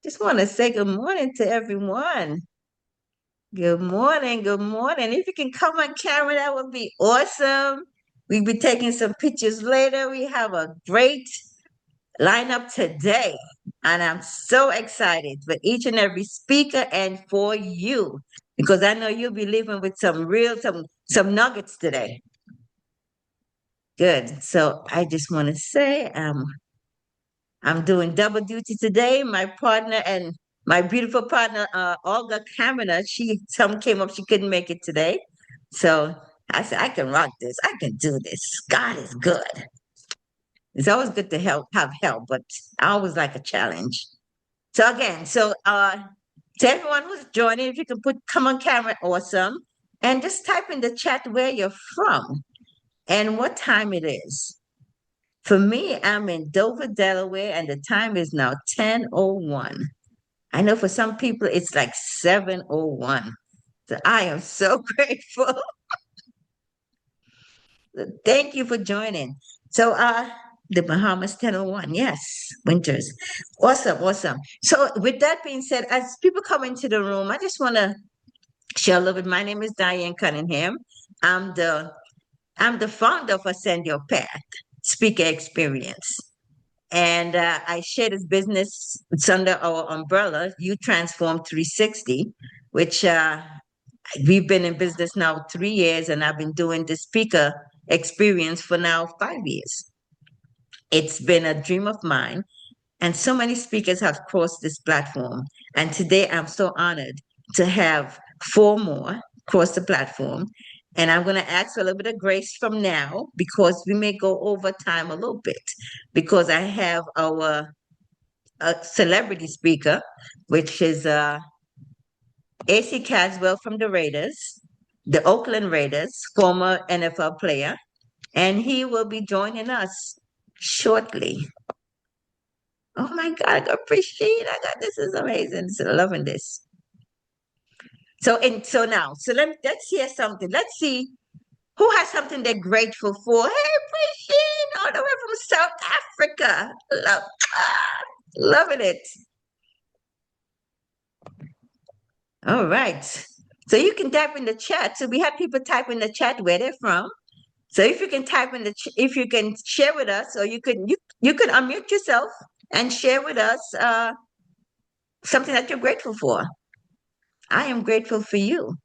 Just want to say good morning to everyone. Good morning. Good morning. If you can come on camera, that would be awesome. We'll be taking some pictures later. We have a great lineup today, and I'm so excited for each and every speaker and for you because I know you'll be leaving with some nuggets today. Good. So I just want to say I'm doing double duty today. My partner and my beautiful partner, Olga Kamina, some came up, she couldn't make it today. So I said, I can rock this. I can do this. God is good. It's always good to have help, but I always like a challenge. So again, to everyone who's joining, if you can come on camera, awesome. And just type in the chat where you're from and what time it is. For me, I'm in Dover, Delaware, and the time is now 10:01. I know for some people it's like 7:01. So I am so grateful. Thank you for joining. So the Bahamas 10:01. Yes, winters. Awesome, awesome. So with that being said, as people come into the room, I just want to share a little bit. My name is Diane Cunningham. I'm the I'm the founder of Ascend Your Path Speaker Experience. And I share this business. It's under our umbrella, You Transform 360, which we've been in business now 3 years, and I've been doing the speaker experience for now 5 years. It's been a dream of mine, and so many speakers have crossed this platform. And today I'm so honored to have four more cross the platform. And I'm going to ask for a little bit of grace from now because we may go over time a little bit because I have our celebrity speaker, which is AC Caswell from the Raiders, the Oakland Raiders, former NFL player, and he will be joining us shortly. Oh my God, I got appreciate. I got this is amazing. So loving this. Let's hear something. Let's see who has something they're grateful for. Hey, Prasheen, all the way from South Africa. Loving it. All right. So you can type in the chat. So we have people type in the chat where they're from. So if you can type in if you can share with us, or you can unmute yourself and share with us something that you're grateful for. I am grateful for you.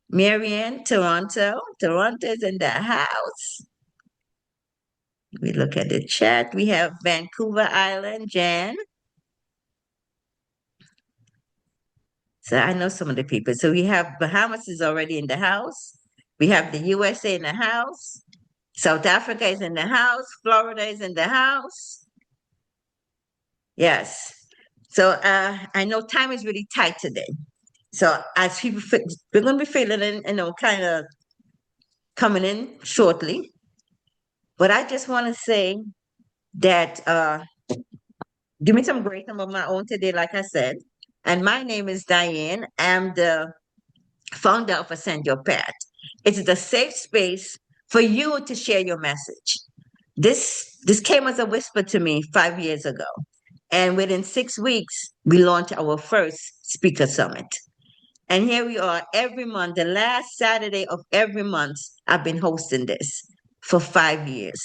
Marianne, Toronto. Toronto's in the house. We look at the chat. We have Vancouver Island, Jan. So I know some of the people. So we have Bahamas is already in the house. We have the USA in the house. South Africa is in the house. Florida is in the house. Yes. So I know time is really tight today. So as we're going to be feeling in, kind of coming in shortly. But I just want to say that give me some grace of my own today, like I said. And my name is Diane. I'm the founder of Ascend Your Path. It's the safe space for you to share your message. This came as a whisper to me 5 years ago. And within 6 weeks, we launched our first speaker summit. And here we are every month, the last Saturday of every month, I've been hosting this for 5 years.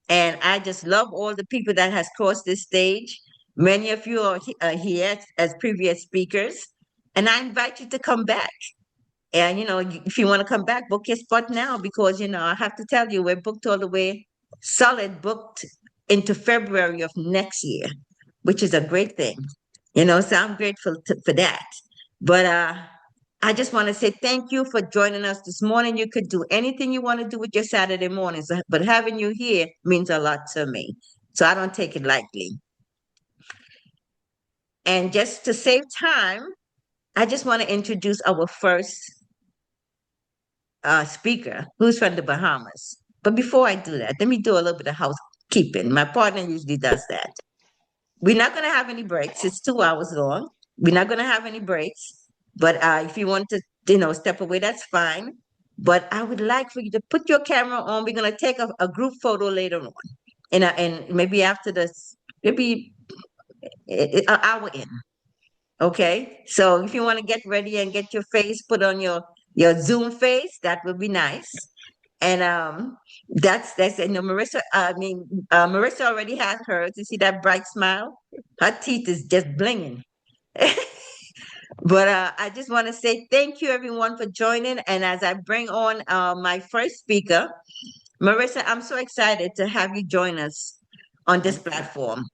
And I just love all the people that has crossed this stage. Many of you are here as previous speakers. And I invite you to come back. And, if you want to come back, book your spot now because, I have to tell you, we're booked all the way, solid booked into February of next year, which is a great thing. So I'm grateful for that. But I just want to say thank you for joining us this morning. You could do anything you want to do with your Saturday mornings, but having you here means a lot to me. So I don't take it lightly. And just to save time, I just want to introduce our first speaker who's from the Bahamas. But before I do that, let me do a little bit of housekeeping. My partner usually does that. We're not going to have any breaks. It's 2 hours long. We're not going to have any breaks. But if you want to, step away, that's fine. But I would like for you to put your camera on. We're going to take a group photo later on. And maybe after this, maybe an hour in. Okay, so if you want to get ready and get your face put on your Zoom face, that would be nice. And that's it. No, Marissa. I mean, Marissa already has hers. You see that bright smile? Her teeth is just blinging. But I just want to say thank you, everyone, for joining. And as I bring on my first speaker, Marissa, I'm so excited to have you join us on this Thank you. platform.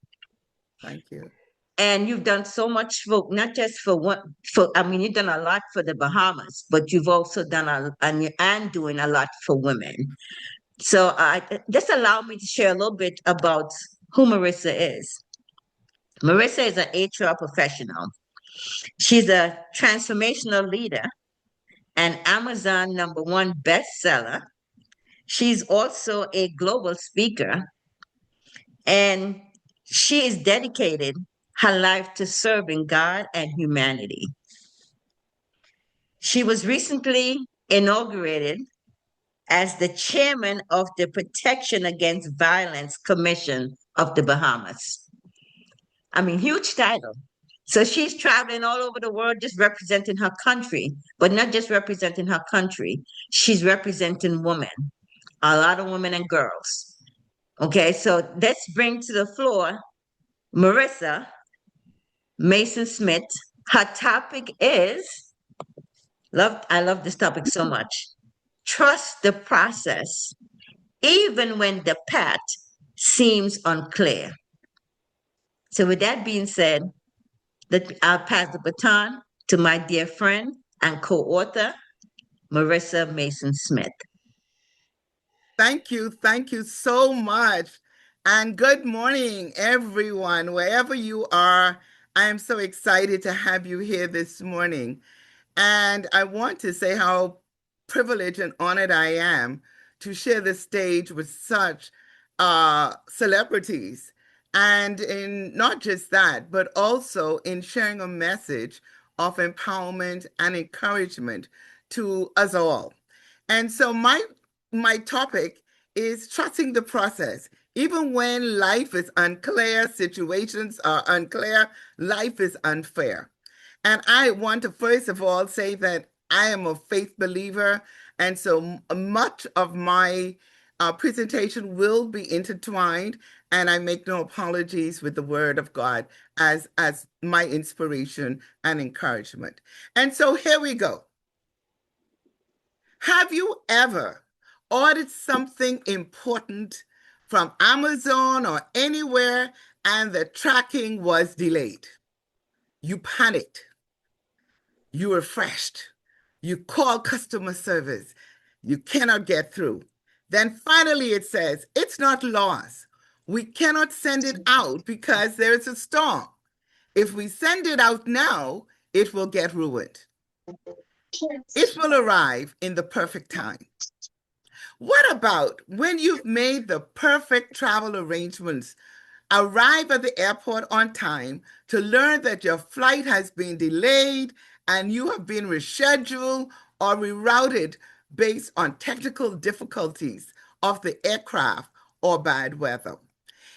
Thank you. And you've done so much for not just for one for I mean you've done a lot for the Bahamas, but you've also done and doing a lot for women. So just allow me to share a little bit about who Marissa is. Marissa is an HR professional. She's a transformational leader, an Amazon #1 bestseller. She's also a global speaker, and she is dedicated her life to serving God and humanity. She was recently inaugurated as the chairman of the Protection Against Violence Commission of the Bahamas. I mean, huge title. So she's traveling all over the world just representing her country, but not just representing her country. She's representing women, a lot of women and girls. Okay, so let's bring to the floor Marissa Mason Smith. Her topic is I love this topic so much. Trust the process, even when the path seems unclear. So, with that being said, I'll pass the baton to my dear friend and co author, Marissa Mason Smith. Thank you. Thank you so much. And good morning, everyone, wherever you are. I am so excited to have you here this morning. And I want to say how privileged and honored I am to share the stage with such celebrities. And in not just that, but also in sharing a message of empowerment and encouragement to us all. And so my topic is trusting the process. Even when life is unclear, situations are unclear, life is unfair. And I want to first of all say that I am a faith believer. And so much of my presentation will be intertwined, and I make no apologies with the Word of God as my inspiration and encouragement. And so here we go. Have you ever ordered something important from Amazon or anywhere and the tracking was delayed? You panicked. You refreshed. You call customer service. You cannot get through. Then finally it says, it's not lost. We cannot send it out because there is a storm. If we send it out now, it will get ruined. It will arrive in the perfect time. What about when you've made the perfect travel arrangements, arrive at the airport on time to learn that your flight has been delayed and you have been rescheduled or rerouted based on technical difficulties of the aircraft or bad weather?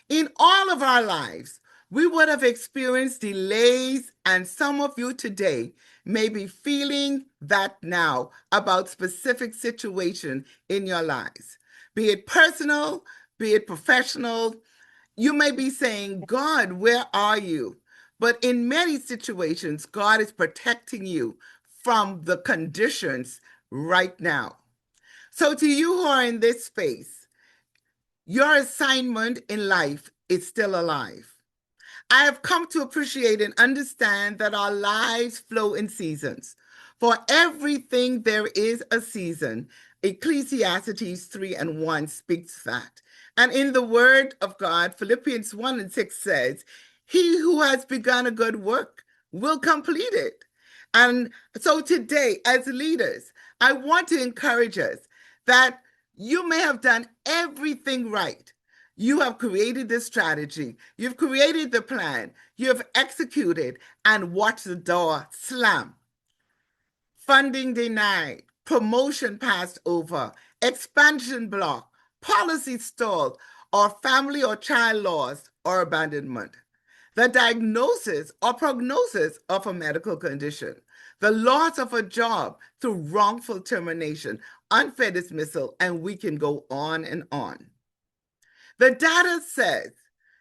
In all of our lives, we would have experienced delays, and some of you today may be feeling that now about specific situation in your lives, be it personal, be it professional. You may be saying, God, where are you? But in many situations, God is protecting you from the conditions right now. So, to you who are in this space, your assignment in life is still alive. I have come to appreciate and understand that our lives flow in seasons. For everything, there is a season. Ecclesiastes 3:1 speaks that. And in the word of God, Philippians 1:6 says, he who has begun a good work will complete it. And so today, as leaders, I want to encourage us that you may have done everything right. You have created the strategy, you've created the plan, you have executed, and watched the door slam. Funding denied, promotion passed over, expansion blocked, policy stalled, or family or child loss or abandonment. the diagnosis or prognosis of a medical condition, the loss of a job through wrongful termination, unfair dismissal, and we can go on and on. The data says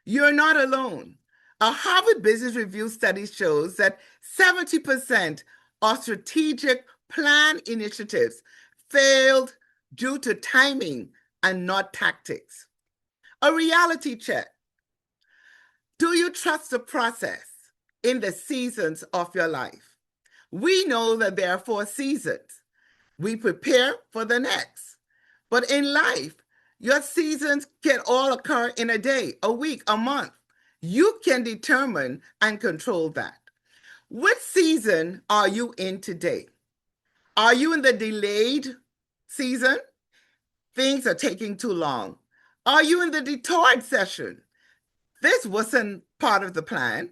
you're not alone. A Harvard Business Review study shows that 70% of strategic plan initiatives failed due to timing and not tactics. A reality check. Do you trust the process in the seasons of your life? We know that there are 4 seasons. We prepare for the next. But in life, your seasons can all occur in a day, a week, a month. You can determine and control that. Which season are you in today? Are you in the delayed season? Things are taking too long. Are you in the detoured session? This wasn't part of the plan.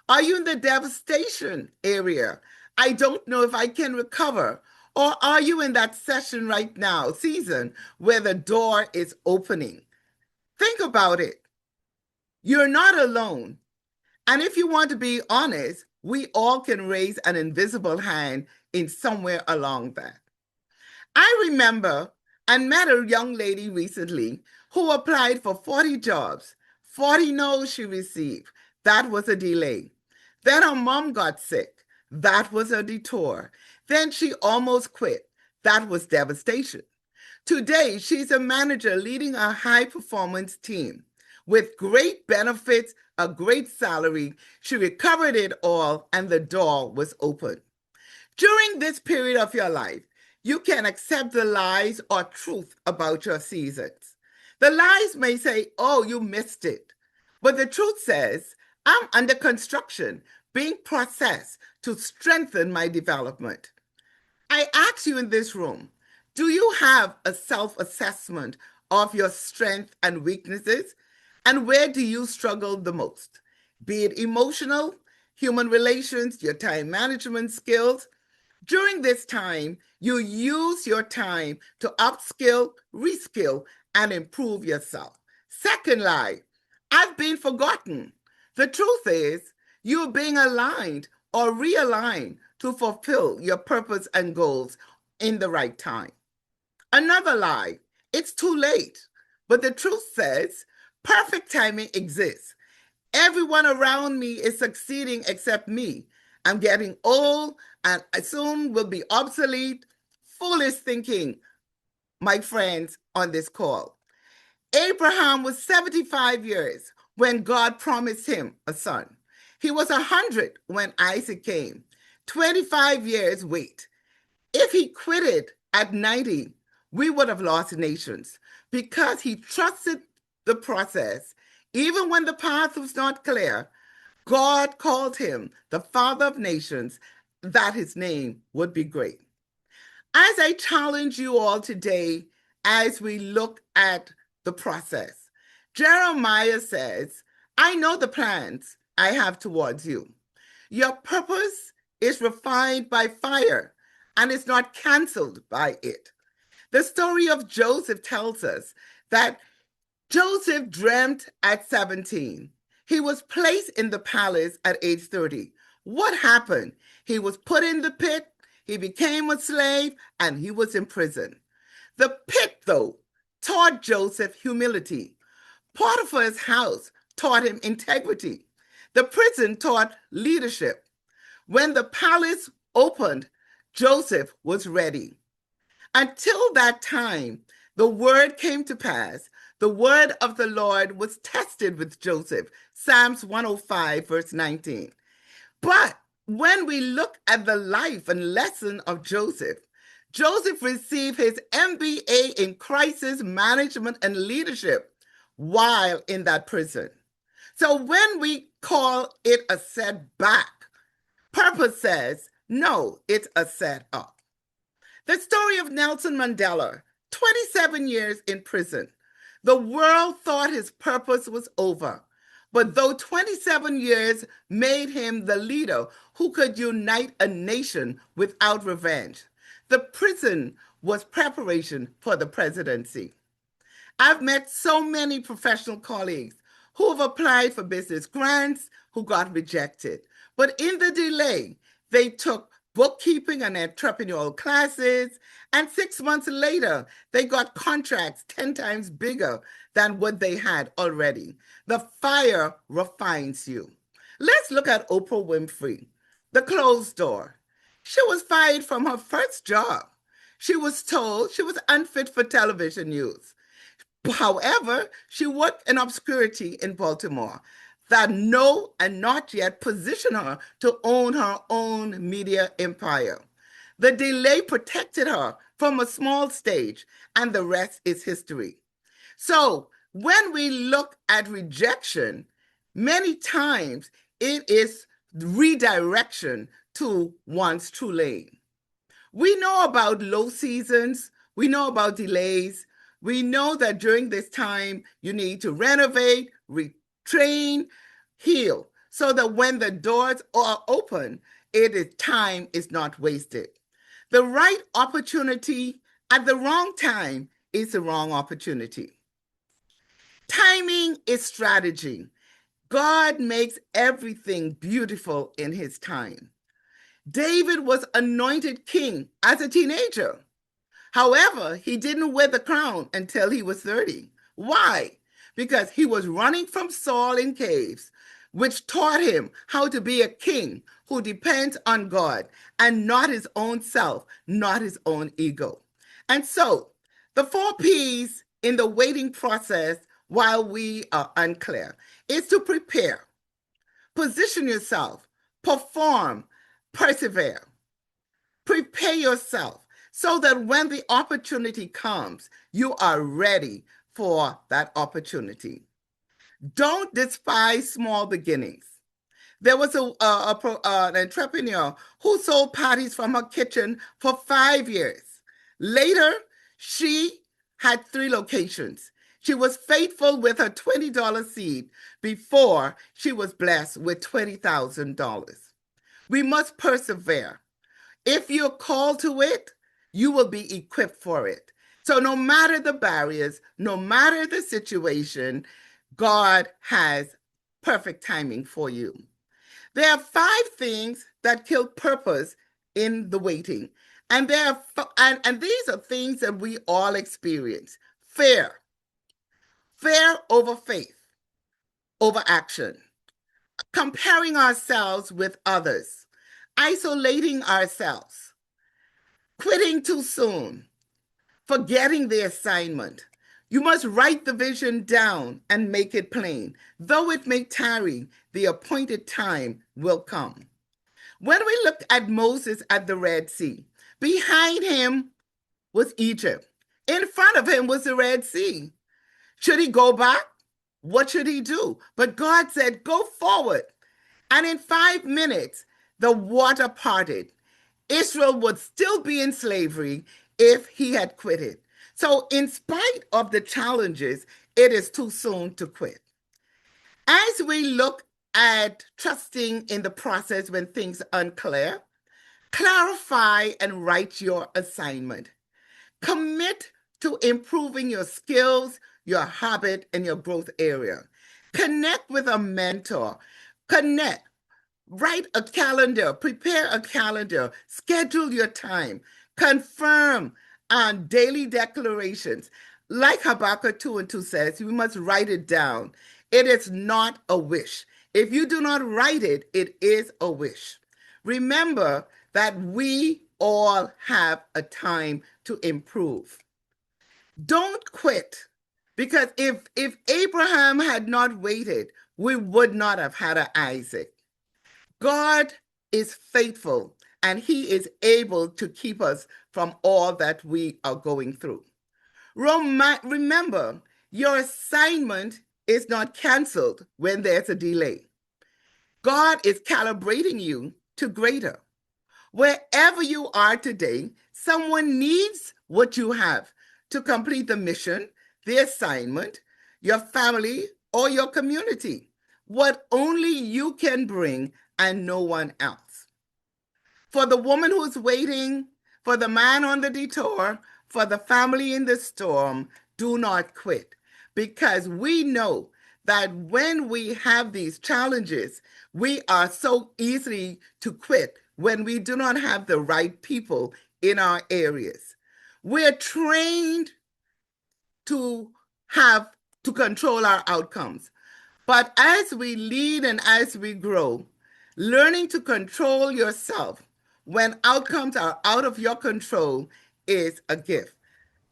Are you in the devastation area? I don't know if I can recover. Or are you in that session right now, season, where the door is opening? Think about it. You're not alone. And if you want to be honest, we all can raise an invisible hand in somewhere along that. I remember and met a young lady recently who applied for 40 jobs. 40 no's she received. That was a delay. Then her mom got sick. That was a detour. Then she almost quit. That was devastation. Today, she's a manager leading a high performance team with great benefits, a great salary. She recovered it all, and the door was open. During this period of your life, you can accept the lies or truth about your seasons. The lies may say, oh, you missed it. But the truth says, I'm under construction, being processed to strengthen my development. I ask you in this room, do you have a self-assessment of your strengths and weaknesses? And where do you struggle the most? Be it emotional, human relations, your time management skills. During this time, you use your time to upskill, reskill, and improve yourself. Second lie, I've been forgotten. The truth is, you're being aligned or realigned to fulfill your purpose and goals in the right time. Another lie, it's too late. But the truth says, perfect timing exists. Everyone around me is succeeding except me. I'm getting old and I soon will be obsolete. Foolish thinking, my friends on this call. Abraham was 75 years when God promised him a son. He was 100 when Isaac came. 25 years wait. If he quitted at 90, we would have lost nations because he trusted the process. Even when the path was not clear, God called him the father of nations, that his name would be great. As I challenge you all today, as we look at the process, Jeremiah says, I know the plans I have towards you. Your purpose is refined by fire and is not canceled by it. The story of Joseph tells us that Joseph dreamt at 17. He was placed in the palace at age 30. What happened? He was put in the pit, he became a slave, and he was in prison. The pit, though, taught Joseph humility. Potiphar's house taught him integrity. The prison taught leadership. When the palace opened, Joseph was ready. Until that time, the word came to pass. The word of the Lord was tested with Joseph. Psalms 105, verse 19. But when we look at the life and lesson of Joseph, Joseph received his MBA in crisis management and leadership while in that prison. So when we call it a setback, purpose says, no, it's a setup. The story of Nelson Mandela, 27 years in prison. The world thought his purpose was over. But though 27 years made him the leader who could unite a nation without revenge, the prison was preparation for the presidency. I've met so many professional colleagues who have applied for business grants, who got rejected. But in the delay, they took bookkeeping and entrepreneurial classes, and 6 months later, they got contracts 10 times bigger than what they had already. The fire refines you. Let's look at Oprah Winfrey, the closed door. She was fired from her first job. She was told she was unfit for television news. However, she worked in obscurity in Baltimore that no and not yet positioned her to own her own media empire. The delay protected her from a small stage, and the rest is history. So, when we look at rejection, many times it is redirection to one's true lane. We know about low seasons, we know about delays. We know that during this time, you need to renovate, retrain, heal, so that when the doors are open, time is not wasted. The right opportunity at the wrong time is the wrong opportunity. Timing is strategy. God makes everything beautiful in his time. David was anointed king as a teenager. However, he didn't wear the crown until he was 30. Why? Because he was running from Saul in caves, which taught him how to be a king who depends on God and not his own self, not his own ego. And so, the 4 P's in the waiting process while we are unclear is to prepare, position yourself, perform, persevere. Prepare yourself so that when the opportunity comes, you are ready for that opportunity. Don't despise small beginnings. There was an entrepreneur who sold patties from her kitchen for 5 years. Later, she had 3 locations. She was faithful with her $20 seed before she was blessed with $20,000. We must persevere. If you're called to it, you will be equipped for it. So no matter the barriers, no matter the situation, God has perfect timing for you. There are 5 things that kill purpose in the waiting. And these are things that we all experience. Fear over faith, over action, comparing ourselves with others, isolating ourselves, quitting too soon, forgetting the assignment. You must write the vision down and make it plain. Though it may tarry, the appointed time will come. When we look at Moses at the Red Sea, behind him was Egypt. In front of him was the Red Sea. Should he go back? What should he do? But God said, go forward. And in 5 minutes, the water parted. Israel would still be in slavery if he had quitted. So, in spite of the challenges, it is too soon to quit. As we look at trusting in the process when things are unclear, clarify and write your assignment. Commit to improving your skills, your habit, and your growth area. Connect with a mentor. Connect. Write a calendar, prepare a calendar, schedule your time, confirm on daily declarations. Like Habakkuk 2:2 says, we must write it down. It is not a wish. If you do not write it, it is a wish. Remember that we all have a time to improve. Don't quit, because if Abraham had not waited, we would not have had an Isaac. God is faithful, and he is able to keep us from all that we are going through. Remember, your assignment is not canceled when there's a delay. God is calibrating you to greater. Wherever you are today, someone needs what you have to complete the mission, the assignment, your family, or your community. What only you can bring and no one else. For the woman who's waiting, for the man on the detour, for the family in the storm, do not quit, because we know that when we have these challenges, we are so easy to quit when we do not have the right people in our areas. We're trained to have to control our outcomes. But as we lead and as we grow, learning to control yourself when outcomes are out of your control is a gift.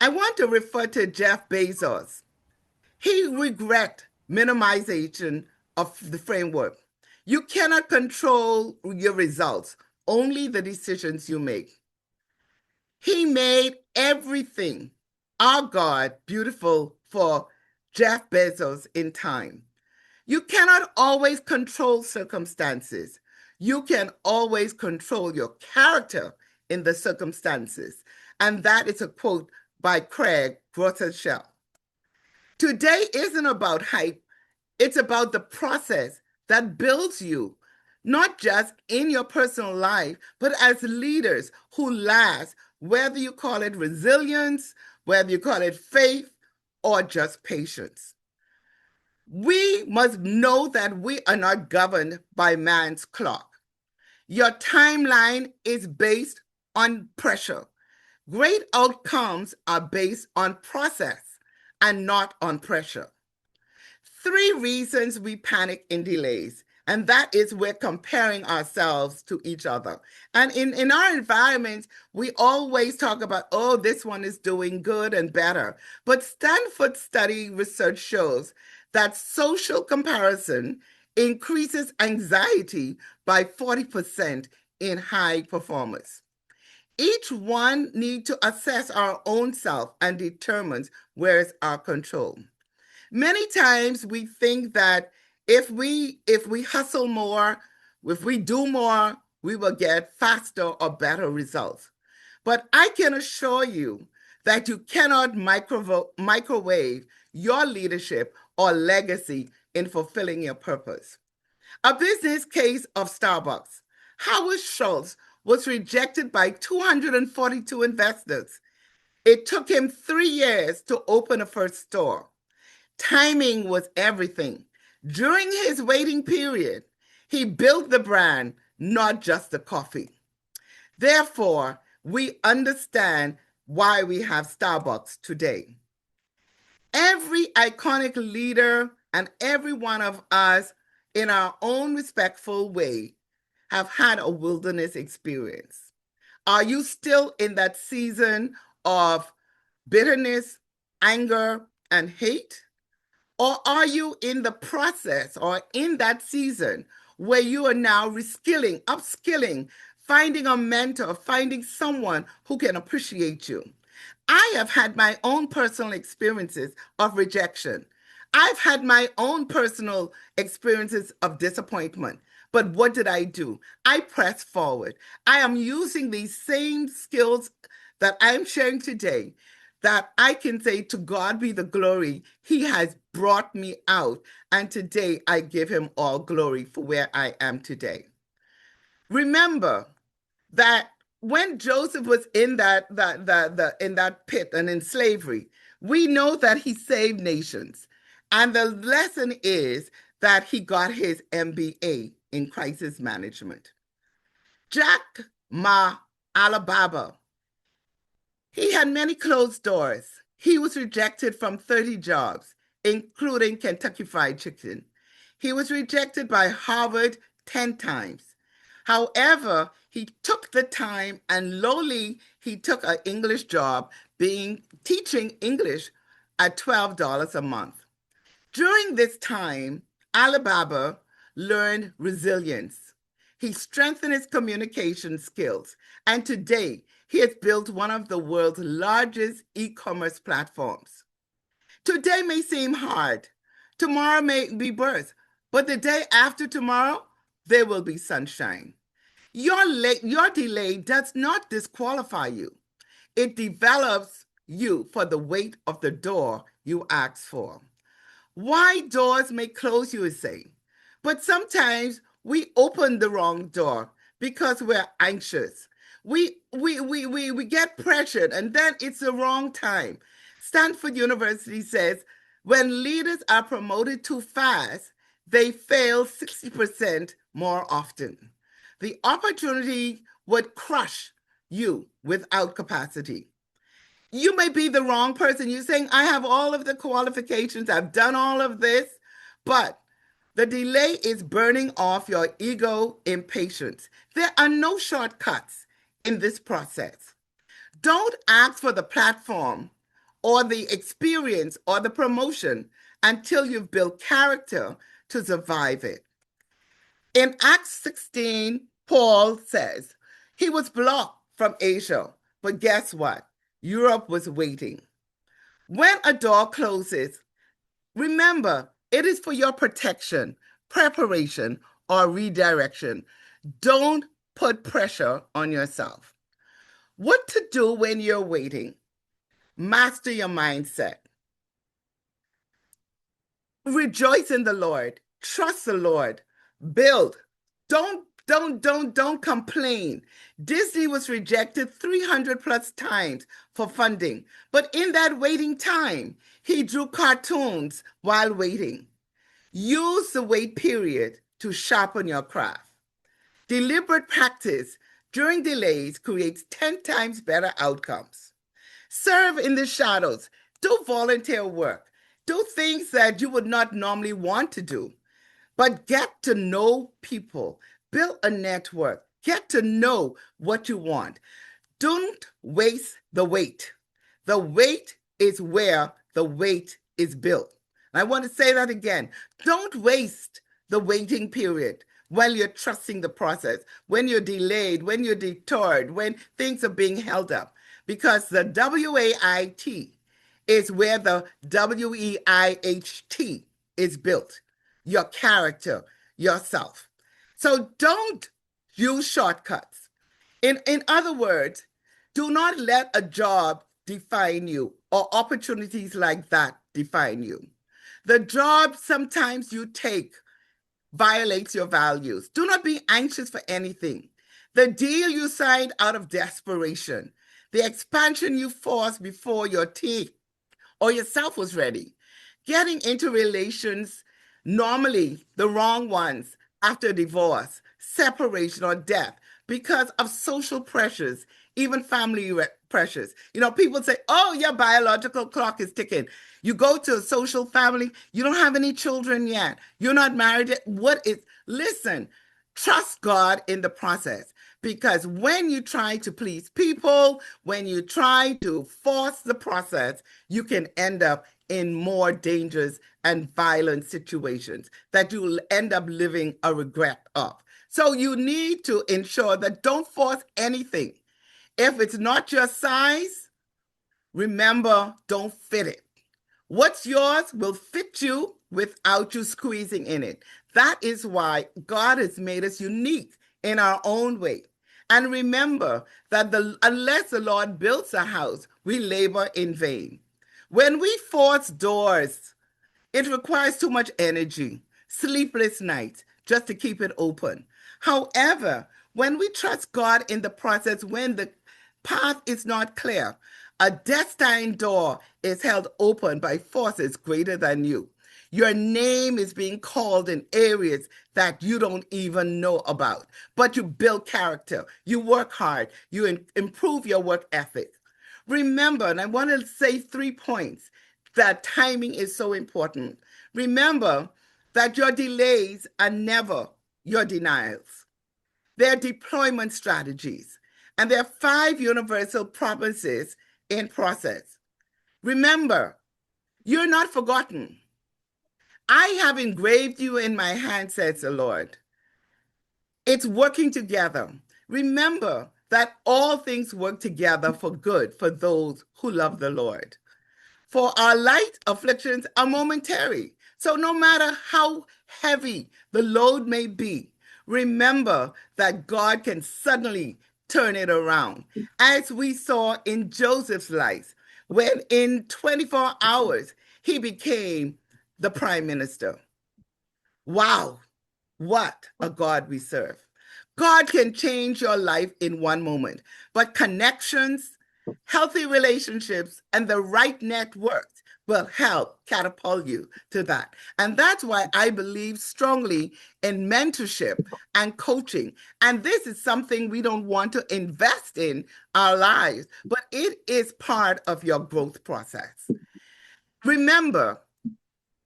I want to refer to Jeff Bezos. He regret minimization of the framework. You cannot control your results, only the decisions you make. He made everything, our God, beautiful for Jeff Bezos in time. You cannot always control circumstances. You can always control your character in the circumstances. And that is a quote by Craig Groeschel. Today isn't about hype, it's about the process that builds you, not just in your personal life, but as leaders who last, whether you call it resilience, whether you call it faith, or just patience. We must know that we are not governed by man's clock. Your timeline is based on pressure. Great outcomes are based on process and not on pressure. 3 reasons we panic in delays, and that is we're comparing ourselves to each other. And in our environment, we always talk about, oh, this one is doing good and better. But Stanford study research shows that social comparison increases anxiety by 40% in high performers. Each one need to assess our own self and determines where is our control. Many times we think that if we hustle more, if we do more, we will get faster or better results. But I can assure you that you cannot microwave your leadership or legacy in fulfilling your purpose. A business case of Starbucks. Howard Schultz was rejected by 242 investors. It took him 3 years to open a first store. Timing was everything. During his waiting period, he built the brand, not just the coffee. Therefore, we understand why we have Starbucks today. Every iconic leader and every one of us, in our own respectful way, have had a wilderness experience. Are you still in that season of bitterness, anger, and hate? Or are you in the process or in that season where you are now reskilling, upskilling, finding a mentor, finding someone who can appreciate you? I have had my own personal experiences of rejection. I've had my own personal experiences of disappointment. But what did I do? I pressed forward. I am using these same skills that I'm sharing today, that I can say, to God be the glory. He has brought me out. And today I give him all glory for where I am today. Remember that when Joseph was in that pit and in slavery, we know that he saved nations. And the lesson is that he got his MBA in crisis management. Jack Ma Alibaba, he had many closed doors. He was rejected from 30 jobs, including Kentucky Fried Chicken. He was rejected by Harvard 10 times. However, he took the time and lowly he took an English job teaching English at $12 a month. During this time, Alibaba learned resilience. He strengthened his communication skills, and today he has built one of the world's largest e-commerce platforms. Today may seem hard, tomorrow may be birth, but the day after tomorrow, there will be sunshine. Your delay does not disqualify you. It develops you for the weight of the door you asked for. Why doors may close, you would say, but sometimes we open the wrong door because we're anxious. We get pressured, and then it's the wrong time. Stanford University says When leaders are promoted too fast, they fail 60% more often. The opportunity would crush you without capacity. You may be the wrong person. You're saying, I have all of the qualifications, I've done all of this, but the delay is burning off your ego impatience. There are no shortcuts in this process. Don't ask for the platform or the experience or the promotion until you've built character to survive it. In Acts 16, Paul says he was blocked from Asia, but guess what? Europe was waiting. When a door closes, remember it is for your protection, preparation, or redirection. Don't put pressure on yourself. What to do when you're waiting? Master your mindset. Rejoice in the Lord. Trust the Lord. Build. Don't complain. Disney was rejected 300 plus times for funding, but in that waiting time, he drew cartoons while waiting. Use the wait period to sharpen your craft. Deliberate practice during delays creates 10 times better outcomes. Serve in the shadows. Do volunteer work. Do things that you would not normally want to do, but get to know people. Build a network. Get to know what you want. Don't waste the wait. The wait is where the wait is built. I want to say that again. Don't waste the waiting period while you're trusting the process, when you're delayed, when you're deterred, when things are being held up. Because the WAIT is where the WEIHT is built. Your character, yourself. So don't use shortcuts. In other words, do not let a job define you or opportunities like that define you. The job sometimes you take violates your values. Do not be anxious for anything. The deal you signed out of desperation, the expansion you forced before your team or yourself was ready, getting into relations, normally the wrong ones, after divorce, separation, or death because of social pressures, even family pressures. You know, people say, oh, your biological clock is ticking. You go to a social family, you don't have any children yet. You're not married yet. Listen, trust God in the process. Because when you try to please people, when you try to force the process, you can end up in more dangerous and violent situations that you'll end up living a regret of. So you need to ensure that don't force anything. If it's not your size, remember, don't fit it. What's yours will fit you without you squeezing in it. That is why God has made us unique in our own way. And remember that unless the Lord builds a house, we labor in vain. When we force doors, it requires too much energy, sleepless nights just to keep it open. However, when we trust God in the process, when the path is not clear, a destined door is held open by forces greater than you. Your name is being called in areas that you don't even know about, but you build character, you work hard, you improve your work ethic. Remember, and I want to say 3 points, that timing is so important. Remember that your delays are never your denials. They're deployment strategies, and there are 5 universal promises in process. Remember, you're not forgotten. I have engraved you in my hand, says the Lord. It's working together. Remember that all things work together for good for those who love the Lord. For our light afflictions are momentary. So no matter how heavy the load may be, remember that God can suddenly turn it around. As we saw in Joseph's life, when in 24 hours he became the prime minister. Wow, what a God we serve. God can change your life in one moment, but connections, healthy relationships, and the right networks will help catapult you to that. And that's why I believe strongly in mentorship and coaching. And this is something we don't want to invest in our lives, but it is part of your growth process. Remember,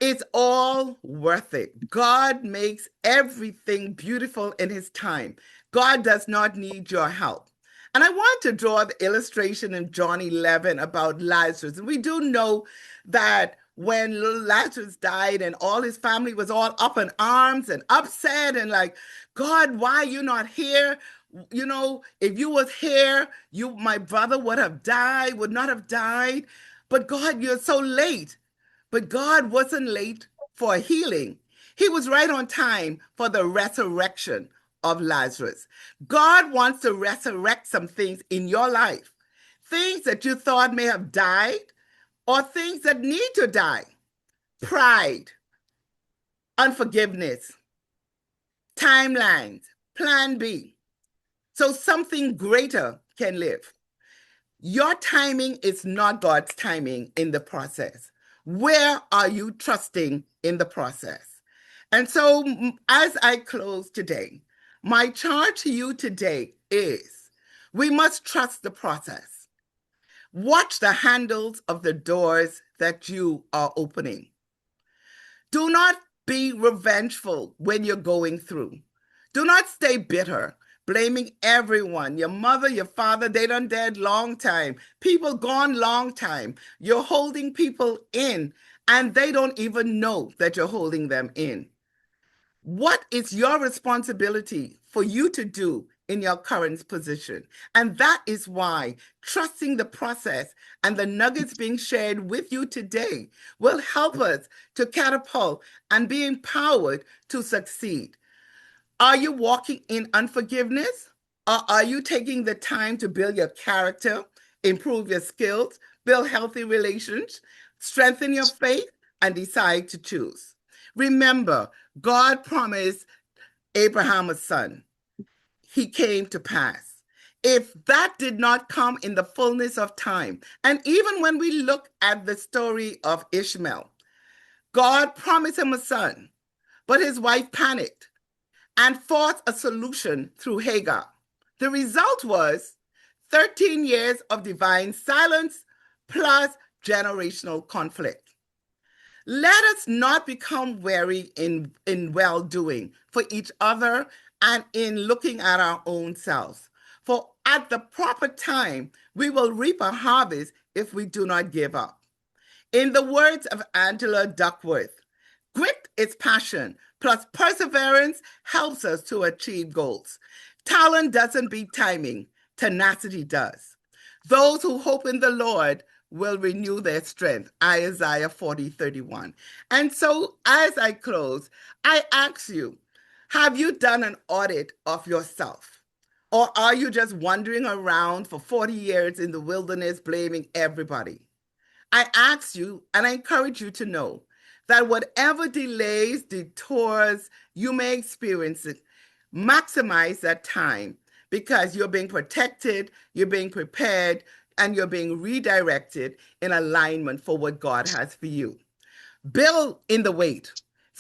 it's all worth it. God makes everything beautiful in his time. God does not need your help. And I want to draw the illustration in John 11 about Lazarus. And we do know that when little Lazarus died and all his family was all up in arms and upset and like, God, why are you not here? You know, if you was here, my brother would not have died. But God, you're so late. But God wasn't late for healing. He was right on time for the resurrection of Lazarus. God wants to resurrect some things in your life, things that you thought may have died or things that need to die. Pride, unforgiveness, timelines, plan B. So something greater can live. Your timing is not God's timing in the process. Where are you trusting in the process? And so, as I close today, my charge to you today is we must trust the process. Watch the handles of the doors that you are opening. Do not be revengeful when you're going through. Do not stay bitter, blaming everyone. Your mother, your father, they done dead long time. People gone long time. You're holding people in, and they don't even know that you're holding them in. What is your responsibility for you to do in your current position? And that is why trusting the process and the nuggets being shared with you today will help us to catapult and be empowered to succeed. Are you walking in unforgiveness? Or are you taking the time to build your character, improve your skills, build healthy relations, strengthen your faith, and decide to choose? Remember, God promised Abraham a son. He came to pass. If that did not come in the fullness of time, and even when we look at the story of Ishmael, God promised him a son, but his wife panicked and forced a solution through Hagar. The result was 13 years of divine silence plus generational conflict. Let us not become weary in well-doing for each other and in looking at our own selves. For at the proper time, we will reap a harvest if we do not give up. In the words of Angela Duckworth, grit is passion, plus perseverance helps us to achieve goals. Talent doesn't beat timing, tenacity does. Those who hope in the Lord will renew their strength. Isaiah 40:31. And so, as I close, I ask you, have you done an audit of yourself? Or are you just wandering around for 40 years in the wilderness blaming everybody? I ask you and I encourage you to know that whatever delays, detours you may experience, maximize that time because you're being protected, you're being prepared, and you're being redirected in alignment for what God has for you. Build in the weight,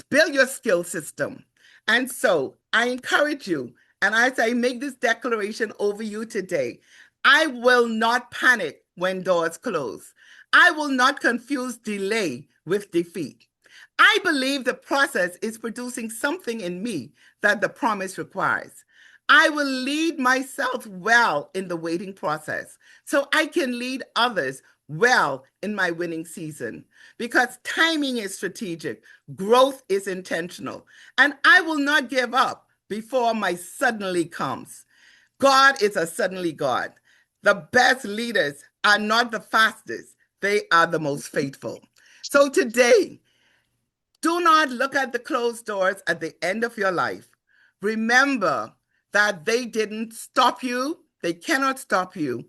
build your skill system. And so I encourage you, and as I make this declaration over you today, I will not panic when doors close. I will not confuse delay with defeat. I believe the process is producing something in me that the promise requires. I will lead myself well in the waiting process so I can lead others well in my winning season because timing is strategic, growth is intentional, and I will not give up before my suddenly comes. God is a suddenly God. The best leaders are not the fastest, they are the most faithful. So today, do not look at the closed doors at the end of your life. Remember that they didn't stop you, they cannot stop you.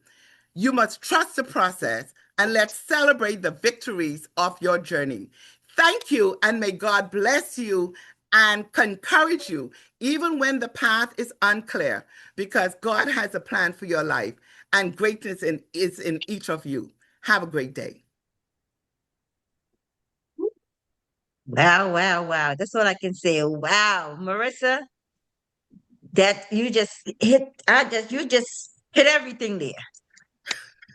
You must trust the process and let's celebrate the victories of your journey. Thank you, and may God bless you and encourage you, even when the path is unclear, because God has a plan for your life and greatness is in each of you. Have a great day. Wow, wow, wow. That's all I can say. Wow. Marissa, that you just hit everything there.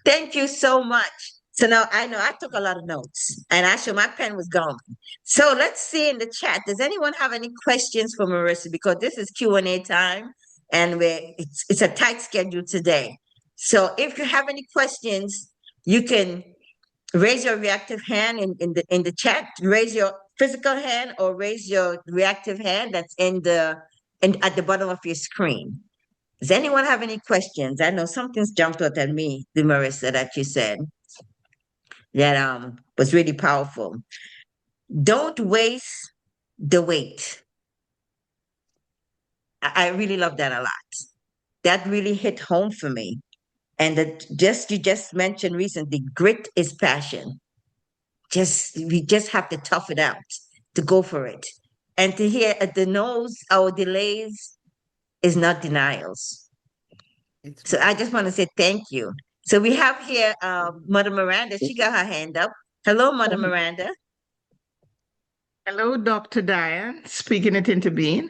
Thank you so much. So now I know I took a lot of notes and actually my pen was gone. So let's see in the chat. Does anyone have any questions for Marissa? Because this is Q&A time and it's a tight schedule today. So if you have any questions, you can raise your reactive hand in the chat. Raise your physical hand or raise your reactive hand that's at the bottom of your screen. Does anyone have any questions? I know something's jumped out at me, the Marissa, that you said that was really powerful. Don't waste the wait. I really love that a lot. That really hit home for me. And that just you just mentioned recently, grit is passion. We just have to tough it out to go for it. And to hear the no's, our delays is not denials. It's So I just want to say thank you. So we have here Mother Miranda. She got her hand up. Hello, Mother Miranda. Hello, Dr. Diane, speaking it into being.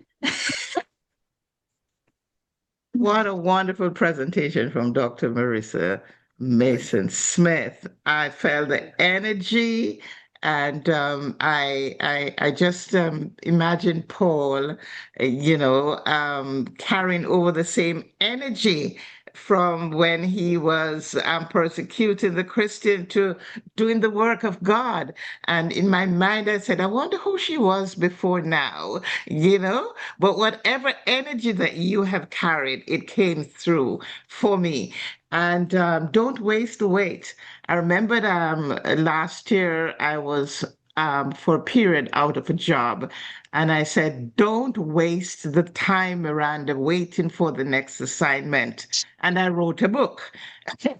What a wonderful presentation from Dr. Marissa Mason Smith. I felt the energy, and I just imagine Paul, carrying over the same energy from when he was persecuting the Christian to doing the work of God. And in my mind, I said, I wonder who she was before now, But whatever energy that you have carried, it came through for me. And don't waste the wait. I remembered last year I was for a period out of a job. And I said, don't waste the time, Miranda, waiting for the next assignment. And I wrote a book.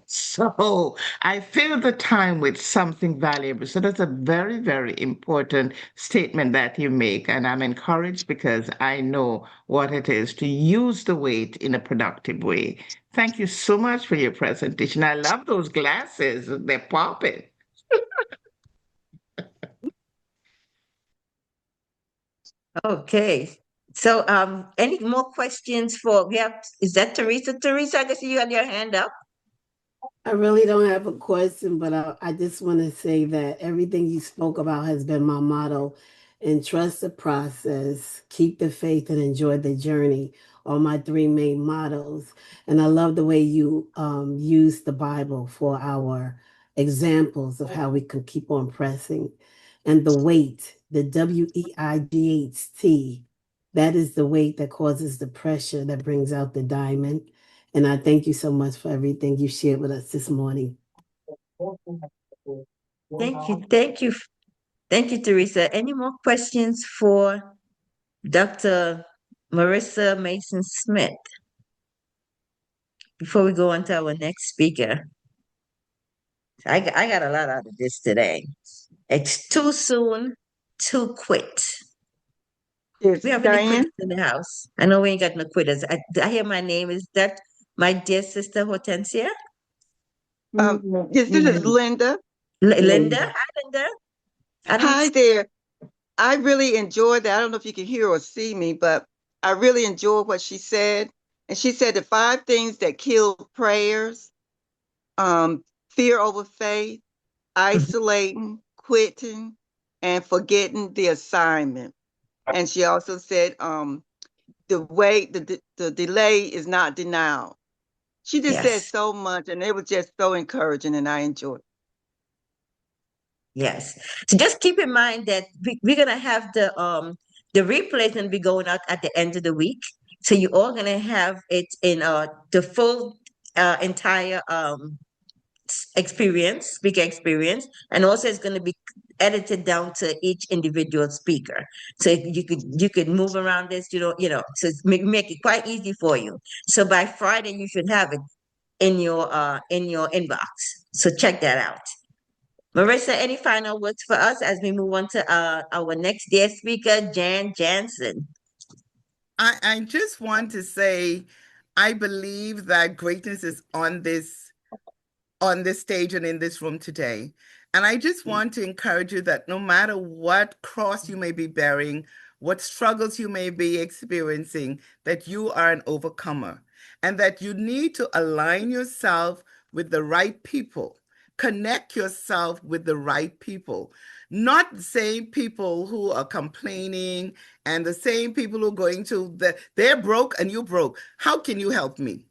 So I fill the time with something valuable. So that's a very, very important statement that you make. And I'm encouraged because I know what it is to use the wait in a productive way. Thank you so much for your presentation. I love those glasses. They're popping. Okay. So any more questions for we have is that Teresa? Teresa, I guess you had your hand up. I really don't have a question, but I just want to say that everything you spoke about has been my motto. And trust the process, keep the faith, and enjoy the journey are my three main mottos. And I love the way you use the Bible for our examples of how we can keep on pressing. And the weight, the WEIGHT, that is the weight that causes the pressure that brings out the diamond. And I thank you so much for everything you shared with us this morning. Thank you. Thank you. Thank you, Teresa. Any more questions for Dr. Marissa Mason Smith before we go on to our next speaker? I got a lot out of this today. It's too soon to quit. Yes, We have any quitters Diane? in the house? I know we ain't got no quitters. I hear my name. Is that my dear sister Hortensia? Yes, this is Linda. Linda? Hi, Linda. I don't. Hi there. I really enjoyed that. I don't know if you can hear or see me, but I really enjoyed what she said. And she said the five things that kill prayers, fear over faith, isolating, quitting, and forgetting the assignment. And she also said the delay is not denial. She just said Yes. so much, and it was just so encouraging, and I enjoyed it. Yes. So just keep in mind that we're gonna have the replays gonna be going out at the end of the week. So you all gonna have it in the full entire experience, speaker experience, and also it's gonna be edited down to each individual speaker. So you could move around this, so make it quite easy for you. So by Friday you should have it in your inbox. So check that out. Marissa, any final words for us as we move on to our next guest speaker, Jan Jansen? I just want to say, I believe that greatness is on this stage and in this room today. And I just want to encourage you that no matter what cross you may be bearing, what struggles you may be experiencing, that you are an overcomer and that you need to align yourself with the right people. Connect yourself with the right people, not the same people who are complaining and the same people who are going to they're broke and you broke. How can you help me?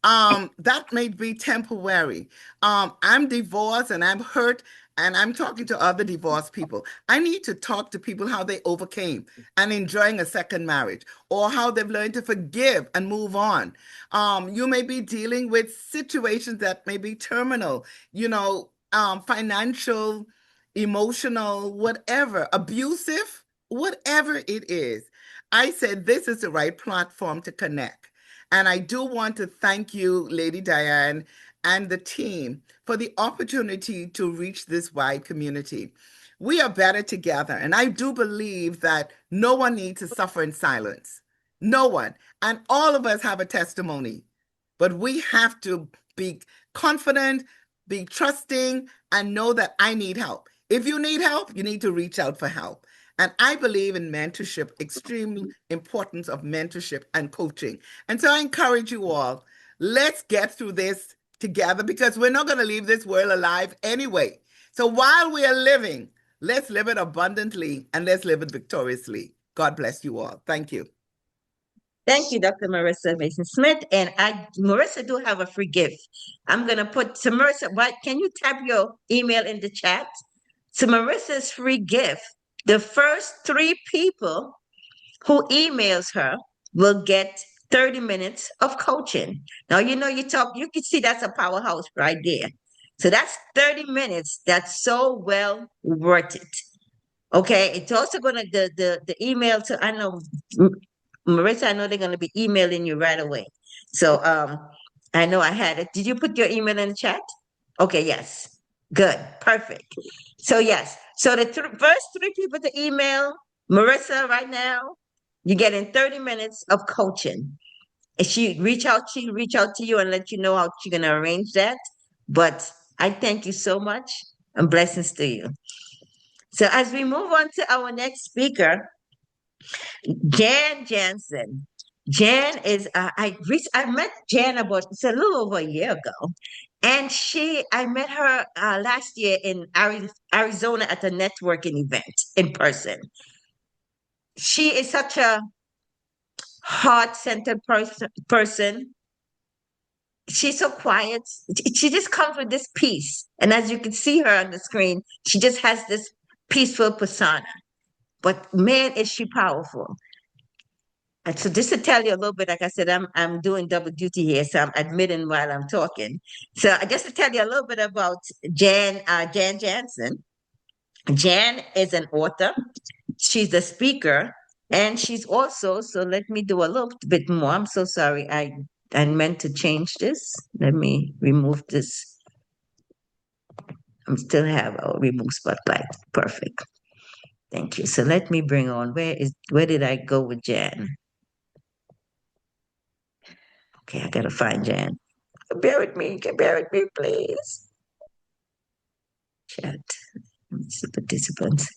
That may be temporary. I'm divorced and I'm hurt and I'm talking to other divorced people. I need to talk to people how they overcame and enjoying a second marriage or how they've learned to forgive and move on. You may be dealing with situations that may be terminal, financial, emotional, whatever, abusive, whatever it is. I said this is the right platform to connect. And I do want to thank you, Lady Diane, and the team for the opportunity to reach this wide community. We are better together. And I do believe that no one needs to suffer in silence. No one. And all of us have a testimony. But we have to be confident, be trusting, and know that I need help. If you need help, you need to reach out for help. And I believe in mentorship, extreme importance of mentorship and coaching. And so I encourage you all, let's get through this together because we're not going to leave this world alive anyway. So while we are living, let's live it abundantly and let's live it victoriously. God bless you all. Thank you. Thank you, Dr. Marissa Mason Smith. And Marissa do have a free gift. I'm gonna put to Marissa. What can you type your email in the chat? So Marissa's free gift. The first 3 people who emails her will get 30 minutes of coaching. Now you can see that's a powerhouse right there. So that's 30 minutes. That's so well worth it. Okay, it's also gonna the email to I know Marissa, I know they're gonna be emailing you right away. So I know I had it. Did you put your email in the chat? Okay, yes. Good. Perfect. So yes. So the first 3 people to email Marissa right now, you're getting 30 minutes of coaching. If she reach out to you and let you know how she's gonna arrange that. But I thank you so much and blessings to you. So as we move on to our next speaker, Jan Jansen. Jan is I met Jan about it's a little over a year ago, and I met her last year in Arizona at a networking event in person. She is such a heart-centered person. She's so quiet. She just comes with this peace, and as you can see her on the screen, she just has this peaceful persona. But man, is she powerful. And so just to tell you a little bit, like I said, I'm doing double duty here, so I'm admitting while I'm talking. So just to tell you a little bit about Jan Jansen. Jan is an author. She's a speaker, and she's also. So let me do a little bit more. I'm so sorry. I meant to change this. Let me remove this. I still have a remove spotlight. Perfect. Thank you. So let me bring on. Where did I go with Jan? Okay, I gotta find Jan. Bear with me. Bear with me, please. Chat. Let me see participants.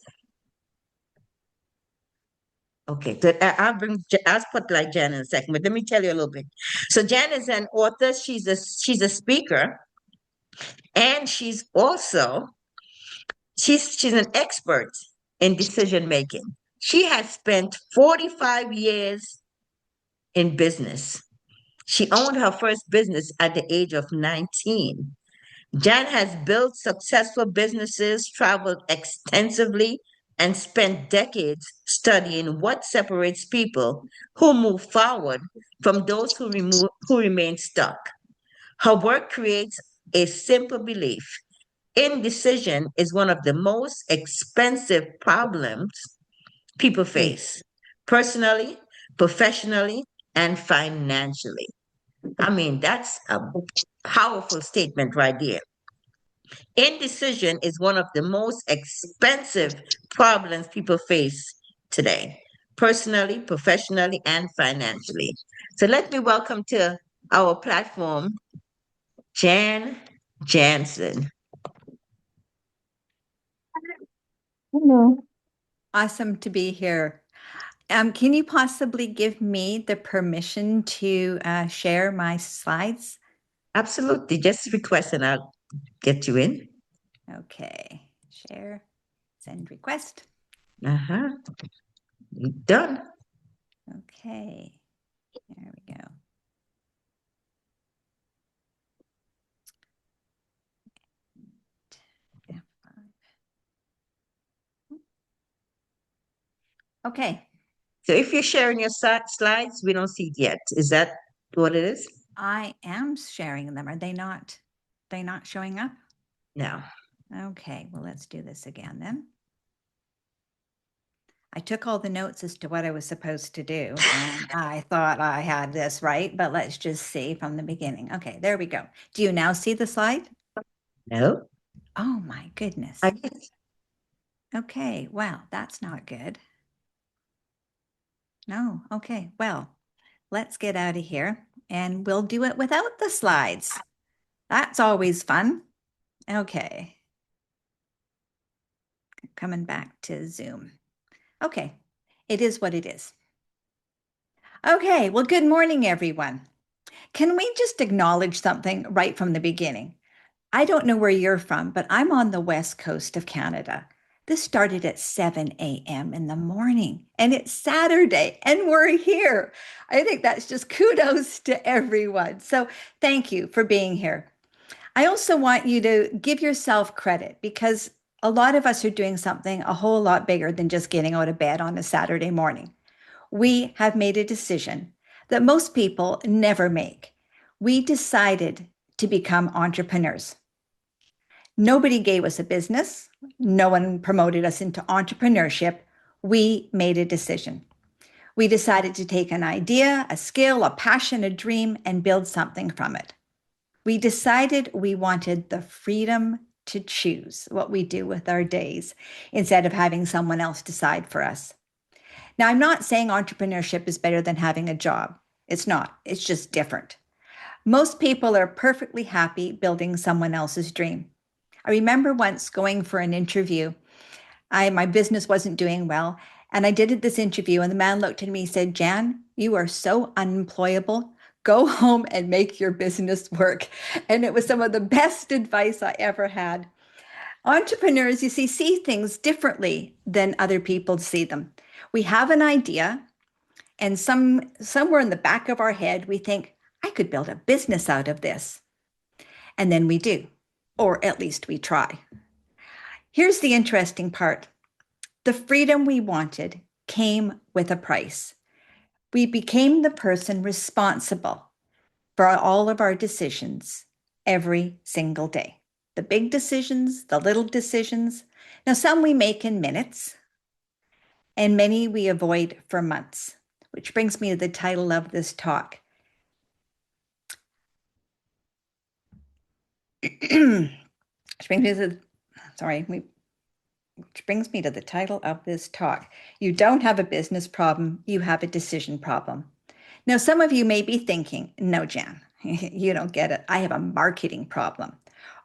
Okay, so I'll put like Jan in a second, but let me tell you a little bit. So Jan is an author. She's a speaker, and she's an expert in decision making. She has spent 45 years in business. She owned her first business at the age of 19. Jan has built successful businesses, traveled extensively, and spent decades studying what separates people who move forward from those who remain stuck. Her work creates a simple belief. Indecision is one of the most expensive problems people face, personally, professionally, and financially. I mean, that's a powerful statement right there. Indecision is one of the most expensive problems people face today, personally, professionally, and financially. So let me welcome to our platform Jan Jansen. Hello. Awesome to be here. Can you possibly give me the permission to share my slides? Absolutely. Just request and I'll get you in. Okay, share, send request. Uh-huh. Done. Okay, there we go. F5. Okay, So if you're sharing your slides, we don't see it yet. Is that what it is? I am sharing them. Are they not showing up? No. Okay, well, let's do this again then. I took all the notes as to what I was supposed to do, and I thought I had this right, but let's just see from the beginning. Okay, there we go. Do you now see the slide? No. Oh my goodness. I Okay, well, that's not good. No, okay, well, let's get out of here and we'll do it without the slides. That's always fun. Okay. Coming back to Zoom. Okay, it is what it is. Okay, well, good morning, everyone. Can we just acknowledge something right from the beginning? I don't know where you're from, but I'm on the west coast of Canada. This started at 7 a.m. in the morning, and it's Saturday, and we're here. I think that's just kudos to everyone. So thank you for being here. I also want you to give yourself credit because a lot of us are doing something a whole lot bigger than just getting out of bed on a Saturday morning. We have made a decision that most people never make. We decided to become entrepreneurs. Nobody gave us a business. No one promoted us into entrepreneurship. We made a decision. We decided to take an idea, a skill, a passion, a dream, and build something from it. We decided we wanted the freedom to choose what we do with our days instead of having someone else decide for us. Now, I'm not saying entrepreneurship is better than having a job. It's not, it's just different. Most people are perfectly happy building someone else's dream. I remember once going for an interview. My business wasn't doing well, and I did this interview, and the man looked at me and said, "Jan, you are so unemployable. Go home and make your business work." And it was some of the best advice I ever had. Entrepreneurs, you see things differently than other people see them. We have an idea, and somewhere in the back of our head, we think, I could build a business out of this. And then we do, or at least we try. Here's the interesting part. The freedom we wanted came with a price. We became the person responsible for all of our decisions every single day. The big decisions, the little decisions. Now, some we make in minutes, and many we avoid for months, which brings me to the title of this talk. Which brings me to the title of this talk. You don't have a business problem, you have a decision problem. Now, some of you may be thinking, no, Jan, you don't get it. I have a marketing problem,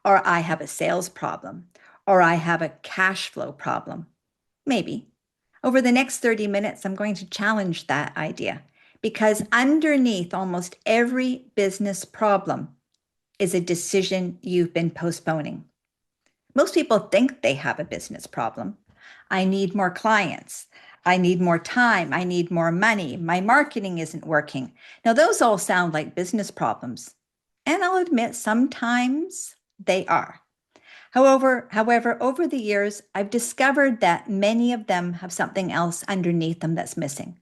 or I have a sales problem, or I have a cash flow problem. Maybe. Over the next 30 minutes, I'm going to challenge that idea because underneath almost every business problem is a decision you've been postponing. Most people think they have a business problem. I need more clients. I need more time. I need more money. My marketing isn't working. Now, those all sound like business problems. And I'll admit, sometimes they are. However, over the years, I've discovered that many of them have something else underneath them that's missing,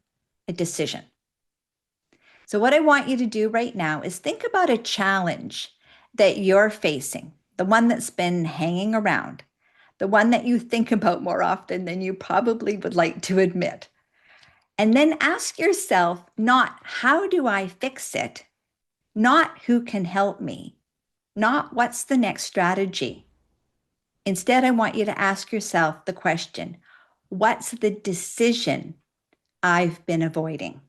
a decision. So what I want you to do right now is think about a challenge that you're facing, the one that's been hanging around, the one that you think about more often than you probably would like to admit. And then ask yourself, not how do I fix it, not who can help me, not what's the next strategy. Instead, I want you to ask yourself the question, what's the decision I've been avoiding?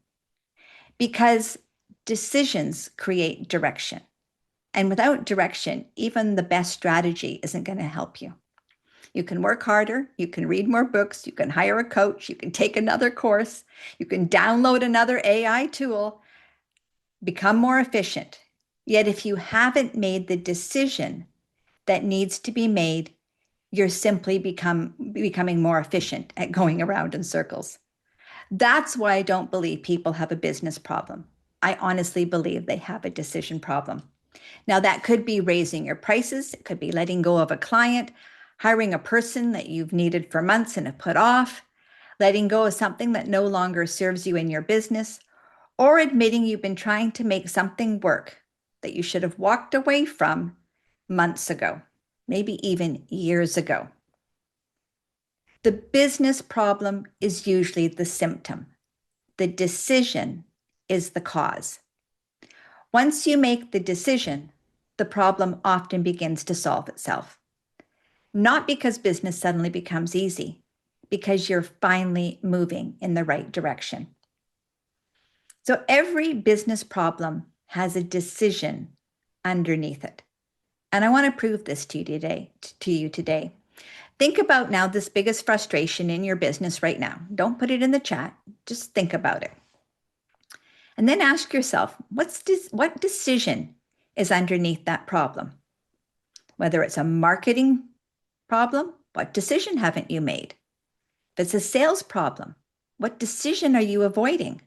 Because decisions create direction. And without direction, even the best strategy isn't going to help you. You can work harder, you can read more books, you can hire a coach, you can take another course, you can download another AI tool, become more efficient. Yet if you haven't made the decision that needs to be made, you're simply becoming more efficient at going around in circles. That's why I don't believe people have a business problem. I honestly believe they have a decision problem. Now, that could be raising your prices. It could be letting go of a client, hiring a person that you've needed for months and have put off, letting go of something that no longer serves you in your business, or admitting you've been trying to make something work that you should have walked away from months ago, maybe even years ago. The business problem is usually the symptom. The decision is the cause. Once you make the decision, the problem often begins to solve itself. Not because business suddenly becomes easy, because you're finally moving in the right direction. So every business problem has a decision underneath it. And I want to prove this to you today. Think about now this biggest frustration in your business right now. Don't put it in the chat. Just think about it. And then ask yourself, what decision is underneath that problem? Whether it's a marketing problem, what decision haven't you made? If it's a sales problem, what decision are you avoiding?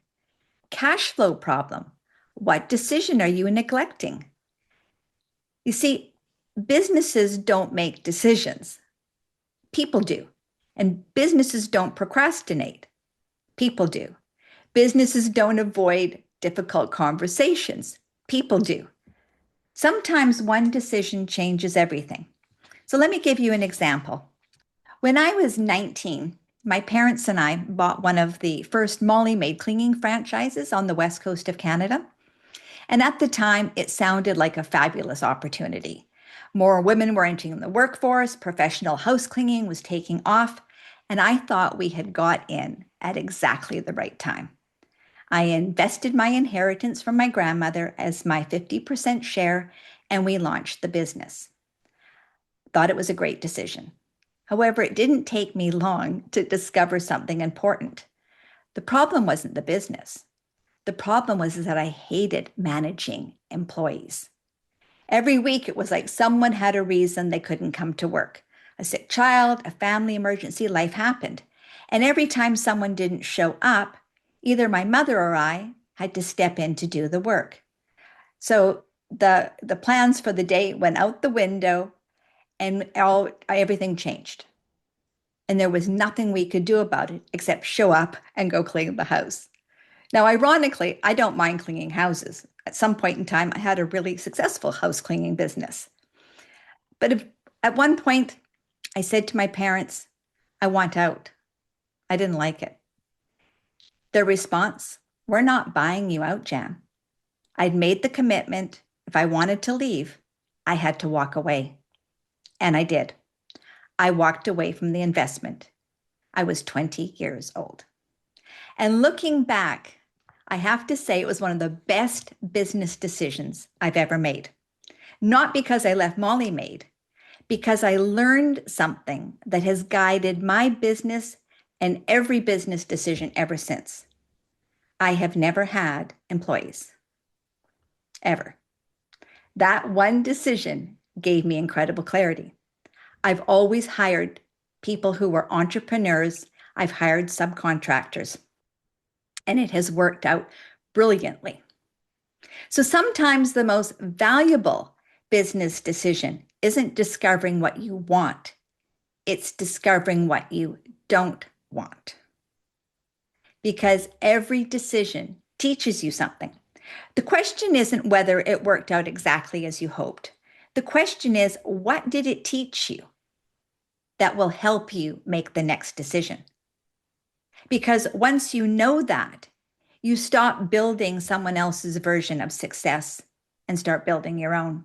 Cash flow problem, what decision are you neglecting? You see, businesses don't make decisions. People do. And businesses don't procrastinate. People do. Businesses don't avoid difficult conversations. People do. Sometimes one decision changes everything. So let me give you an example. When I was 19, my parents and I bought one of the first Molly-Maid cleaning franchises on the west coast of Canada. And at the time, it sounded like a fabulous opportunity. More women were entering the workforce, professional house cleaning was taking off, and I thought we had got in at exactly the right time. I invested my inheritance from my grandmother as my 50% share, and we launched the business. Thought it was a great decision. However, it didn't take me long to discover something important. The problem wasn't the business. The problem was that I hated managing employees. Every week, it was like someone had a reason they couldn't come to work. A sick child, a family emergency, life happened. And every time someone didn't show up, either my mother or I had to step in to do the work. So the plans for the day went out the window and everything changed. And there was nothing we could do about it except show up and go clean the house. Now, ironically, I don't mind cleaning houses. At some point in time, I had a really successful house cleaning business. But at one point, I said to my parents, I want out. I didn't like it. Their response, we're not buying you out, Jan. I'd made the commitment. If I wanted to leave, I had to walk away. And I did. I walked away from the investment. I was 20 years old. And looking back, I have to say it was one of the best business decisions I've ever made. Not because I left Molly-Maid, because I learned something that has guided my business and every business decision ever since. I have never had employees, ever. That one decision gave me incredible clarity. I've always hired people who were entrepreneurs. I've hired subcontractors, and it has worked out brilliantly. So sometimes the most valuable business decision isn't discovering what you want. It's discovering what you don't want. Because every decision teaches you something. The question isn't whether it worked out exactly as you hoped. The question is, what did it teach you that will help you make the next decision? Because once you know that, you stop building someone else's version of success and start building your own.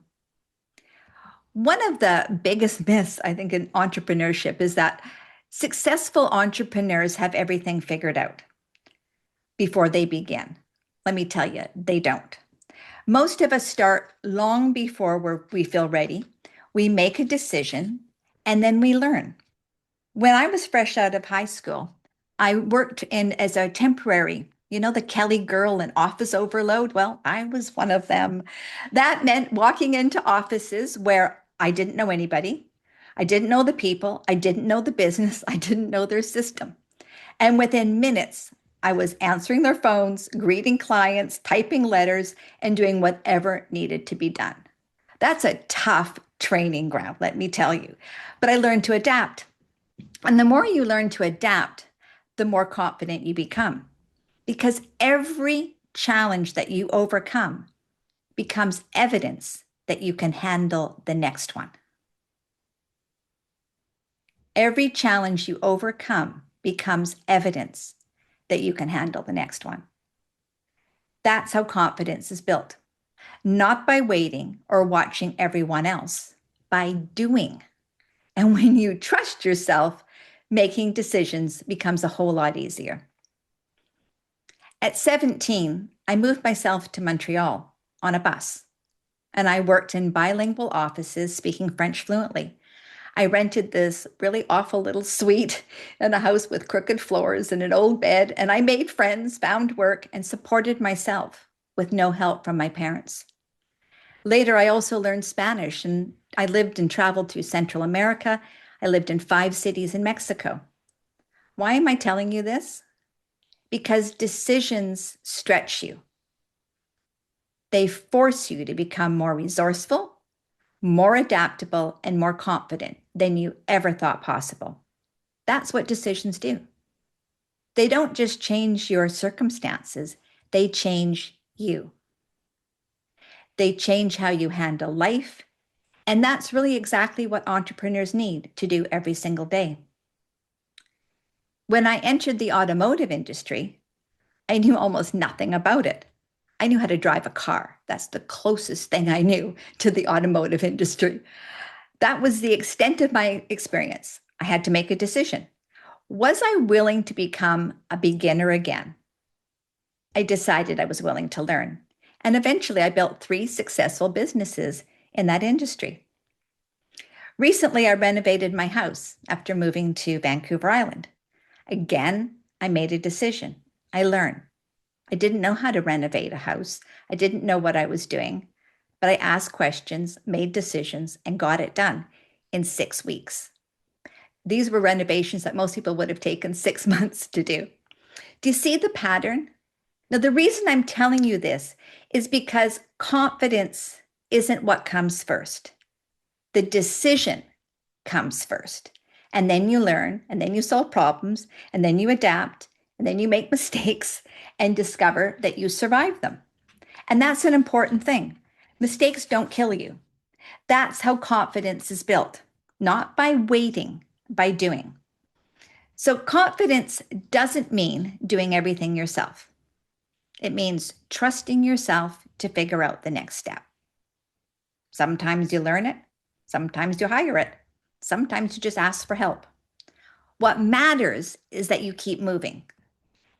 One of the biggest myths, I think, in entrepreneurship is that successful entrepreneurs have everything figured out before they begin. Let me tell you, they don't. Most of us start long before we feel ready. We make a decision, and then we learn. When I was fresh out of high school, I worked in as a temporary, the Kelly girl and office overload. Well, I was one of them. That meant walking into offices where I didn't know anybody. I didn't know the people. I didn't know the business. I didn't know their system. And within minutes, I was answering their phones, greeting clients, typing letters, and doing whatever needed to be done. That's a tough training ground, let me tell you. But I learned to adapt. And the more you learn to adapt, the more confident you become. Because every challenge that you overcome becomes evidence that you can handle the next one. Every challenge you overcome becomes evidence that you can handle the next one. That's how confidence is built. Not by waiting or watching everyone else, by doing. And when you trust yourself, making decisions becomes a whole lot easier. At 17, I moved myself to Montreal on a bus, and I worked in bilingual offices speaking French fluently. I rented this really awful little suite in a house with crooked floors and an old bed, and I made friends, found work, and supported myself with no help from my parents. Later, I also learned Spanish, and I lived and traveled through Central America. I lived in 5 cities in Mexico. Why am I telling you this? Because decisions stretch you. They force you to become more resourceful, more adaptable, and more confident than you ever thought possible. That's what decisions do. They don't just change your circumstances, they change you. They change how you handle life, and that's really exactly what entrepreneurs need to do every single day. When I entered the automotive industry, I knew almost nothing about it. I knew how to drive a car. That's the closest thing I knew to the automotive industry. That was the extent of my experience. I had to make a decision. Was I willing to become a beginner again? I decided I was willing to learn. And eventually I built 3 successful businesses in that industry. Recently, I renovated my house after moving to Vancouver Island. Again, I made a decision. I learned. I didn't know how to renovate a house. I didn't know what I was doing, but I asked questions, made decisions, and got it done in 6 weeks. These were renovations that most people would have taken 6 months to do. Do you see the pattern? Now, the reason I'm telling you this is because confidence isn't what comes first. The decision comes first. And then you learn, and then you solve problems, and then you adapt, and then you make mistakes and discover that you survived them. And that's an important thing. Mistakes don't kill you. That's how confidence is built, not by waiting, by doing. So confidence doesn't mean doing everything yourself. It means trusting yourself to figure out the next step. Sometimes you learn it, sometimes you hire it, sometimes you just ask for help. What matters is that you keep moving.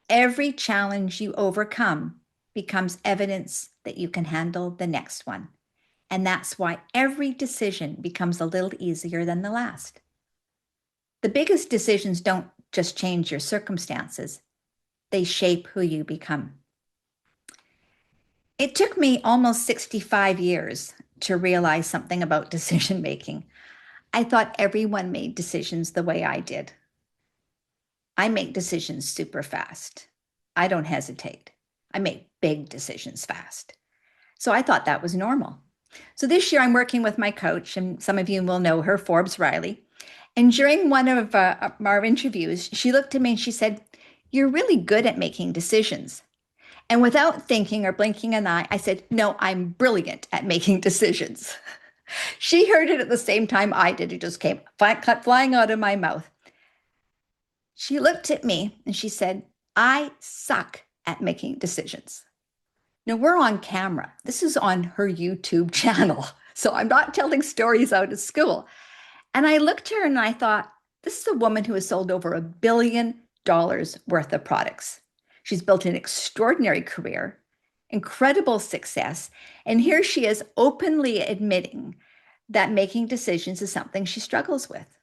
Every challenge you overcome becomes evidence that you can handle the next one. And that's why every decision becomes a little easier than the last. The biggest decisions don't just change your circumstances, they shape who you become. It took me almost 65 years to realize something about decision making. I thought everyone made decisions the way I did. I make decisions super fast. I don't hesitate. I make big decisions fast. So I thought that was normal. So this year I'm working with my coach, and some of you will know her, Forbes Riley. And during one of our interviews, she looked at me and she said, "You're really good at making decisions." And without thinking or blinking an eye, I said, "No, I'm brilliant at making decisions." She heard it at the same time I did. It just came flying out of my mouth. She looked at me and she said, "I suck at making decisions." Now we're on camera. This is on her YouTube channel. So I'm not telling stories out of school. And I looked at her and I thought, this is a woman who has sold over $1 billion worth of products. She's built an extraordinary career, incredible success. And here she is openly admitting that making decisions is something she struggles with.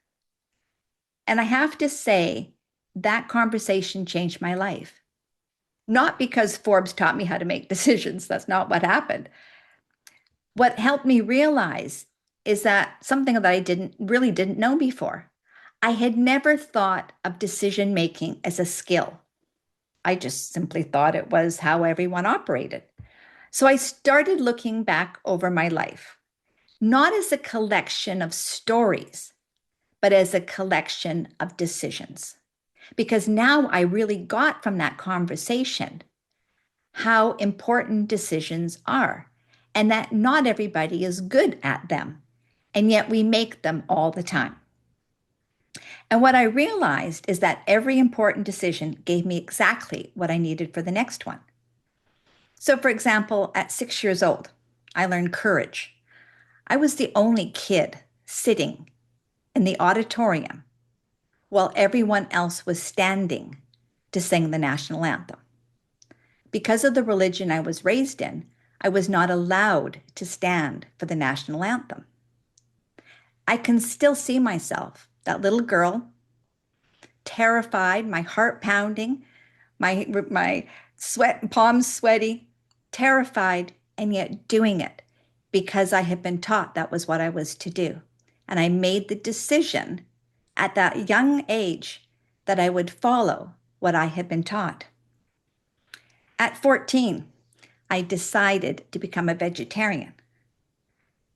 And I have to say, that conversation changed my life. Not because Forbes taught me how to make decisions. That's not what happened. What helped me realize is that something that I didn't know before. I had never thought of decision making as a skill. I just simply thought it was how everyone operated. So I started looking back over my life, not as a collection of stories, but as a collection of decisions. Because now I really got from that conversation how important decisions are, and that not everybody is good at them, and yet we make them all the time. And what I realized is that every important decision gave me exactly what I needed for the next one. So, for example, at 6 years old, I learned courage. I was the only kid sitting in the auditorium while everyone else was standing to sing the national anthem. Because of the religion I was raised in, I was not allowed to stand for the national anthem. I can still see myself, that little girl, terrified, my heart pounding, my sweat, palms sweaty, terrified, and yet doing it because I had been taught that was what I was to do. And I made the decision at that young age that I would follow what I had been taught. At 14, I decided to become a vegetarian.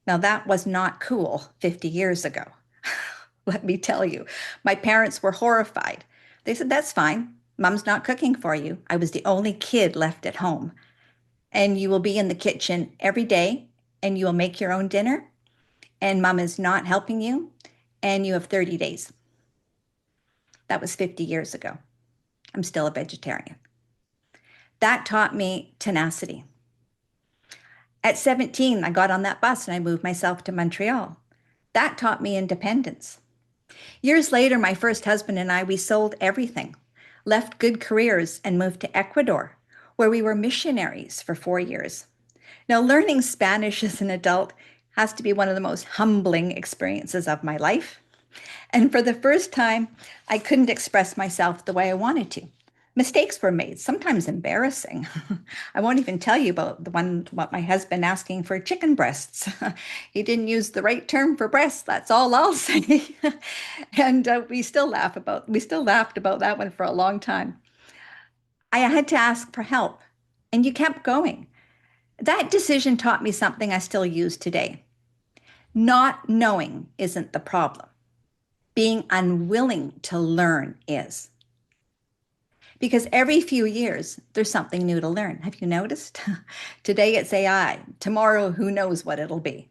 Now, that was not cool 50 years ago. Let me tell you, my parents were horrified. They said, "That's fine. Mom's not cooking for you." I was the only kid left at home. "And you will be in the kitchen every day, and you will make your own dinner, and Mom is not helping you, and you have 30 days. That was 50 years ago. I'm still a vegetarian. That taught me tenacity. At 17, I got on that bus and I moved myself to Montreal. That taught me independence. Years later, my first husband and I, we sold everything, left good careers, and moved to Ecuador, where we were missionaries for 4 years. Now, learning Spanish as an adult has to be one of the most humbling experiences of my life. And for the first time, I couldn't express myself the way I wanted to. Mistakes were made, sometimes embarrassing. I won't even tell you about what my husband asking for chicken breasts. He didn't use the right term for breasts. That's all I'll say. And we still laughed about that one for a long time. I had to ask for help, and you kept going. That decision taught me something I still use today. Not knowing isn't the problem. Being unwilling to learn is. Because every few years, there's something new to learn. Have you noticed? Today it's AI. Tomorrow, who knows what it'll be.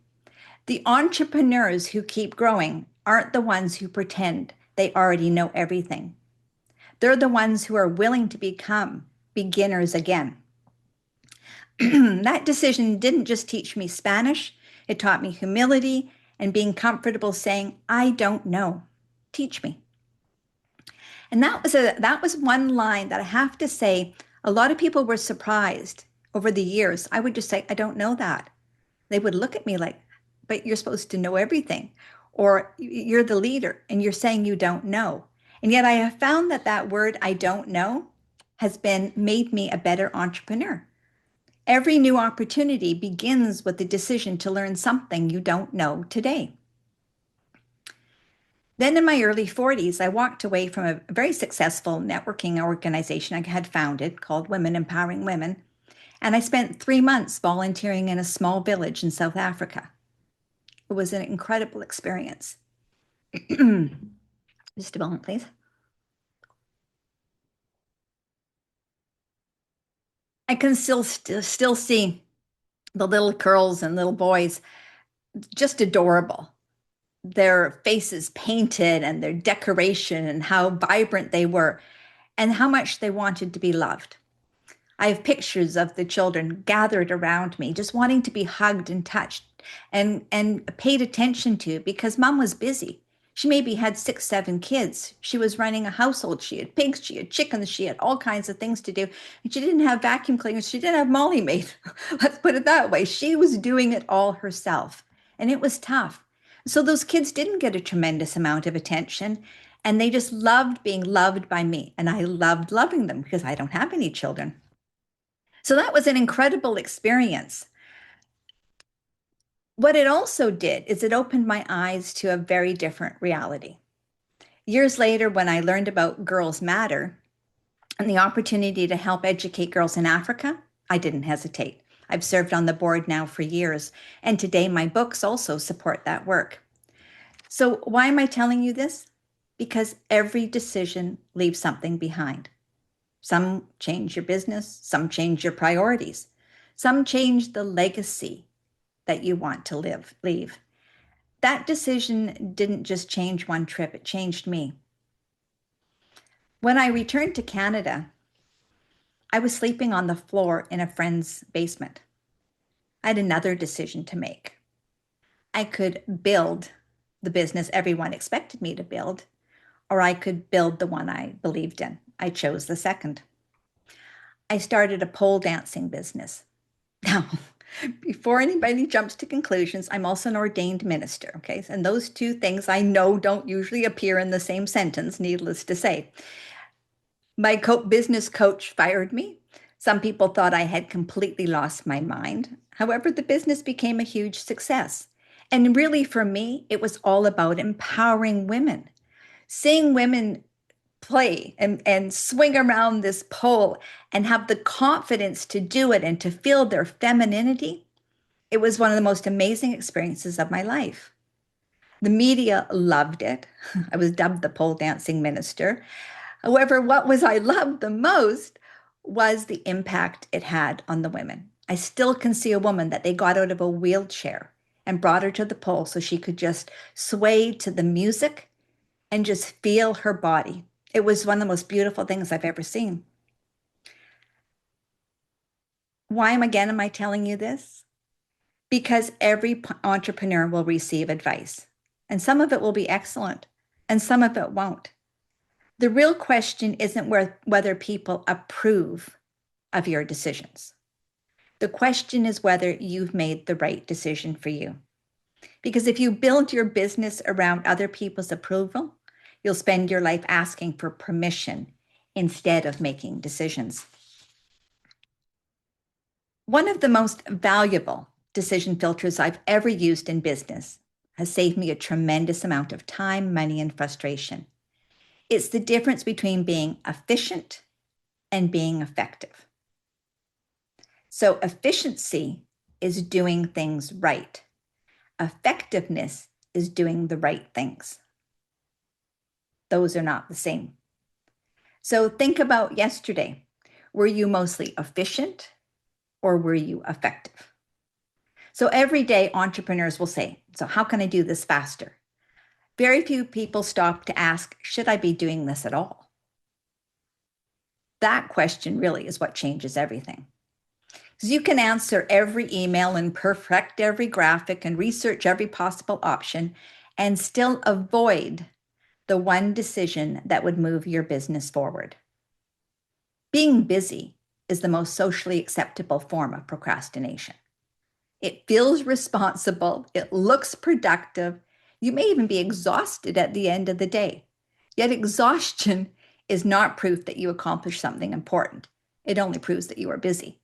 The entrepreneurs who keep growing aren't the ones who pretend they already know everything. They're the ones who are willing to become beginners again. That decision didn't just teach me Spanish, it taught me humility and being comfortable saying, "I don't know. Teach me." And that was one line that I have to say, a lot of people were surprised over the years. I would just say, "I don't know that." They would look at me like, "But you're supposed to know everything." Or, "You're the leader and you're saying you don't know." And yet I have found that word, "I don't know," has made me a better entrepreneur. Every new opportunity begins with the decision to learn something you don't know today. Then in my early 40s, I walked away from a very successful networking organization I had founded called Women Empowering Women. And I spent 3 months volunteering in a small village in South Africa. It was an incredible experience. Just a moment, please. I can still see the little girls and little boys, just adorable. Their faces painted and their decoration and how vibrant they were and how much they wanted to be loved. I have pictures of the children gathered around me, just wanting to be hugged and touched and paid attention to because Mom was busy. She maybe had 6, 7 kids. She was running a household. She had pigs, she had chickens, she had all kinds of things to do. And she didn't have vacuum cleaners. She didn't have Molly maid. Let's put it that way. She was doing it all herself. And it was tough. So those kids didn't get a tremendous amount of attention. And they just loved being loved by me. And I loved loving them because I don't have any children. So that was an incredible experience. What it also did is it opened my eyes to a very different reality. Years later, when I learned about Girls Matter and the opportunity to help educate girls in Africa, I didn't hesitate. I've served on the board now for years, and today my books also support that work. So why am I telling you this? Because every decision leaves something behind. Some change your business, some change your priorities, some change the legacy that you want to leave. That decision didn't just change one trip, it changed me. When I returned to Canada, I was sleeping on the floor in a friend's basement. I had another decision to make. I could build the business everyone expected me to build, or I could build the one I believed in. I chose the second. I started a pole dancing business. Now, before anybody jumps to conclusions, I'm also an ordained minister, okay? And those two things I know don't usually appear in the same sentence, needless to say. My business coach fired me. Some people thought I had completely lost my mind. However, the business became a huge success. And really, for me, it was all about empowering women, seeing women play and swing around this pole and have the confidence to do it and to feel their femininity. It was one of the most amazing experiences of my life. The media loved it. I was dubbed the pole dancing minister. However, what I loved the most was the impact it had on the women. I still can see a woman that they got out of a wheelchair and brought her to the pole so she could just sway to the music and just feel her body. It was one of the most beautiful things I've ever seen. Why am I telling you this? Because every entrepreneur will receive advice, and some of it will be excellent, and some of it won't. The real question isn't whether people approve of your decisions. The question is whether you've made the right decision for you. Because if you build your business around other people's approval, you'll spend your life asking for permission instead of making decisions. One of the most valuable decision filters I've ever used in business has saved me a tremendous amount of time, money, and frustration. It's the difference between being efficient and being effective. So efficiency is doing things right. Effectiveness is doing the right things. Those are not the same. So think about yesterday. Were you mostly efficient or were you effective? So every day entrepreneurs will say, so how can I do this faster? Very few people stop to ask, should I be doing this at all? That question really is what changes everything. Because you can answer every email and perfect every graphic and research every possible option and still avoid the one decision that would move your business forward. Being busy is the most socially acceptable form of procrastination. It feels responsible, it looks productive, you may even be exhausted at the end of the day. Yet exhaustion is not proof that you accomplished something important. It only proves that you are busy.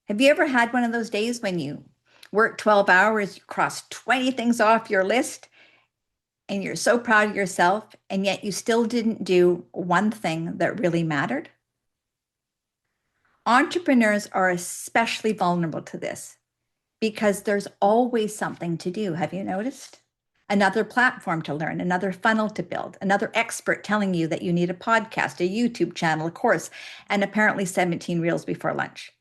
Have you ever had one of those days when you work 12 hours, you cross 20 things off your list, and you're so proud of yourself, and yet you still didn't do one thing that really mattered? Entrepreneurs are especially vulnerable to this because there's always something to do. Have you noticed? Another platform to learn, another funnel to build, another expert telling you that you need a podcast, a YouTube channel, a course, and apparently 17 reels before lunch.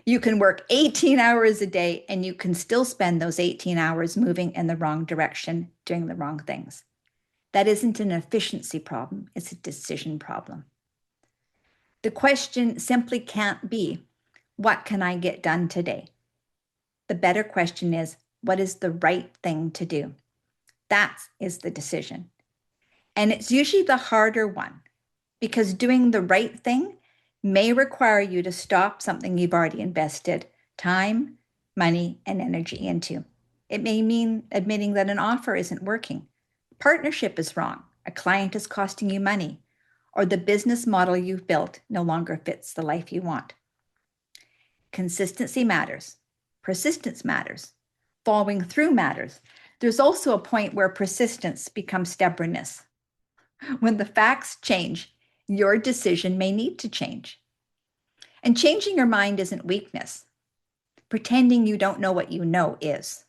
You can work 18 hours a day and you can still spend those 18 hours moving in the wrong direction, doing the wrong things. That isn't an efficiency problem, it's a decision problem. The question simply can't be, what can I get done today? The better question is, what is the right thing to do? That is the decision. And it's usually the harder one because doing the right thing may require you to stop something you've already invested time, money, and energy into. It may mean admitting that an offer isn't working, partnership is wrong, a client is costing you money, or the business model you've built no longer fits the life you want. Consistency matters. Persistence matters. Following through matters. There's also a point where persistence becomes stubbornness. When the facts change, your decision may need to change. And changing your mind isn't weakness. Pretending you don't know what you know is.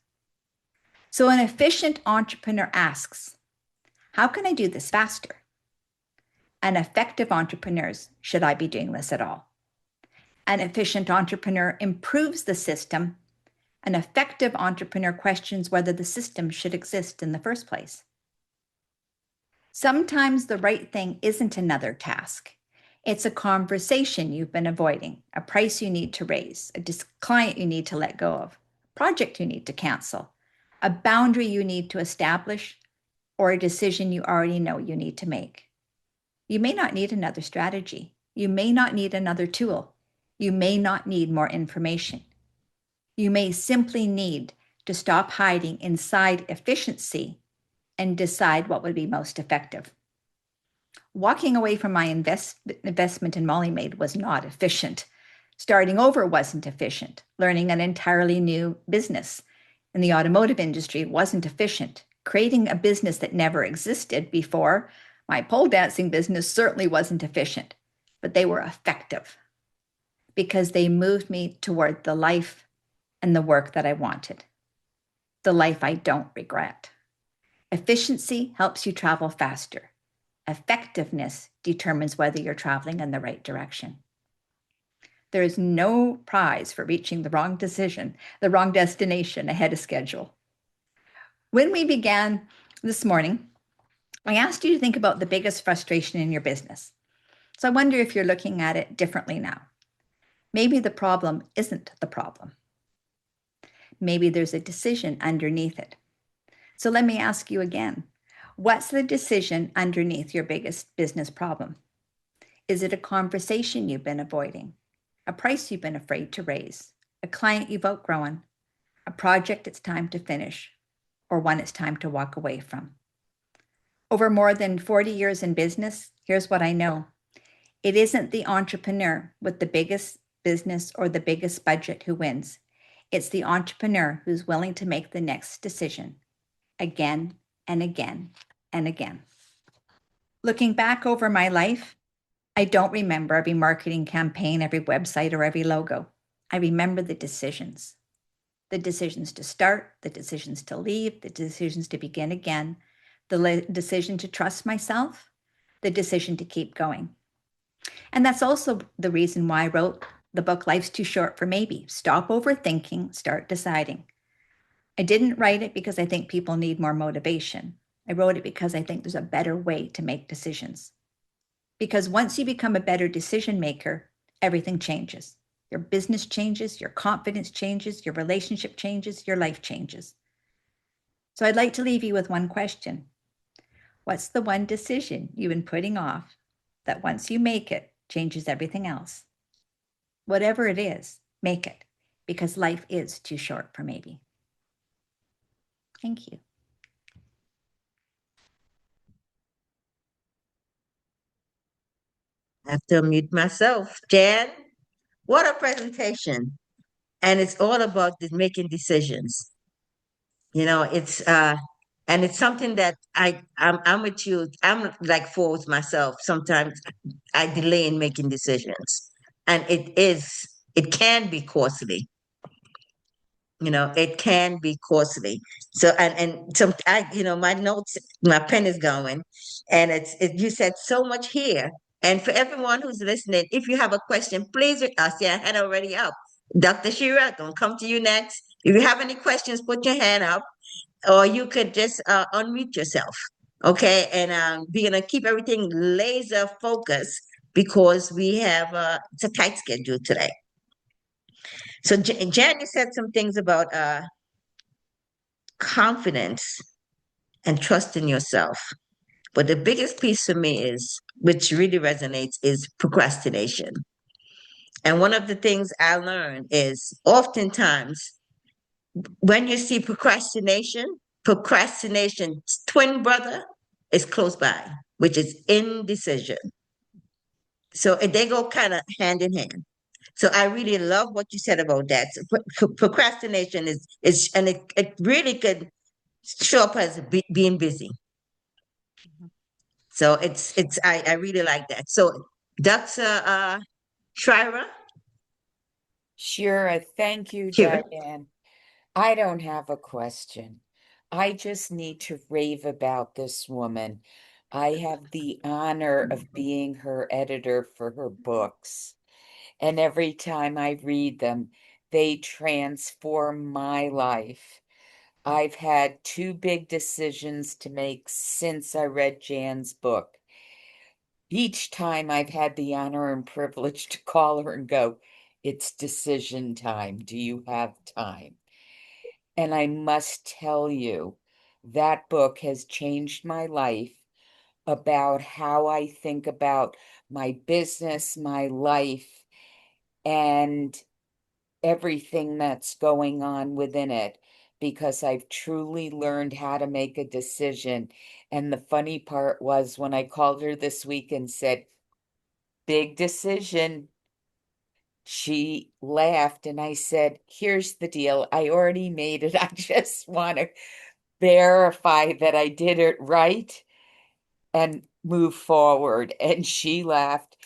So an efficient entrepreneur asks, how can I do this faster? An effective entrepreneur, should I be doing this at all? An efficient entrepreneur improves the system. An effective entrepreneur questions whether the system should exist in the first place. Sometimes the right thing isn't another task. It's a conversation you've been avoiding, a price you need to raise, a client you need to let go of, a project you need to cancel, a boundary you need to establish, or a decision you already know you need to make. You may not need another strategy. You may not need another tool. You may not need more information. You may simply need to stop hiding inside efficiency and decide what would be most effective. Walking away from my investment in Molly Maid was not efficient. Starting over wasn't efficient. Learning an entirely new business in the automotive industry wasn't efficient. Creating a business that never existed before, my pole dancing business, certainly wasn't efficient, but they were effective because they moved me toward the life and the work that I wanted, the life I don't regret. Efficiency helps you travel faster. Effectiveness determines whether you're traveling in the right direction. There is no prize for reaching the wrong decision, the wrong destination ahead of schedule. When we began this morning, I asked you to think about the biggest frustration in your business. So I wonder if you're looking at it differently now. Maybe the problem isn't the problem. Maybe there's a decision underneath it. So let me ask you again, what's the decision underneath your biggest business problem? Is it a conversation you've been avoiding? A price you've been afraid to raise? A client you've outgrown? A project it's time to finish? Or one it's time to walk away from? Over more than 40 years in business, here's what I know. It isn't the entrepreneur with the biggest business or the biggest budget who wins. It's the entrepreneur who's willing to make the next decision again and again and again. Looking back over my life, I don't remember every marketing campaign, every website, or every logo. I remember the decisions to start, the decisions to leave, the decisions to begin again, the decision to trust myself, the decision to keep going. And that's also the reason why I wrote the book, Life's Too Short for Maybe. Stop overthinking, start deciding. I didn't write it because I think people need more motivation. I wrote it because I think there's a better way to make decisions. Because once you become a better decision maker, everything changes. Your business changes, your confidence changes, your relationship changes, your life changes. So I'd like to leave you with one question. What's the one decision you've been putting off that once you make it, changes everything else? Whatever it is, make it, because life is too short for maybe. Thank you. I have to unmute myself. Jan, what a presentation. And it's all about making decisions. It's and it's something that I'm with you. I'm like with myself. Sometimes I delay in making decisions. And it can be costly. It can be costly. So and some my notes, my pen is going, and you said so much here. And for everyone who's listening, if you have a question, please, I see a hand already up. Dr. Shira, gonna come to you next. If you have any questions, put your hand up, or you could just unmute yourself. Okay, and we're gonna keep everything laser focused because we have it's a tight schedule today. So Jan, you said some things about confidence and trust in yourself. But the biggest piece for me which really resonates, is procrastination. And one of the things I learned is oftentimes when you see procrastination, twin brother is close by, which is indecision. So they go kind of hand in hand. So I really love what you said about that. So procrastination is and it really could show up as being busy. Mhm. So I really like that. So Dr. Shira, Sure. Thank you, Shira. Diane. I don't have a question. I just need to rave about this woman. I have the honor of being her editor for her books. And every time I read them, they transform my life. I've had two big decisions to make since I read Jan's book. Each time I've had the honor and privilege to call her and go, "It's decision time. Do you have time?" And I must tell you, that book has changed my life about how I think about my business, my life, and everything that's going on within it, because I've truly learned how to make a decision. And the funny part was when I called her this week and said, "Big decision," she laughed and I said, "Here's the deal. I already made it. I just want to verify that I did it right and move forward." And she laughed,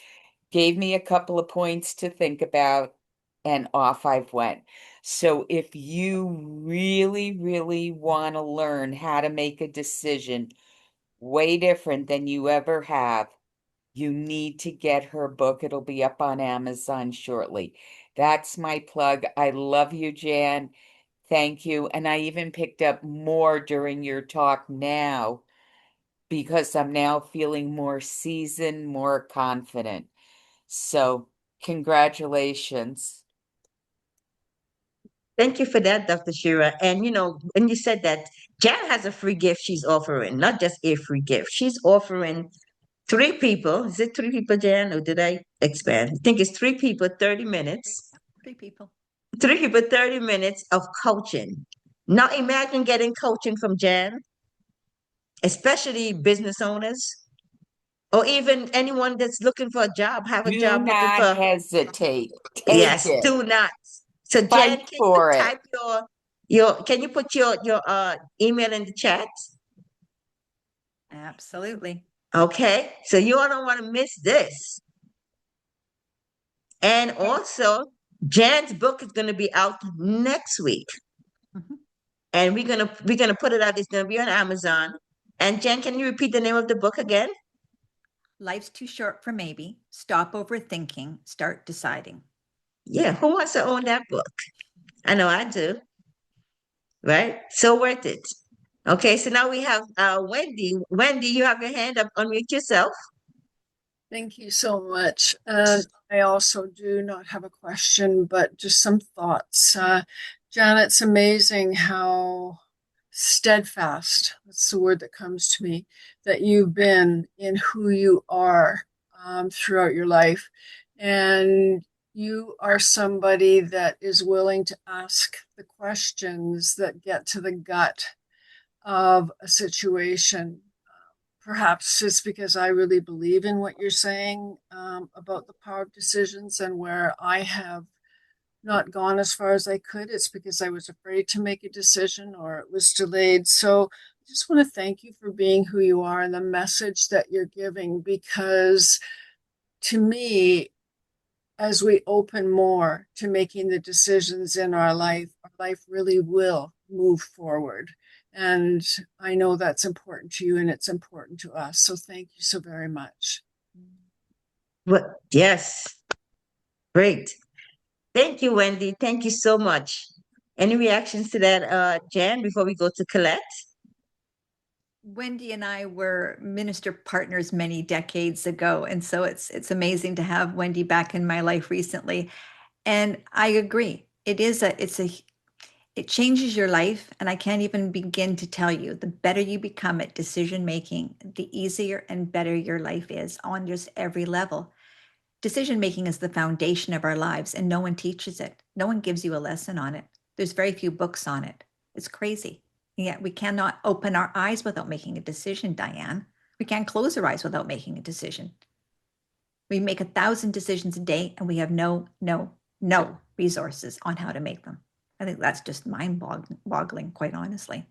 gave me a couple of points to think about, and off I went. So if you really, really want to learn how to make a decision way different than you ever have, you need to get her book. It'll be up on Amazon shortly. That's my plug. I love you, Jan. Thank you. And I even picked up more during your talk now because I'm now feeling more seasoned, more confident. So, congratulations. Thank you for that, Dr. Shira. And when you said that, Jan has a free gift she's offering, not just a free gift. She's offering three people. Is it three people, Jan, or did I expand? I think it's three people, 30 minutes. Three people. Three people, 30 minutes of coaching. Now imagine getting coaching from Jan, especially business owners, or even anyone that's looking for a job, have a Do job looking not for, hesitate. Take yes, it. do not. So Jan, Fight can you for it. type your can you put your email in the chat? Absolutely. Okay, so you all don't want to miss this. And also, Jan's book is going to be out next week, Mhm. and we're gonna put it out. It's going to be on Amazon. And Jan, can you repeat the name of the book again? Life's too short for maybe. Stop overthinking. Start deciding. Yeah, who wants to own that book? I know I do. Right? So worth it. Okay, so now we have Wendy. Wendy, you have your hand up. Unmute yourself. Thank you so much. And I also do not have a question, but just some thoughts. Janet, it's amazing how steadfast, that's the word that comes to me, that you've been in who you are throughout your life. And you are somebody that is willing to ask the questions that get to the gut of a situation. Perhaps it's because I really believe in what you're saying about the power of decisions, and where I have not gone as far as I could, it's because I was afraid to make a decision or it was delayed. So I just want to thank you for being who you are and the message that you're giving, because to me, as we open more to making the decisions in our life really will move forward. And I know that's important to you and it's important to us. So thank you so very much. What? Yes. Great. Thank you, Wendy. Thank you so much. Any reactions to that, Jan, before we go to Colette? Wendy and I were minister partners many decades ago, and so it's amazing to have Wendy back in my life recently. And I agree. It changes your life, and I can't even begin to tell you. The better you become at decision making, the easier and better your life is on just every level. Decision making is the foundation of our lives, and no one teaches it. No one gives you a lesson on it. There's very few books on it. It's crazy. And yet we cannot open our eyes without making a decision, Diane. We can't close our eyes without making a decision. We make 1,000 decisions a day and we have no resources on how to make them. I think that's just mind-boggling, quite honestly.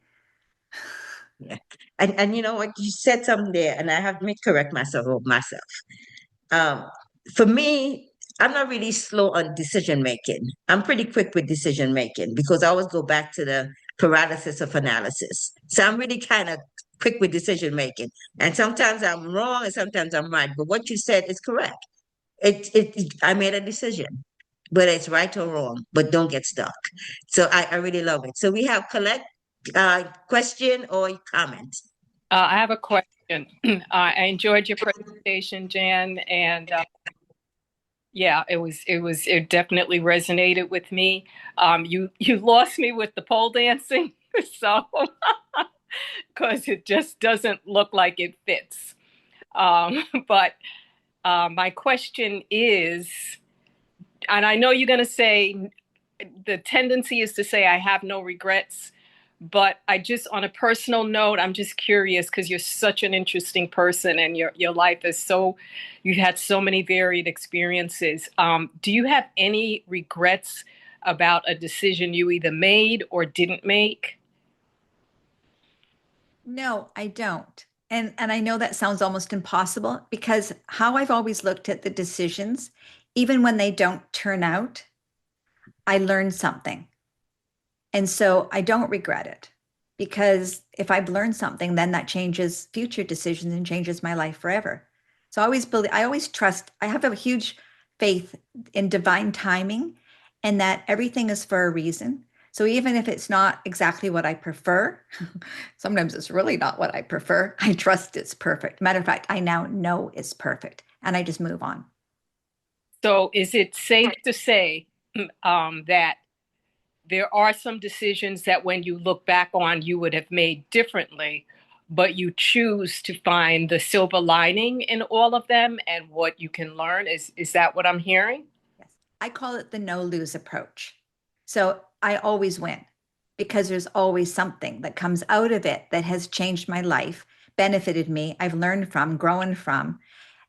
Yeah. And you know what, you said something there, and I have to correct myself. Um, for me, I'm not really slow on decision making. I'm pretty quick with decision making because I always go back to the paralysis of analysis. So I'm really kind of quick with decision making. And sometimes I'm wrong and sometimes I'm right. But what you said is correct. I made a decision, whether it's right or wrong, but don't get stuck. So I really love it. So we have Colette, question or comment. I have a question. I enjoyed your presentation, Jan, and yeah, it definitely resonated with me. You lost me with the pole dancing, so because it just doesn't look like it fits. But my question is, and I know you're going to say the tendency is to say I have no regrets, but I just, on a personal note, I'm just curious because you're such an interesting person and your life is so, you've had so many varied experiences. Do you have any regrets about a decision you either made or didn't make? No, I don't. And I know that sounds almost impossible because how I've always looked at the decisions, even when they don't turn out, I learned something. And so I don't regret it because if I've learned something, then that changes future decisions and changes my life forever. So I always trust, I have a huge faith in divine timing and that everything is for a reason. So even if it's not exactly what I prefer, sometimes it's really not what I prefer, I trust it's perfect. Matter of fact, I now know it's perfect and I just move on. So is it safe to say that there are some decisions that when you look back on, you would have made differently, but you choose to find the silver lining in all of them and what you can learn? Is that what I'm hearing? Yes. I call it the no lose approach. So I always win because there's always something that comes out of it that has changed my life, benefited me, I've learned from, grown from,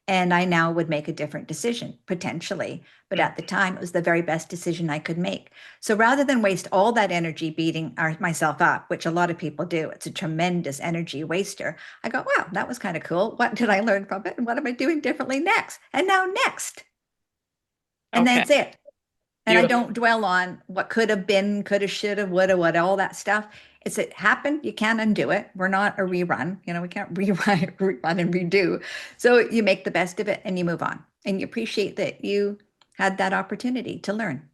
and I now would make a different decision potentially. But at the time, it was the very best decision I could make. So rather than waste all that energy beating myself up, which a lot of people do, it's a tremendous energy waster. I go, wow, that was kind of cool. What did I learn from it? And what am I doing differently next? And now next. And Okay. that's it. And I Beautiful. don't dwell on what could have been, could have, should have, would have, what, all that stuff. It happened. You can't undo it. We're not a rerun. We can't rerun and redo. So you make the best of it and you move on. And you appreciate that you had that opportunity to learn.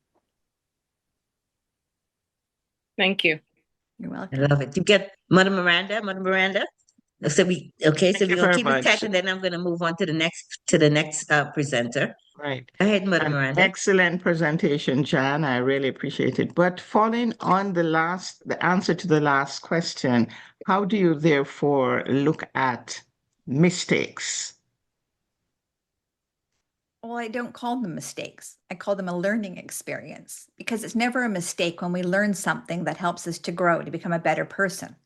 Thank you. You're I welcome. love it. You get Mother Miranda. So we're Thank gonna you very keep it much. tight, and then I'm gonna move on to the next presenter. Right. Go ahead, Mother An Miranda. excellent presentation, Jan. I really appreciate it. But following on the answer to the last question, how do you therefore look at mistakes? Well, I don't call them mistakes. I call them a learning experience because it's never a mistake when we learn something that helps us to grow, to become a better person.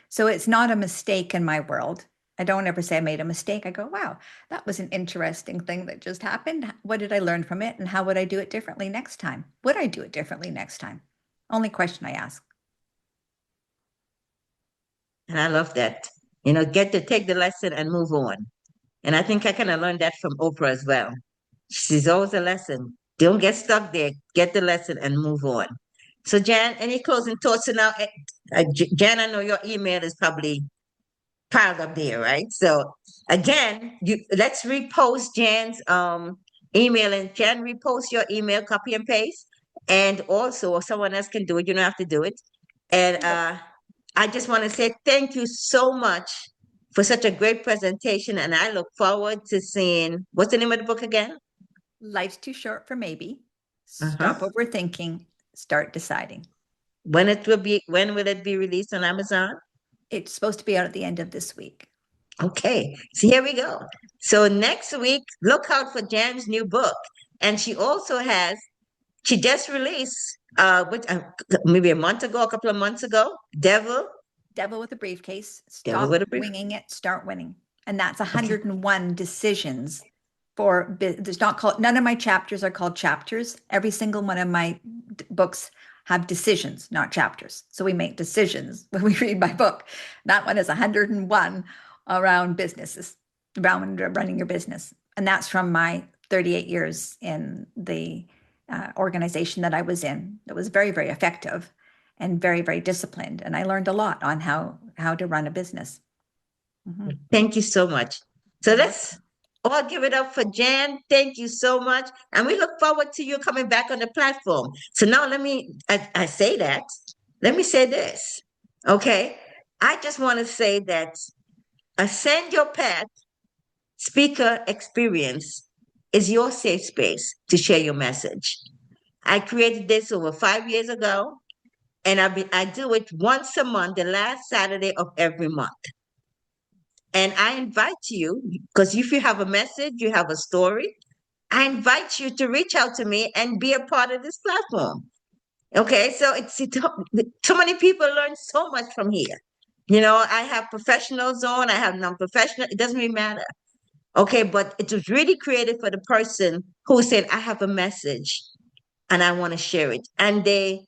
So it's not a mistake in my world. I don't ever say I made a mistake. I go, wow, that was an interesting thing that just happened. What did I learn from it? And how would I do it differently next time? Would I do it differently next time? Only question I ask. And I love that. Get to take the lesson and move on. And I think I kind of learned that from Oprah as well. She's always a lesson. Don't get stuck there. Get the lesson and move on. So, Jan, any closing thoughts? So now, Jan, I know your email is probably piled up there, right? So again, let's repost Jan's email, and Jan, repost your email, copy and paste. And also, if someone else can do it, you don't have to do it. And I just want to say thank you so much for such a great presentation. And I look forward to seeing, what's the name of the book again? Life's too short for maybe. Uh-huh. Stop overthinking, start deciding. When will it be released on Amazon? It's supposed to be out at the end of this week. Okay, so here we go. So next week, look out for Jan's new book. And she just released, maybe a couple of months ago, Devil Devil with a briefcase. Devil Stop with a Brief. winging it, start winning. And that's 101 decisions for, there's not called, none of my chapters are called chapters. Every single one of my books have decisions, not chapters. So we make decisions when we read my book. That one is 101 around businesses, around running your business. And that's from my 38 years in the organization that I was in. It was very, very effective and very, very disciplined. And I learned a lot on how to run a business. Mm-hmm. Thank you so much. So let's all give it up for Jan. Thank you so much. And we look forward to you coming back on the platform. So now I say that, let me say this. Okay. I just want to say that Ascend Your Path speaker experience is your safe space to share your message. I created this over 5 years ago, and I do it once a month, the last Saturday of every month. And I invite you, because if you have a message, you have a story, I invite you to reach out to me and be a part of this platform. Okay, so too many people learn so much from here. You know, I have professionals on, I have non-professional, it doesn't really matter. Okay, but it was really created for the person who said, I have a message and I want to share it. And they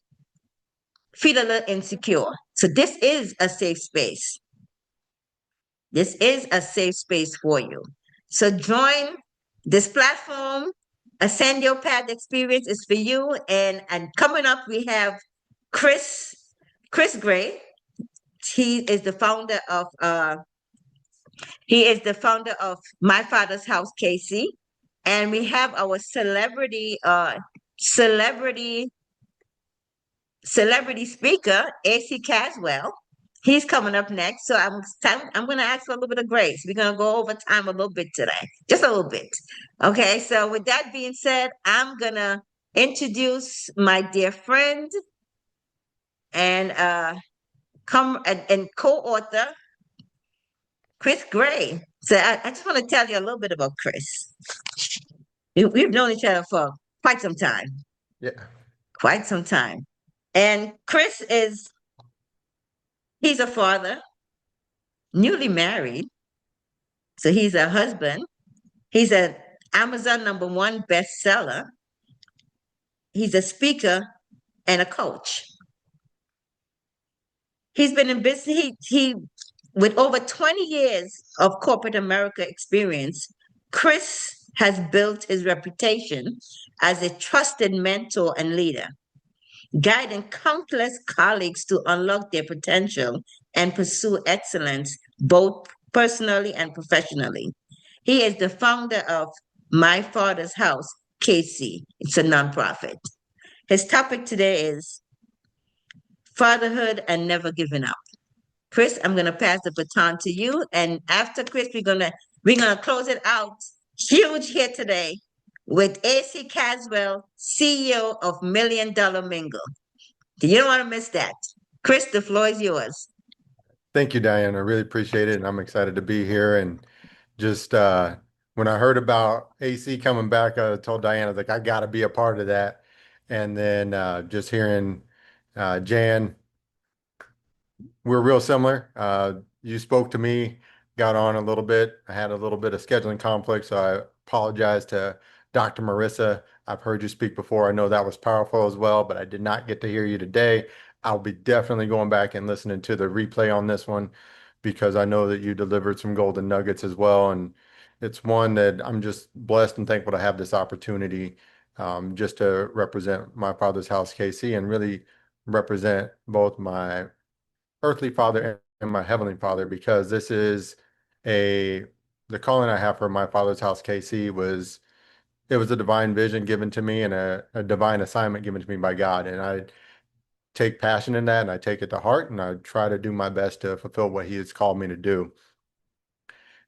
feel a little insecure. So this is a safe space. This is a safe space for you. So join this platform. Ascend Your Path experience is for you. And coming up, we have Chris Gray. He is the founder of My Father's House KC. And we have our celebrity speaker, AC Caswell. He's coming up next. So I'm going to ask for a little bit of grace. We're going to go over time a little bit today, just a little bit. Okay. So with that being said, I'm going to introduce my dear friend and co-author, Chris Gray. So I just want to tell you a little bit about Chris. We've known each other for quite some time. Yeah. Quite some time. And he's a father, newly married. So he's a husband. He's an Amazon #1 bestseller. He's a speaker and a coach. He's been in business. He with over 20 years of corporate America experience, Chris has built his reputation as a trusted mentor and leader, guiding countless colleagues to unlock their potential and pursue excellence, both personally and professionally. He is the founder of My Father's House, KC. It's a nonprofit. His topic today is fatherhood and never giving up. Chris, I'm gonna pass the baton to you, and after Chris, we're gonna close it out huge here today with AC Caswell, CEO of $1 Million Mingle. You don't want to miss that. Chris, the floor is yours. Thank you, Diane. I really appreciate it. And I'm excited to be here. And just when I heard about AC coming back, I told Diane, I was like, I got to be a part of that. And then just hearing Jan, we're real similar. You spoke to me, got on a little bit. I had a little bit of scheduling conflict, so I apologize to Dr. Marissa. I've heard you speak before. I know that was powerful as well, but I did not get to hear you today. I'll be definitely going back and listening to the replay on this one because I know that you delivered some golden nuggets as well. And it's one that I'm just blessed and thankful to have this opportunity just to represent my father's house, KC, and really represent both my earthly father and my heavenly father, because this is the calling I have for my father's house, KC, was it was a divine vision given to me and a divine assignment given to me by God. And I take passion in that and I take it to heart and I try to do my best to fulfill what he has called me to do.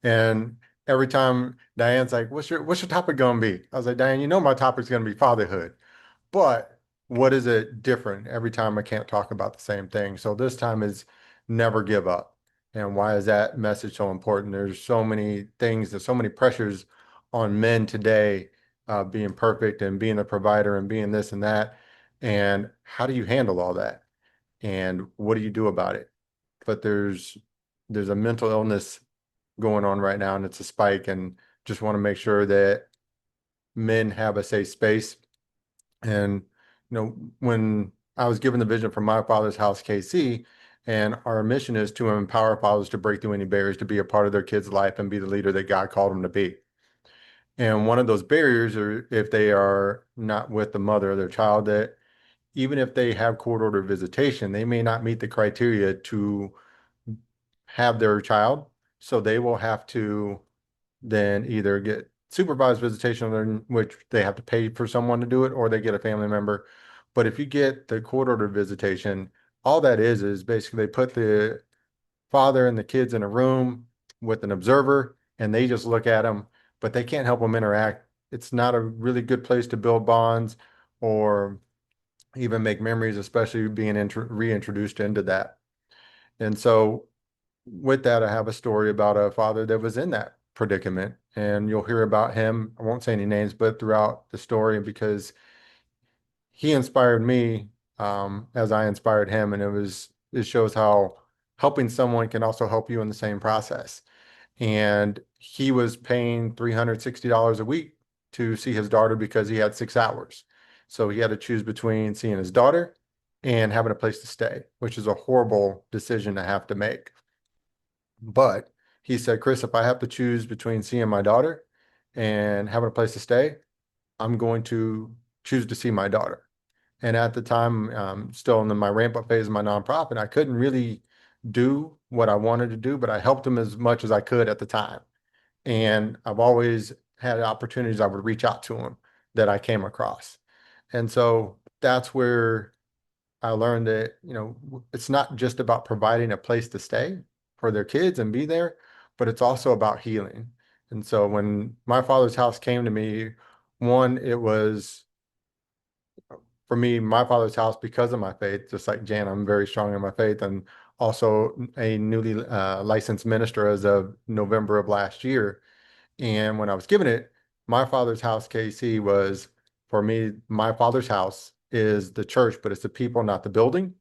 And every time Diane's like, what's your topic going to be? I was like, Diane, you know, my topic's going to be fatherhood, but what is it different every time? I can't talk about the same thing. So this time is never give up. And why is that message so important? There's so many things, there's so many pressures on men today, being perfect and being a provider and being this and that. And how do you handle all that? And what do you do about it? But there's a mental illness going on right now, and it's a spike. And just want to make sure that men have a safe space. And when I was given the vision from my father's house, KC, and our mission is to empower fathers to break through any barriers to be a part of their kids' life and be the leader that God called them to be. And one of those barriers are if they are not with the mother of their child, that even if they have court order visitation, they may not meet the criteria to have their child. So they will have to then either get supervised visitation, in which they have to pay for someone to do it, or they get a family member. But if you get the court order visitation, all that is basically they put the father and the kids in a room with an observer and they just look at them, but they can't help them interact. It's not a really good place to build bonds or even make memories, especially being reintroduced into that. And so with that, I have a story about a father that was in that predicament, and you'll hear about him. I won't say any names, but throughout the story, because he inspired me as I inspired him, and it shows how helping someone can also help you in the same process. And he was paying $360 a week to see his daughter because he had 6 hours. So he had to choose between seeing his daughter and having a place to stay, which is a horrible decision to have to make. But he said, Chris, if I have to choose between seeing my daughter and having a place to stay, I'm going to choose to see my daughter. And at the time, still in my ramp up phase of my nonprofit, I couldn't really do what I wanted to do, but I helped him as much as I could at the time. And I've always had opportunities I would reach out to him that I came across. And so that's where I learned that, it's not just about providing a place to stay for their kids and be there, but it's also about healing. And so when my father's house came to me, one, it was for me, my father's house, because of my faith, just like Jan, I'm very strong in my faith, and also a newly licensed minister as of November of last year. And when I was given it, my father's house, KC, was for me, my father's house is the church, but it's the people, not the building.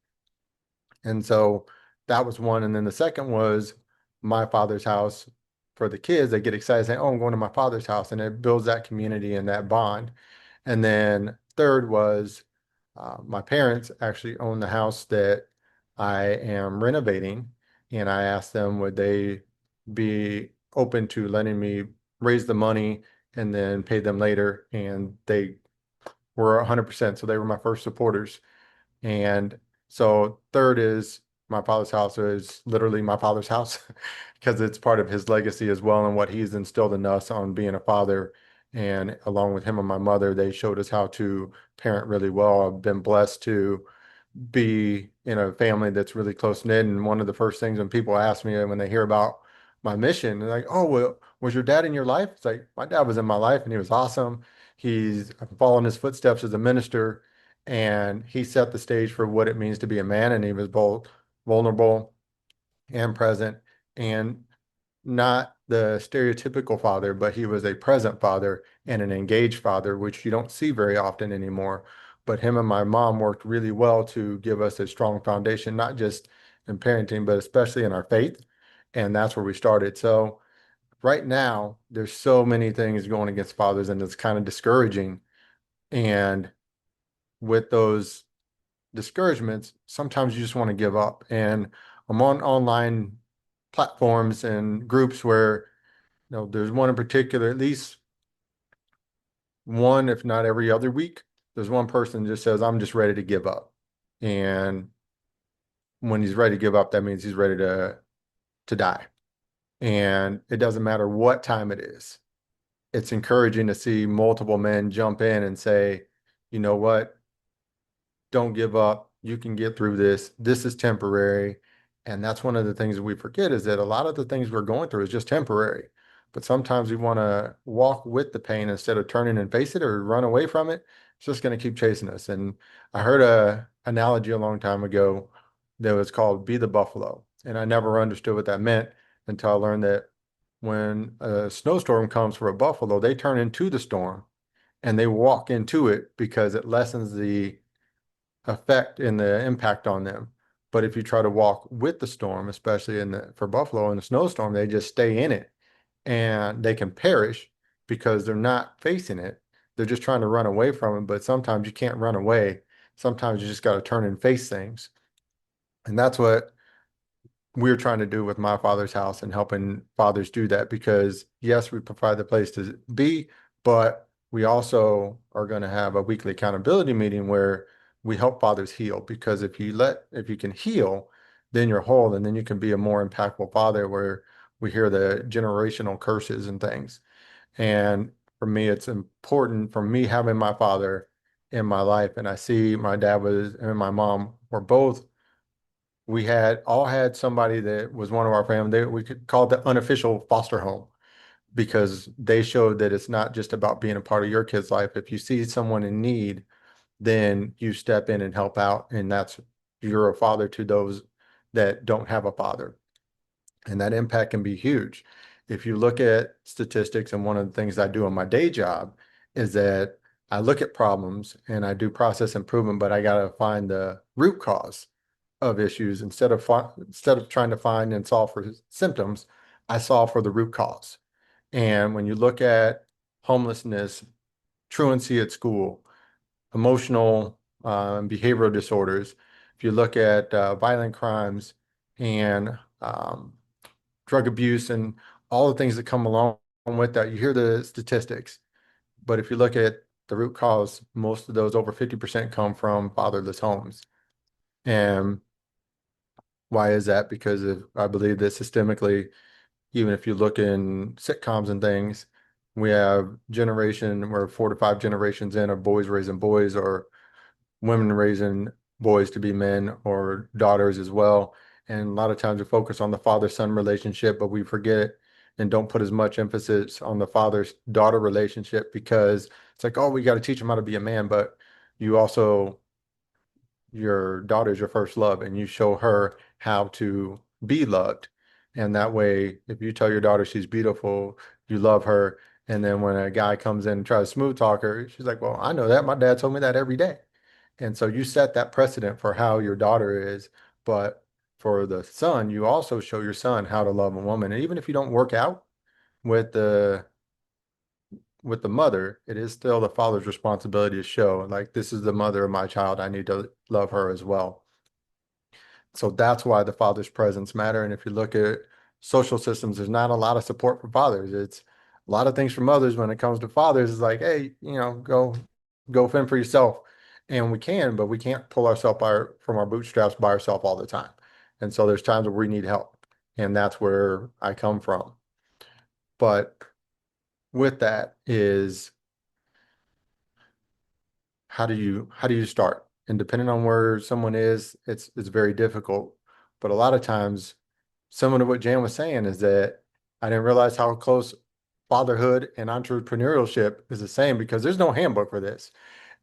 And so that was one. And then the second was my father's house for the kids. They get excited saying, oh, I'm going to my father's house. And it builds that community and that bond. And then third was my parents actually own the house that I am renovating. And I asked them, would they be open to letting me raise the money and then pay them later? And they were 100%. So they were my first supporters. And so third is my father's house is literally my father's house because it's part of his legacy as well and what he's instilled in us on being a father. And along with him and my mother, they showed us how to parent really well. I've been blessed to be in a family that's really close knit. And one of the first things when people ask me when they hear about my mission, they're like, "Oh, well, was your dad in your life?" It's like my dad was in my life, and he was awesome. I've followed his footsteps as a minister, and he set the stage for what it means to be a man. And he was both vulnerable and present, and not the stereotypical father, but he was a present father and an engaged father, which you don't see very often anymore. But him and my mom worked really well to give us a strong foundation, not just in parenting, but especially in our faith. And that's where we started. So right now, there's so many things going against fathers, and it's kind of discouraging. And with those discouragements, sometimes you just want to give up. And I'm on online platforms and groups where there's one in particular, at least one, if not every other week, there's one person just says, I'm just ready to give up. And when he's ready to give up, that means he's ready to die. And it doesn't matter what time it is. It's encouraging to see multiple men jump in and say, you know what? Don't give up. You can get through this. This is temporary. And that's one of the things that we forget is that a lot of the things we're going through is just temporary. But sometimes we want to walk with the pain instead of turning and face it or run away from it. It's just going to keep chasing us. And I heard a analogy a long time ago that was called be the buffalo. And I never understood what that meant until I learned that when a snowstorm comes for a buffalo, they turn into the storm and they walk into it because it lessens the effect and the impact on them. But if you try to walk with the storm, especially for buffalo in the snowstorm, they just stay in it and they can perish because they're not facing it. They're just trying to run away from it. But sometimes you can't run away. Sometimes you just got to turn and face things. And that's what we're trying to do with my father's house and helping fathers do that, because yes, we provide the place to be, but we also are going to have a weekly accountability meeting where we help fathers heal, because if you can heal, then you're whole, and then you can be a more impactful father, where we hear the generational curses and things. And for me, it's important for me having my father in my life, and I see my dad was and my mom were both, we had all had somebody that was one of our family. We could call it the unofficial foster home, because they showed that it's not just about being a part of your kid's life. If you see someone in need, then you step in and help out. And you're a father to those that don't have a father. And that impact can be huge. If you look at statistics, and one of the things I do in my day job is that I look at problems and I do process improvement, but I got to find the root cause of issues instead of trying to find and solve for symptoms. I solve for the root cause. And when you look at homelessness, truancy at school, emotional and behavioral disorders, if you look at violent crimes and drug abuse and all the things that come along with that, you hear the statistics. But if you look at the root cause, most of those, over 50%, come from fatherless homes. And why is that? Because I believe that systemically, even if you look in sitcoms and things, we have we're 4 to 5 generations in of boys raising boys, or women raising boys to be men, or daughters as well. And a lot of times we focus on the father-son relationship, but we forget and don't put as much emphasis on the father-daughter relationship, because it's like, oh, we got to teach them how to be a man, but you also, your daughter's your first love, and you show her how to be loved. And that way, if you tell your daughter she's beautiful, you love her, and then when a guy comes in and tries to smooth talk her, she's like, well, I know that. My dad told me that every day. And so you set that precedent for how your daughter is. But for the son, you also show your son how to love a woman. And even if you don't work out with the mother, it is still the father's responsibility to show, like, this is the mother of my child. I need to love her as well. So that's why the father's presence matter. And if you look at social systems, there's not a lot of support for fathers. It's a lot of things for mothers. When it comes to fathers, it's like, hey, go fend for yourself. And we can, but we can't pull ourselves from our bootstraps by ourselves all the time. And so there's times where we need help. And that's where I come from. But with that is, how do you start? And depending on where someone is, it's very difficult. But a lot of times, similar to what Jan was saying, is that I didn't realize how close fatherhood and entrepreneurship is the same, because there's no handbook for this.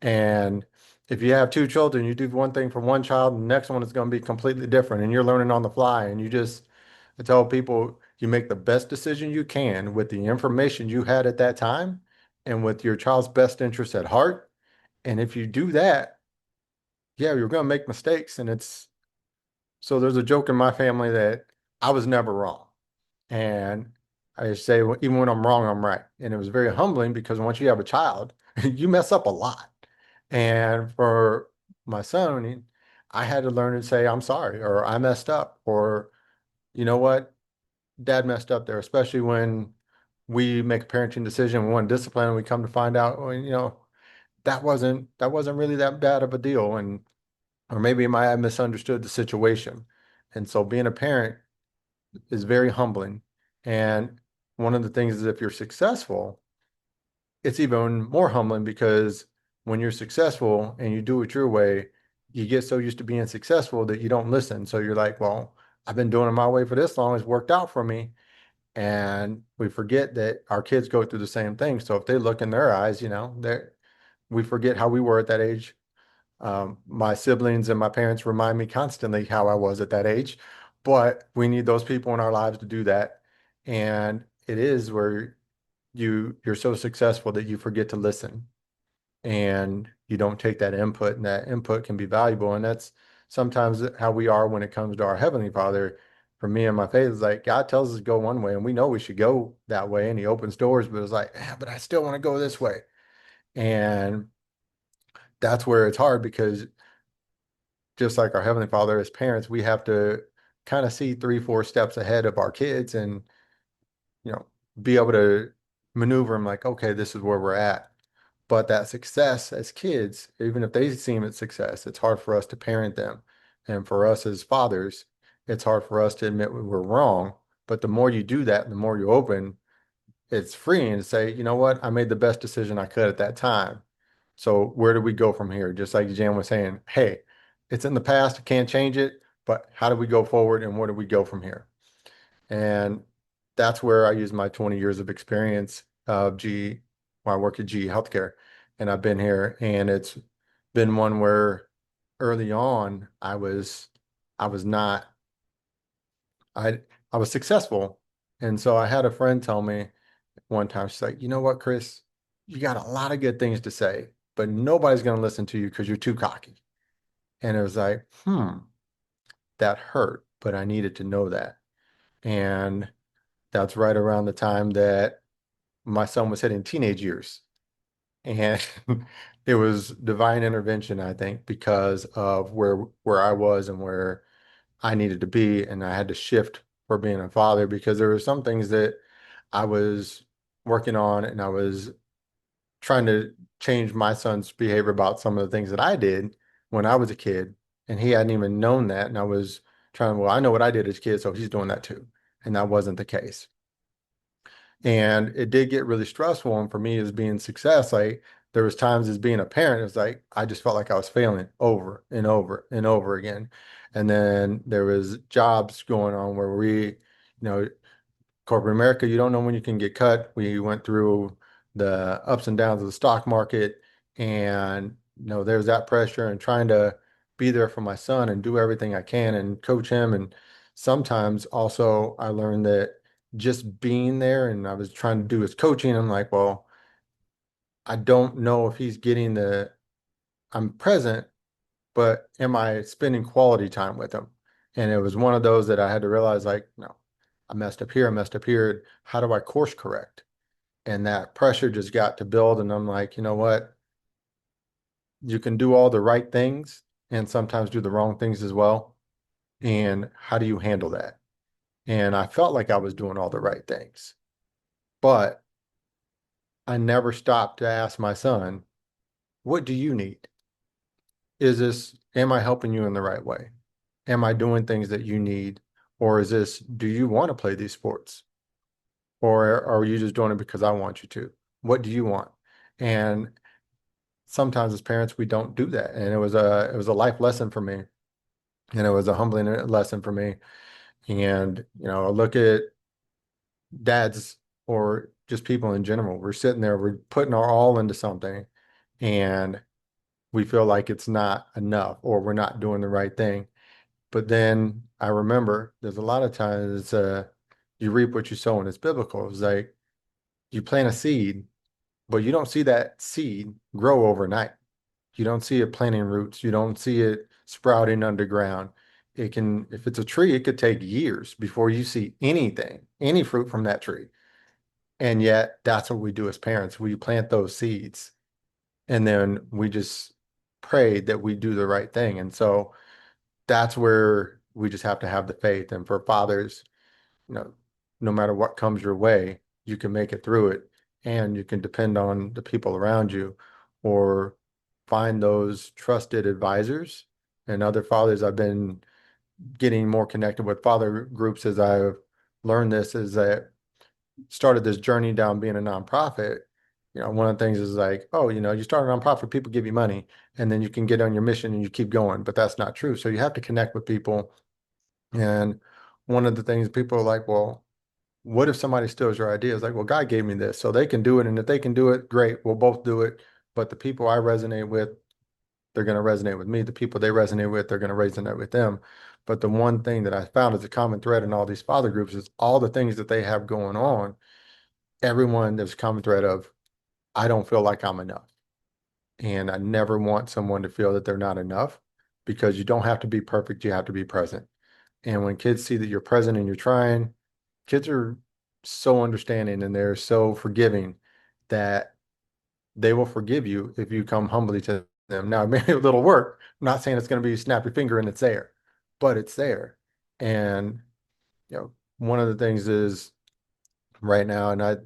And if you have 2 children, you do one thing for one child, and the next one is going to be completely different, and you're learning on the fly. And I tell people, you make the best decision you can with the information you had at that time and with your child's best interest at heart. And if you do that, yeah, you're going to make mistakes. So there's a joke in my family that I was never wrong. And I say, well, even when I'm wrong, I'm right. And it was very humbling, because once you have a child, you mess up a lot. And for my son, I had to learn to say, I'm sorry, or I messed up, or you know what, dad messed up there, especially when we make a parenting decision, we want to discipline, and we come to find out, well, that wasn't really that bad of a deal. And or maybe I misunderstood the situation. And so being a parent is very humbling. And one of the things is, if you're successful, it's even more humbling, because when you're successful and you do it your way, you get so used to being successful that you don't listen. So you're like, well, I've been doing it my way for this long, it's worked out for me. And we forget that our kids go through the same thing. So if they look in their eyes, we forget how we were at that age. My siblings and my parents remind me constantly how I was at that age, but we need those people in our lives to do that. And it is where you're so successful that you forget to listen, and you don't take that input, and that input can be valuable. And that's sometimes how we are when it comes to our Heavenly Father. For me and my faith is like God tells us to go one way and we know we should go that way and he opens doors, but it's like, but I still want to go this way. And that's where it's hard because just like our Heavenly Father, as parents, we have to kind of see 3, 4 steps ahead of our kids and, you know, be able to maneuver them like, okay, this is where we're at. But that success as kids, even if they seem it's success, it's hard for us to parent them. And for us as fathers, it's hard for us to admit we were wrong. But the more you do that, the more you open, it's freeing to say, you know what, I made the best decision I could at that time. So where do we go from here? Just like Jan was saying, hey, it's in the past, can't change it, but how do we go forward and where do we go from here? And that's where I use my 20 years of experience of GE, when I work at GE Healthcare. And I've been here and it's been one where early on I was not I I was successful. And so I had a friend tell me one time, she's like, you know what, Chris, you got a lot of good things to say, but nobody's going to listen to you because you're too cocky. And it was like, that hurt, but I needed to know that. And that's right around the time that my son was hitting teenage years. And it was divine intervention, I think, because of where I was and where I needed to be. And I had to shift for being a father because there were some things that I was working on and I was trying to change my son's behavior about some of the things that I did when I was a kid. And he hadn't even known that. And I was trying, well, I know what I did as a kid, so he's doing that too. And that wasn't the case. And it did get really stressful. And for me as being success, like there was times as being a parent, it was like I just felt like I was failing over and over and over again. And then there was jobs going on where corporate America, you don't know when you can get cut. We went through the ups and downs of the stock market, and there's that pressure and trying to be there for my son and do everything I can and coach him. And sometimes also I learned that just being there and I was trying to do his coaching, I'm like, well, I don't know if he's getting I'm present, but am I spending quality time with him? And it was one of those that I had to realize, like, no, I messed up here, I messed up here. How do I course correct? And that pressure just got to build. And I'm like, you know what? You can do all the right things and sometimes do the wrong things as well. And how do you handle that? And I felt like I was doing all the right things, but I never stopped to ask my son, what do you need? Am I helping you in the right way? Am I doing things that you need? Or do you want to play these sports? Or are you just doing it because I want you to? What do you want? And sometimes as parents, we don't do that. And it was a life lesson for me. And it was a humbling lesson for me. And, I look at dads or just people in general. We're sitting there, we're putting our all into something and we feel like it's not enough or we're not doing the right thing. But then I remember there's a lot of times you reap what you sow, and it's biblical. It's like you plant a seed, but you don't see that seed grow overnight. You don't see it planting roots. You don't see it sprouting underground. If it's a tree, it could take years before you see anything, any fruit from that tree. And yet that's what we do as parents. We plant those seeds and then we just pray that we do the right thing. And so that's where we just have to have the faith. And for fathers, you know, no matter what comes your way, you can make it through it and you can depend on the people around you or find those trusted advisors and other fathers. I've been getting more connected with father groups as I've learned this is that started this journey down being a nonprofit. One of the things is like, oh, you start a nonprofit, people give you money, and then you can get on your mission and you keep going. But that's not true. So you have to connect with people. And one of the things people are like, well, what if somebody steals your idea? It's like, well, God gave me this, so they can do it. And if they can do it, great, we'll both do it. But the people I resonate with, they're going to resonate with me. The people they resonate with, they're going to resonate with them. But the one thing that I found as a common thread in all these father groups is all the things that they have going on. Everyone, there's a common thread of, I don't feel like I'm enough. And I never want someone to feel that they're not enough because you don't have to be perfect, you have to be present. And when kids see that you're present and you're trying, kids are so understanding and they're so forgiving that they will forgive you if you come humbly to them. Now, it may be a little work. I'm not saying it's going to be snap your finger and it's there, but it's there. And, one of the things is right now, and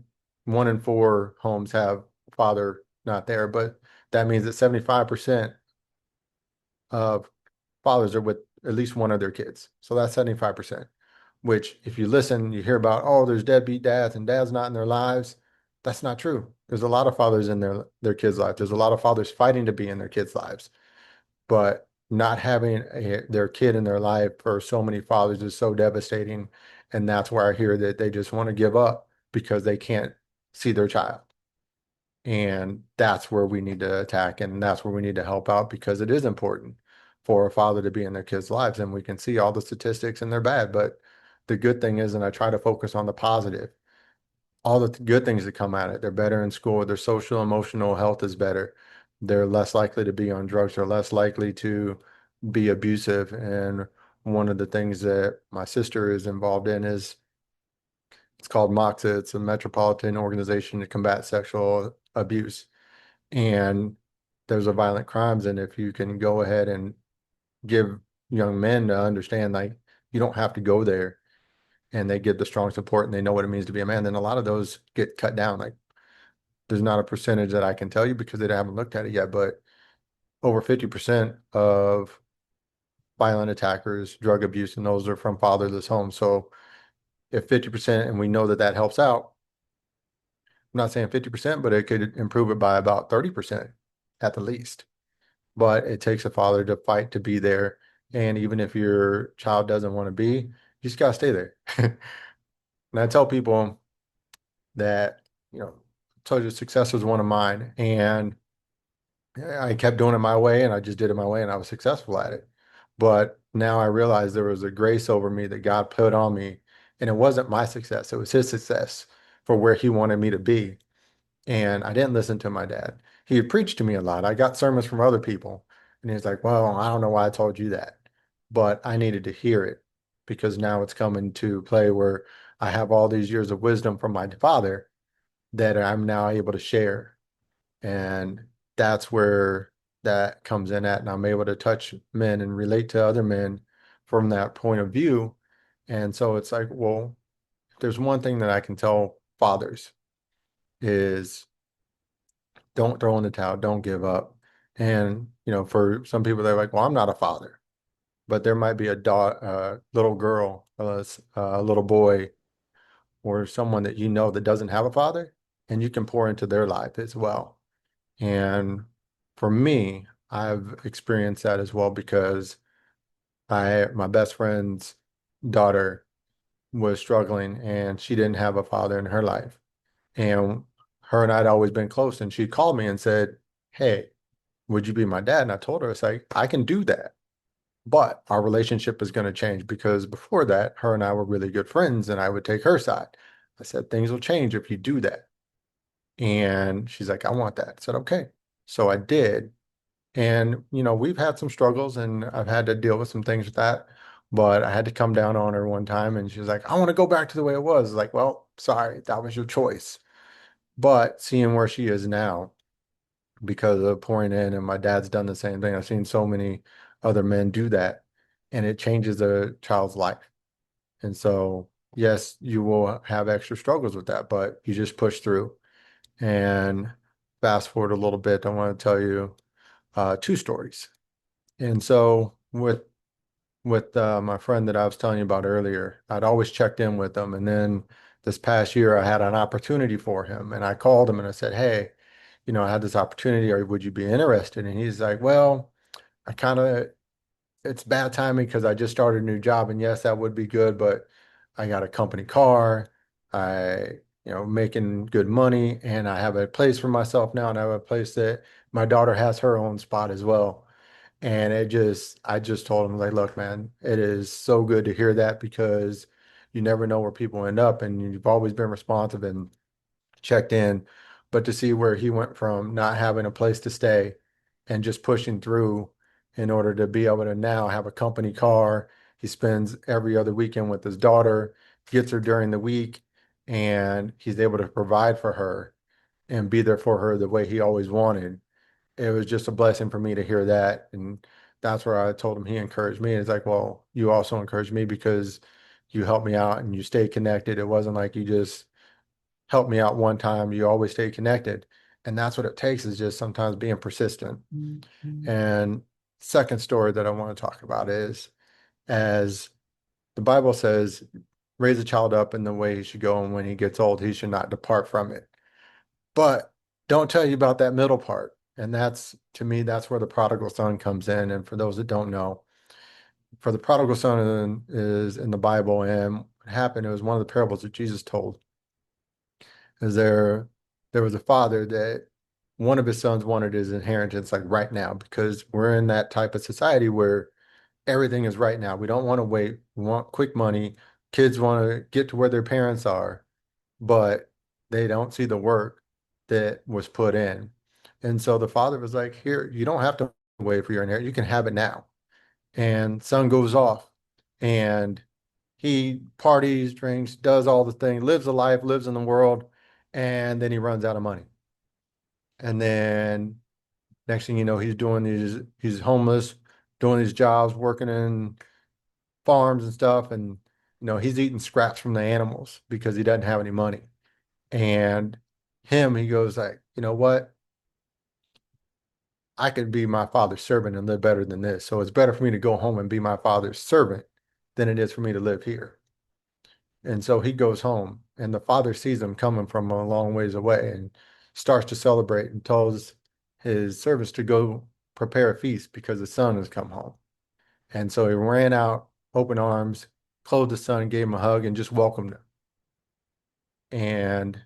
1 in 4 homes have father not there, but that means that 75% of fathers are with at least one of their kids. So that's 75%, which if you listen, you hear about, oh, there's deadbeat dads and dads not in their lives. That's not true. There's a lot of fathers in their kids' lives. There's a lot of fathers fighting to be in their kids' lives, but not having their kid in their life for so many fathers is so devastating. And that's where I hear that they just want to give up because they can't see their child. And that's where we need to attack, and that's where we need to help out because it is important for a father to be in their kids' lives. And we can see all the statistics and they're bad, but the good thing is, and I try to focus on the positive, all the good things that come at it. They're better in school, their social, emotional health is better. They're less likely to be on drugs, they're less likely to be abusive. And one of the things that my sister is involved in is it's called MOXA. It's a Metropolitan Organization to Combat Sexual Abuse. And there's a violent crimes. And if you can go ahead and give young men to understand, like, you don't have to go there, and they get the strong support and they know what it means to be a man, then a lot of those get cut down. Like, there's not a percentage that I can tell you because they haven't looked at it yet, but over 50% of violent attackers, drug abuse, and those are from fatherless homes. So if 50%, and we know that that helps out, I'm not saying 50%, but it could improve it by about 30% at the least. But it takes a father to fight to be there. And even if your child doesn't want to be, you just gotta stay there. And I tell people that, I told you success was one of mine. And I kept doing it my way, and I just did it my way, and I was successful at it. But now I realize there was a grace over me that God put on me, and it wasn't my success, it was his success for where he wanted me to be. And I didn't listen to my dad. He had preached to me a lot. I got sermons from other people, and he's like, well, I don't know why I told you that, but I needed to hear it because now it's coming to play where I have all these years of wisdom from my father that I'm now able to share. And that's where that comes in at. And I'm able to touch men and relate to other men from that point of view. And so it's like, well, if there's one thing that I can tell fathers is don't throw in the towel, don't give up. And, for some people, they're like, well, I'm not a father, but there might be a little girl, a little boy, or someone that that doesn't have a father, and you can pour into their life as well. And for me, I've experienced that as well because my best friend's daughter was struggling and she didn't have a father in her life. And her and I'd always been close, and she called me and said, hey, would you be my dad? And I told her, it's like, I can do that, but our relationship is going to change because before that, her and I were really good friends and I would take her side. I said, things will change if you do that. And she's like, I want that. I said, okay. So I did. And, we've had some struggles and I've had to deal with some things with that. But I had to come down on her one time and she was like, I want to go back to the way it was. Like, well, sorry, that was your choice. But seeing where she is now, because of pouring in, and my dad's done the same thing. I've seen so many other men do that, and it changes a child's life. And so, yes, you will have extra struggles with that, but you just push through. And fast forward a little bit, I want to tell you 2 stories. And so with my friend that I was telling you about earlier, I'd always checked in with him. And then this past year, I had an opportunity for him, and I called him and I said, hey, I had this opportunity, or would you be interested? And he's like, well, I kind of, it's bad timing because I just started a new job. And yes, that would be good, but I got a company car. I, making good money, and I have a place for myself now. And I have a place that my daughter has her own spot as well. And I just told him, like, look, man, it is so good to hear that because you never know where people end up, and you've always been responsive and checked in. But to see where he went from not having a place to stay and just pushing through in order to be able to now have a company car. He spends every other weekend with his daughter, gets her during the week, and he's able to provide for her and be there for her the way he always wanted. It was just a blessing for me to hear that. And that's where I told him he encouraged me. It's like, well, you also encouraged me because you helped me out and you stayed connected. It wasn't like you just helped me out one time, you always stay connected. And that's what it takes, is just sometimes being persistent. And second story that I want to talk about is, as the Bible says, raise a child up in the way he should go, and when he gets old, he should not depart from it. But don't tell you about that middle part. And that's, to me, that's where the prodigal son comes in. And for those that don't know, for the prodigal son is in the Bible, and what happened, it was one of the parables that Jesus told. Is there was a father that one of his sons wanted his inheritance like right now, because we're in that type of society where everything is right now. We don't want to wait. We want quick money. Kids want to get to where their parents are, but they don't see the work that was put in. And so the father was like, here, you don't have to wait for your inheritance. You can have it now. And son goes off and he parties, drinks, does all the things, lives a life, lives in the world, and then he runs out of money. And then next thing you know, he's homeless, doing these jobs, working in farms and stuff. And, he's eating scraps from the animals because he doesn't have any money. And he goes like, you know what? I could be my father's servant and live better than this. So it's better for me to go home and be my father's servant than it is for me to live here. And so he goes home, and the father sees him coming from a long ways away and starts to celebrate and tells his servants to go prepare a feast because the son has come home. And so he ran out, open arms, clothed the son, gave him a hug, and just welcomed him. And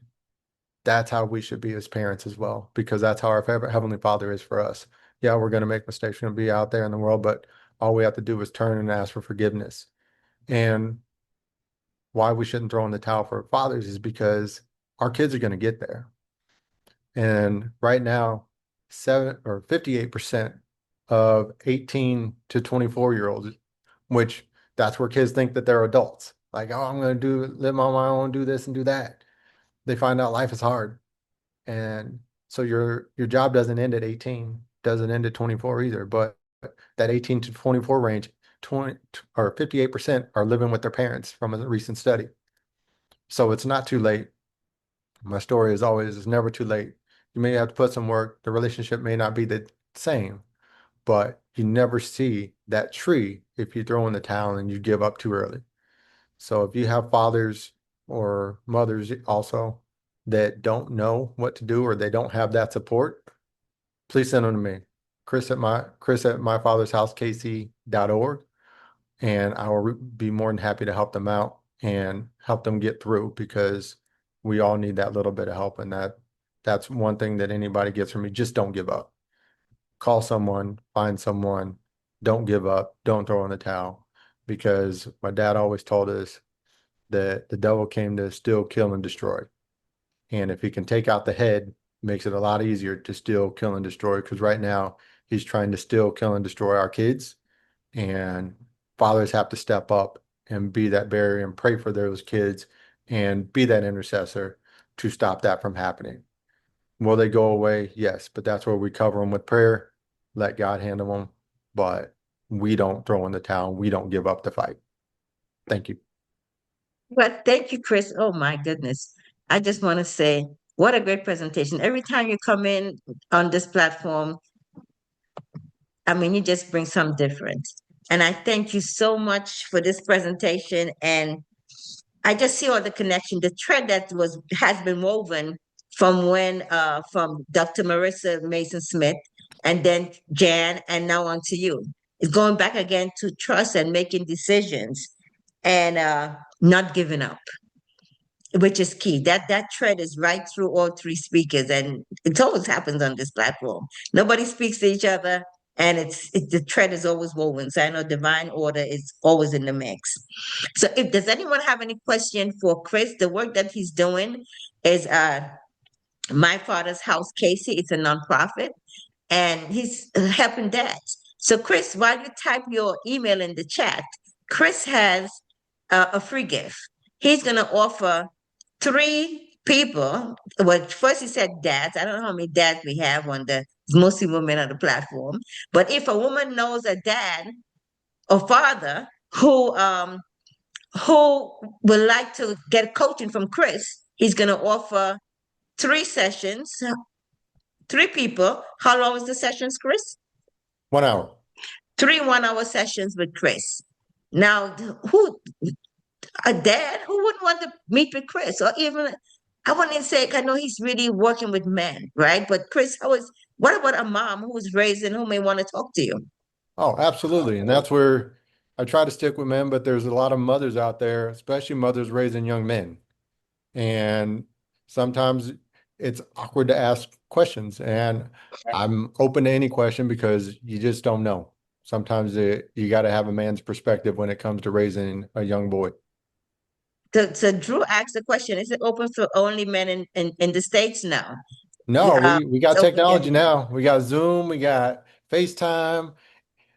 that's how we should be as parents as well, because that's how our Heavenly Father is for us. Yeah, we're going to make mistakes. We're going to be out there in the world, but all we have to do is turn and ask for forgiveness. And why we shouldn't throw in the towel for fathers is because our kids are going to get there. And right now, 58% of 18 to 24-year-olds, which that's where kids think that they're adults. Like, oh, I'm going to live on my own, do this and do that. They find out life is hard. And so your job doesn't end at 18, doesn't end at 24 either. But that 18 to 24 range, 58% are living with their parents from a recent study. So it's not too late. My story is always, it's never too late. You may have to put some work. The relationship may not be the same, but you never see that tree if you throw in the towel and you give up too early. So if you have fathers or mothers also that don't know what to do, or they don't have that support, please send them to me. Chris at myfathershousekc.org, and I will be more than happy to help them out and help them get through, because we all need that little bit of help. And that's one thing that anybody gets from me. Just don't give up. Call someone, find someone, don't give up, don't throw in the towel, because my dad always told us that the devil came to steal, kill, and destroy. And if he can take out the head, it makes it a lot easier to steal, kill, and destroy, because right now he's trying to steal, kill, and destroy our kids. And fathers have to step up and be that barrier and pray for those kids and be that intercessor to stop that from happening. Will they go away? Yes, but that's where we cover them with prayer, let God handle them, but we don't throw in the towel. We don't give up the fight. Thank you. Well, thank you, Chris. Oh my goodness. I just want to say, what a great presentation. Every time you come in on this platform, I mean, you just bring some difference. And I thank you so much for this presentation. And I just see all the connection, the thread that has been woven from Dr. Marissa Mason Smith, and then Jan, and now on to you. It's going back again to trust and making decisions, and not giving up, which is key. That thread is right through all three speakers, and it always happens on this platform. Nobody speaks to each other, and the thread is always woven. So I know divine order is always in the mix. So if does anyone have any question for Chris? The work that he's doing is My Father's House Casey. It's a nonprofit, and he's helping dads. So, Chris, while you type your email in the chat, Chris has a free gift. He's going to offer 3 people. Well, first he said dads. I don't know how many dads we have on the, mostly women on the platform. But if a woman knows a dad or father who would like to get coaching from Chris, he's going to offer 3 sessions, 3 people. How long is the sessions, Chris? 1 hour. 3 1-hour sessions with Chris. Now, who a dad who wouldn't want to meet with Chris, or even I wouldn't say I know he's really working with men, right? But Chris, what about a mom who was raising who may want to talk to you? Oh, absolutely. And that's where I try to stick with men, but there's a lot of mothers out there, especially mothers raising young men. And sometimes it's awkward to ask questions. And I'm open to any question because you just don't know. Sometimes you got to have a man's perspective when it comes to raising a young boy. So Drew asked the question: is it open for only men in the States now? No, Yeah, we it's got open to technology everyone. now. We got Zoom, we got FaceTime.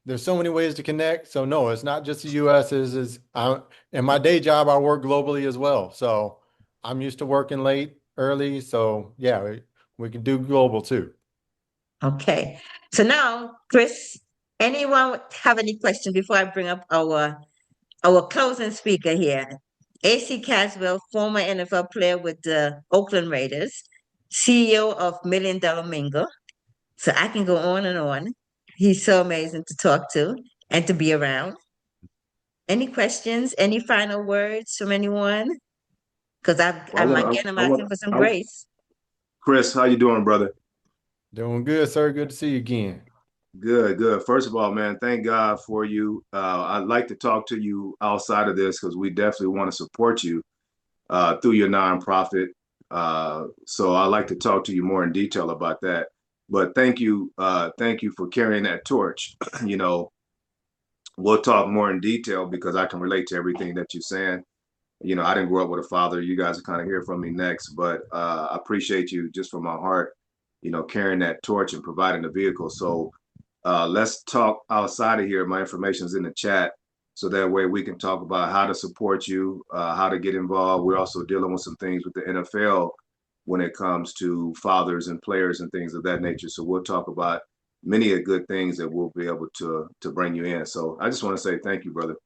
There's so many ways to connect. So no, it's not just the US. In my day job, I work globally as well. So I'm used to working late, early. So yeah, we can do global too. Okay. So now, Chris, anyone have any questions before I bring up our closing speaker here? AC Caswell, former NFL player with the Oakland Raiders, CEO of Million Dollar Mingle. So I can go on and on. He's so amazing to talk to and to be around. Any questions? Any final words from anyone? Because Well, again, I'm I asking want, for some grace. Chris, how you doing, brother? Doing good, sir. Good to see you again. Good, good. First of all, man, thank God for you. I'd like to talk to you outside of this because we definitely want to support you through your nonprofit. So I'd like to talk to you more in detail about that. But thank you for carrying that torch. You know, we'll talk more in detail because I can relate to everything that you're saying. You know, I didn't grow up with a father. You guys will kind of hear from me next, but I appreciate you just from my heart, you know, carrying that torch and providing the vehicle. So let's talk outside of here. My information's in the chat. So that way we can talk about how to support you, how to get involved. We're also dealing with some things with the NFL when it comes to fathers and players and things of that nature. So we'll talk about many of good things that we'll be able to bring you in. So I just want to say thank you, brother.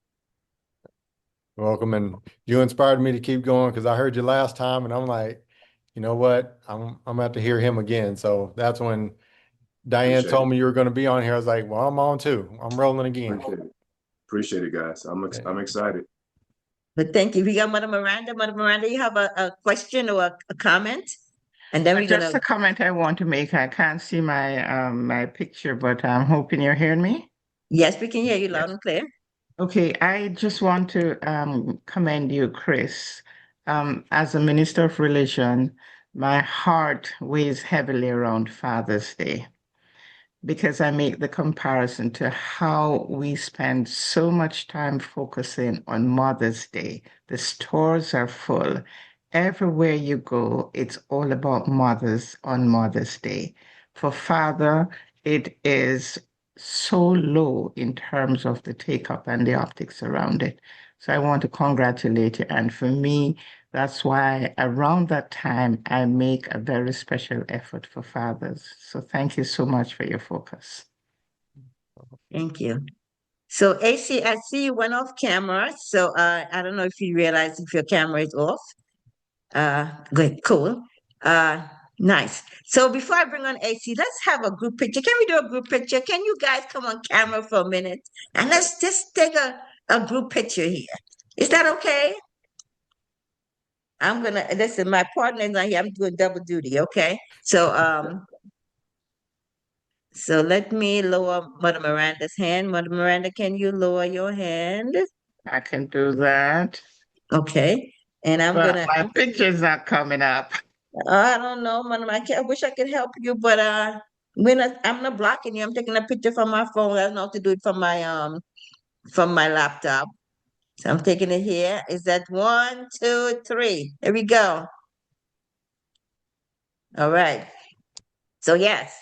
Welcome. And you inspired me to keep going because I heard you last time and I'm like, you know what? I'm about to hear him again. So that's when Diane Appreciate told it. me you were going to be on here. I was like, well, I'm on too. I'm rolling again. Appreciate it. Appreciate it, guys. I'm excited. But thank you. We got Mother Miranda. Mother Miranda, you have a question or a comment? And then we're Just gonna a comment I want to make. I can't see my picture, but I'm hoping you're hearing me. yes, we can hear you loud Yes. and clear. Okay, I just want to commend you, Chris. As a minister of religion, my heart weighs heavily around Father's Day because I make the comparison to how we spend so much time focusing on Mother's Day. The stores are full. Everywhere you go, it's all about mothers on Mother's Day. For father, it is so low in terms of the take up and the optics around it. So I want to congratulate you. And for me, that's why around that time, I make a very special effort for fathers. So thank you so much for your focus. Thank you. So AC, I see you went off camera. So I don't know if you realize if your camera is off. Good, cool. Uh, nice. So before I bring on AC, let's have a group picture. Can we do a group picture? Can you guys come on camera for a minute? And let's just take a group picture here. Is that okay? Listen, my partner is not here. I'm doing double duty, okay? So let me lower Mother Miranda's hand. Mother Miranda, can you lower your hand? I can do that. Okay. And I'm Well, gonna, my picture's not coming up. I don't know, Mother, I wish I could help you, but I'm not blocking you. I'm taking a picture from my phone. I don't know how to do it from my laptop. So I'm taking it here. Is that 1, 2, 3? There we go. All right. So yes.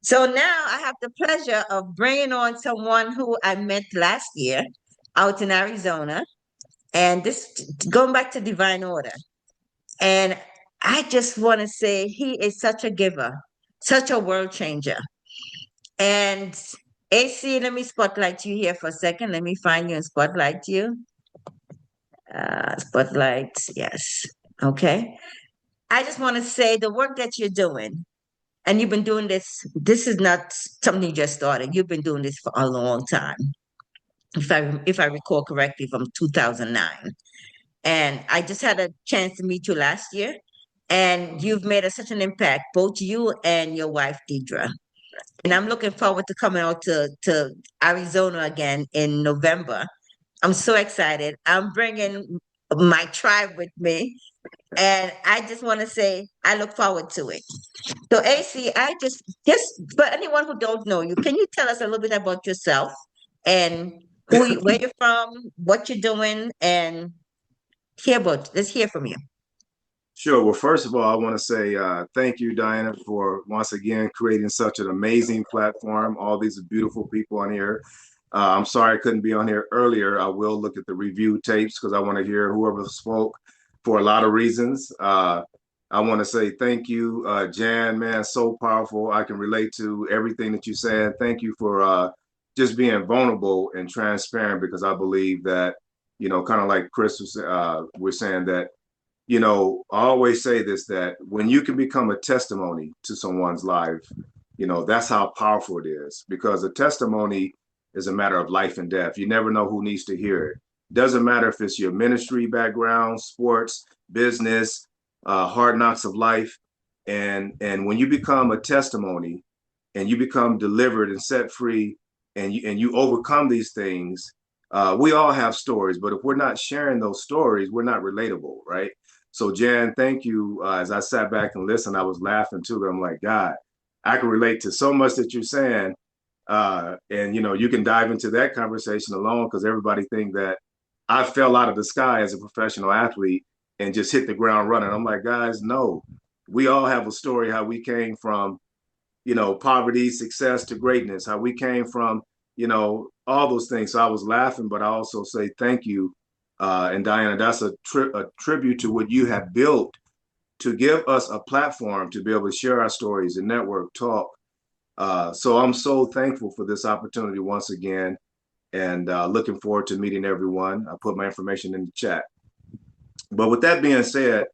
So now I have the pleasure of bringing on someone who I met last year out in Arizona. And this going back to divine order. And I just want to say he is such a giver, such a world changer. And AC, let me spotlight you here for a second. Let me find you and spotlight you. Spotlight, yes. Okay. I just want to say the work that you're doing, and you've been doing this is not something you just started. You've been doing this for a long time. If I recall correctly, from 2009. And I just had a chance to meet you last year, and you've made such an impact, both you and your wife, Deidre. And I'm looking forward to coming out to Arizona again in November. I'm so excited. I'm bringing my tribe with me, and I just want to say I look forward to it. So, AC, I just for anyone who don't know you, can you tell us a little bit about yourself and where you're from, what you're doing, and let's hear from you. Sure. Well, first of all, I want to say thank you, Diana, for once again creating such an amazing platform. All these beautiful people on here. I'm sorry I couldn't be on here earlier. I will look at the review tapes because I want to hear whoever spoke for a lot of reasons. I want to say thank you, Jan, man, so powerful. I can relate to everything that you said. Thank you for just being vulnerable and transparent because I believe that, kind of like Chris was, we're saying that I always say this, that when you can become a testimony to someone's life, that's how powerful it is because a testimony is a matter of life and death. You never know who needs to hear it. Doesn't matter if it's your ministry background, sports, business, hard knocks of life. And when you become a testimony and you become delivered and set free and you overcome these things, we all have stories, but if we're not sharing those stories, we're not relatable, right? So, Jan, thank you. As I sat back and listened, I was laughing too. I'm like, God, I can relate to so much that you're saying. And, you can dive into that conversation alone because everybody think that I fell out of the sky as a professional athlete and just hit the ground running. I'm like, guys, no, we all have a story how we came from, poverty, success to greatness, how we came from, all those things. So I was laughing, but I also say thank you. And Diana, that's a tribute to what you have built to give us a platform to be able to share our stories and network talk. So I'm so thankful for this opportunity once again and looking forward to meeting everyone. I put my information in the chat. But with that being said,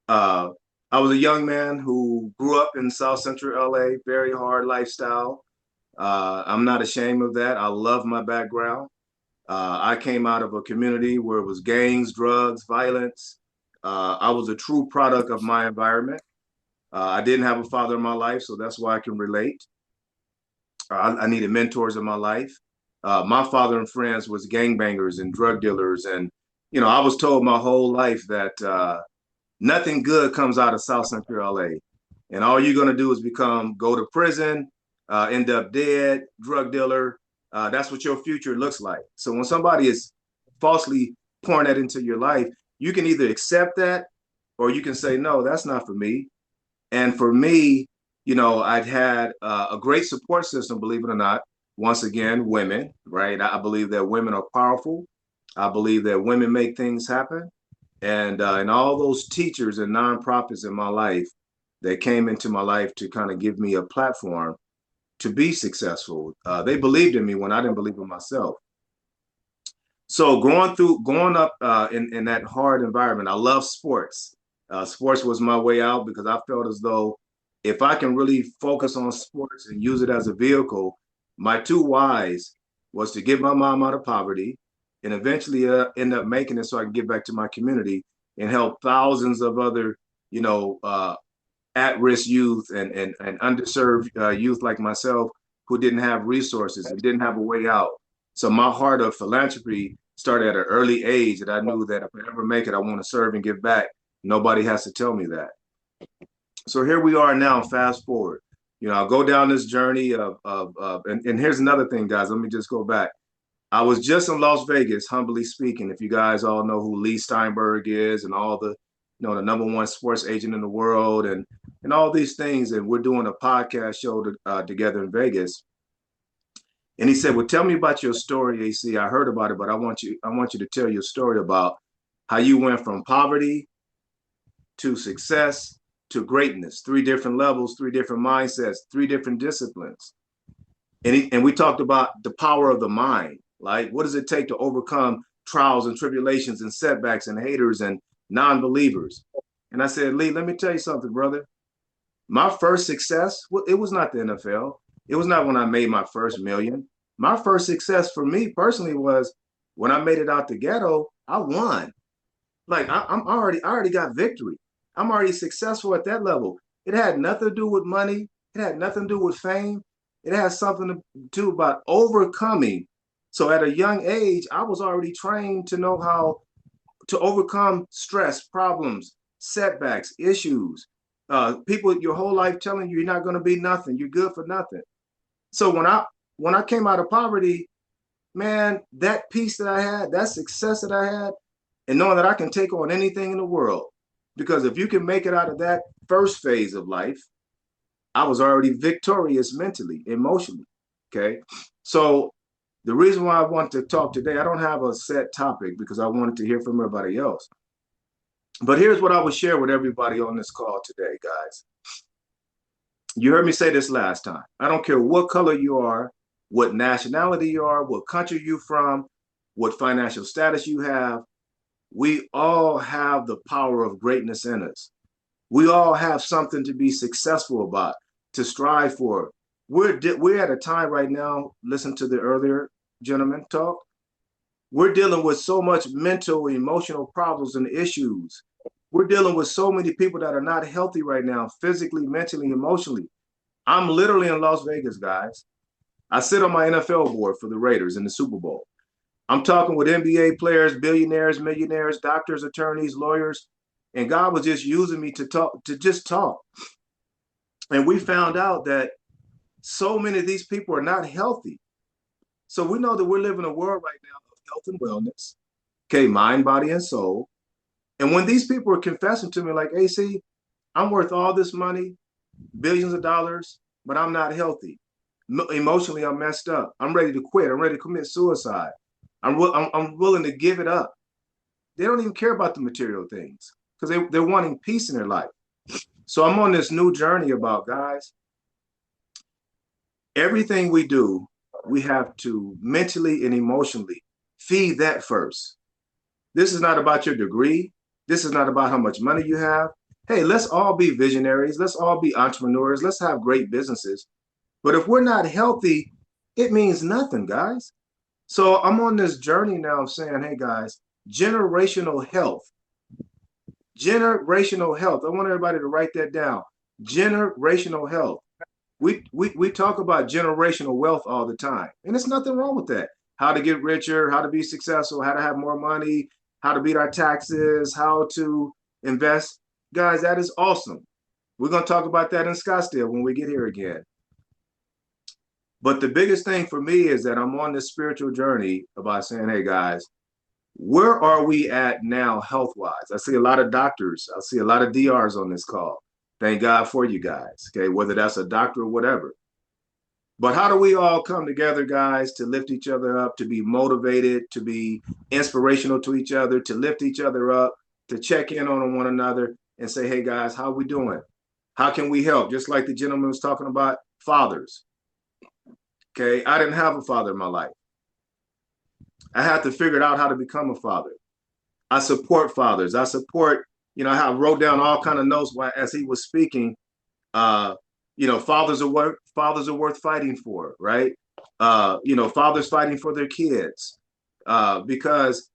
uh, I was a young man who grew up in South Central LA, very hard lifestyle. I'm not ashamed of that. I love my background. I came out of a community where it was gangs, drugs, violence. I was a true product of my environment. I didn't have a father in my life, so that's why I can relate. I needed mentors in my life. My father and friends was gangbangers and drug dealers, and I was told my whole life that nothing good comes out of South Central LA, and all you're gonna do is go to prison, end up dead, drug dealer. That's what your future looks like. So when somebody is falsely pouring that into your life, you can either accept that or you can say, no, that's not for me. And for me, I'd had a great support system, believe it or not. Once again, women, right? I believe that women are powerful. I believe that women make things happen. And all those teachers and nonprofits in my life that came into my life to kind of give me a platform to be successful. They believed in me when I didn't believe in myself. So growing up in that hard environment, I love sports. Sports was my way out because I felt as though if I can really focus on sports and use it as a vehicle, my two whys was to get my mom out of poverty and eventually end up making it so I can give back to my community and help thousands of other, at-risk youth and underserved youth like myself who didn't have resources and didn't have a way out. So my heart of philanthropy started at an early age that I knew that if I ever make it, I want to serve and give back. Nobody has to tell me that. So here we are now, fast forward. I'll go down this journey and here's another thing, guys. Let me just go back. I was just in Las Vegas, humbly speaking. If you guys all know who Lee Steinberg is and all the, the number one sports agent in the world and and all these things. And we're doing a podcast show together in Vegas. And he said, well, tell me about your story, AC. I heard about it, but I want you to tell your story about how you went from poverty to success to greatness, 3 different levels, 3 different mindsets, 3 different disciplines. And we talked about the power of the mind. Like, what does it take to overcome trials and tribulations and setbacks and haters and non-believers? And I said, Lee, let me tell you something, brother. My first success, it was not the NFL. It was not when I made my first million. My first success for me personally was when I made it out the ghetto. I won. Like I already got victory. I'm already successful at that level. It had nothing to do with money. It had nothing to do with fame. It has something to do about overcoming. So at a young age, I was already trained to know how to overcome stress, problems, setbacks, issues. People your whole life telling you you're not going to be nothing, you're good for nothing. So when I came out of poverty, man, that peace that I had, that success that I had, and knowing that I can take on anything in the world, because if you can make it out of that first phase of life, I was already victorious mentally, emotionally. Okay, so the reason why I want to talk today, I don't have a set topic because I wanted to hear from everybody else. But here's what I would share with everybody on this call today, guys. You heard me say this last time. I don't care what color you are, what nationality you are, what country you're from, what financial status you have. We all have the power of greatness in us. We all have something to be successful about, to strive for. We're at a time right now, listen to the earlier gentleman talk, we're dealing with so much mental, emotional problems and issues. We're dealing with so many people that are not healthy right now, physically, mentally, emotionally. I'm literally in Las Vegas, guys. I sit on my NFL board for the Raiders in the Super Bowl. I'm talking with NBA players, billionaires, millionaires, doctors, attorneys, lawyers, and God was just using me to just talk. And we found out that so many of these people are not healthy. So we know that we're living in a world right now of health and wellness, okay, mind, body, and soul. And when these people are confessing to me like, AC, I'm worth all this money, billions of dollars, but I'm not healthy. Emotionally, I'm messed up. I'm ready to quit. I'm ready to commit suicide. I'm willing to give it up. They don't even care about the material things because they're wanting peace in their life. So I'm on this new journey about, guys, everything we do, we have to mentally and emotionally feed that first. This is not about your degree. This is not about how much money you have. Hey, let's all be visionaries. Let's all be entrepreneurs. Let's have great businesses. But if we're not healthy, it means nothing, guys. So I'm on this journey now of saying, hey, guys, generational health. Generational health. I want everybody to write that down. Generational health. We talk about generational wealth all the time, and there's nothing wrong with that. How to get richer, how to be successful, how to have more money, how to beat our taxes, how to invest. Guys, that is awesome. We're going to talk about that in Scottsdale when we get here again. But the biggest thing for me is that I'm on this spiritual journey about saying, hey, guys, where are we at now health-wise? I see a lot of doctors. I see a lot of DRs on this call. Thank God for you guys, okay, whether that's a doctor or whatever. But how do we all come together, guys, to lift each other up, to be motivated, to be inspirational to each other, to lift each other up, to check in on one another and say, hey, guys, how are we doing? How can we help? Just like the gentleman was talking about fathers. Okay, I didn't have a father in my life. I had to figure out how to become a father. I support fathers. I support, I wrote down all kind of notes as he was speaking. Fathers are worth fighting for, right? Fathers fighting for their kids, because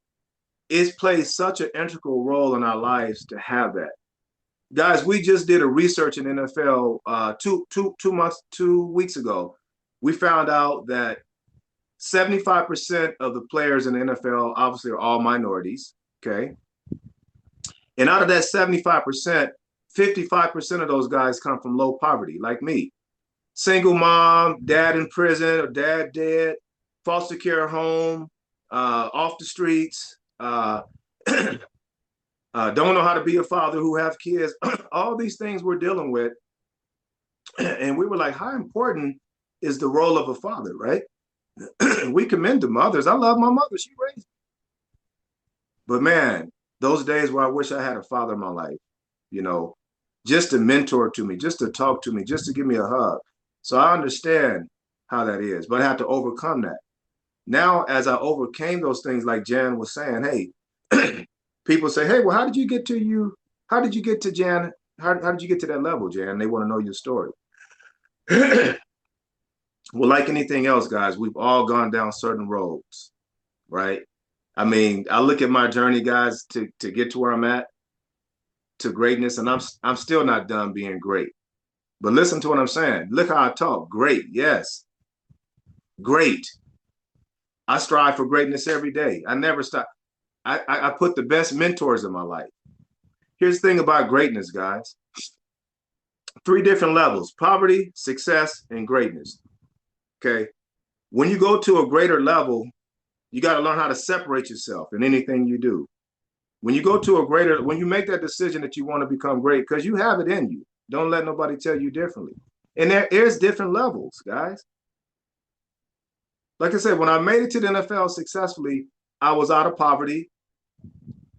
it plays such an integral role in our lives to have that. Guys, we just did a research in NFL 2 weeks ago. We found out that 75% of the players in the NFL obviously are all minorities, okay? And out of that 75%, 55% of those guys come from low poverty, like me. Single mom, dad in prison or dad dead, foster care home, off the streets. don't know how to be a father who have kids. All these things we're dealing with. And we were like, how important is the role of a father, right? We commend the mothers. I love my mother. She raised me. But man, those days where I wish I had a father in my life, you know, just to mentor to me, just to talk to me, just to give me a hug. So I understand how that is, but I have to overcome that. Now, as I overcame those things, like Jan was saying, hey, people say, hey, well, how did you get to Jan? How did you get to that level, Jan? They want to know your story. Well, like anything else, guys, we've all gone down certain roads, right? I mean, I look at my journey, guys, to get to where I'm at, to greatness, and I'm still not done being great. But listen to what I'm saying. Look how I talk. Great, yes, great. I strive for greatness every day. I never stop. I put the best mentors in my life. Here's the thing about greatness, guys. 3 different levels: poverty, success, and greatness. Okay. When you go to a greater level, you got to learn how to separate yourself in anything you do. When you go to when you make that decision that you want to become great, because you have it in you, don't let nobody tell you differently. And there is different levels, guys. Like I said, when I made it to the NFL successfully, I was out of poverty.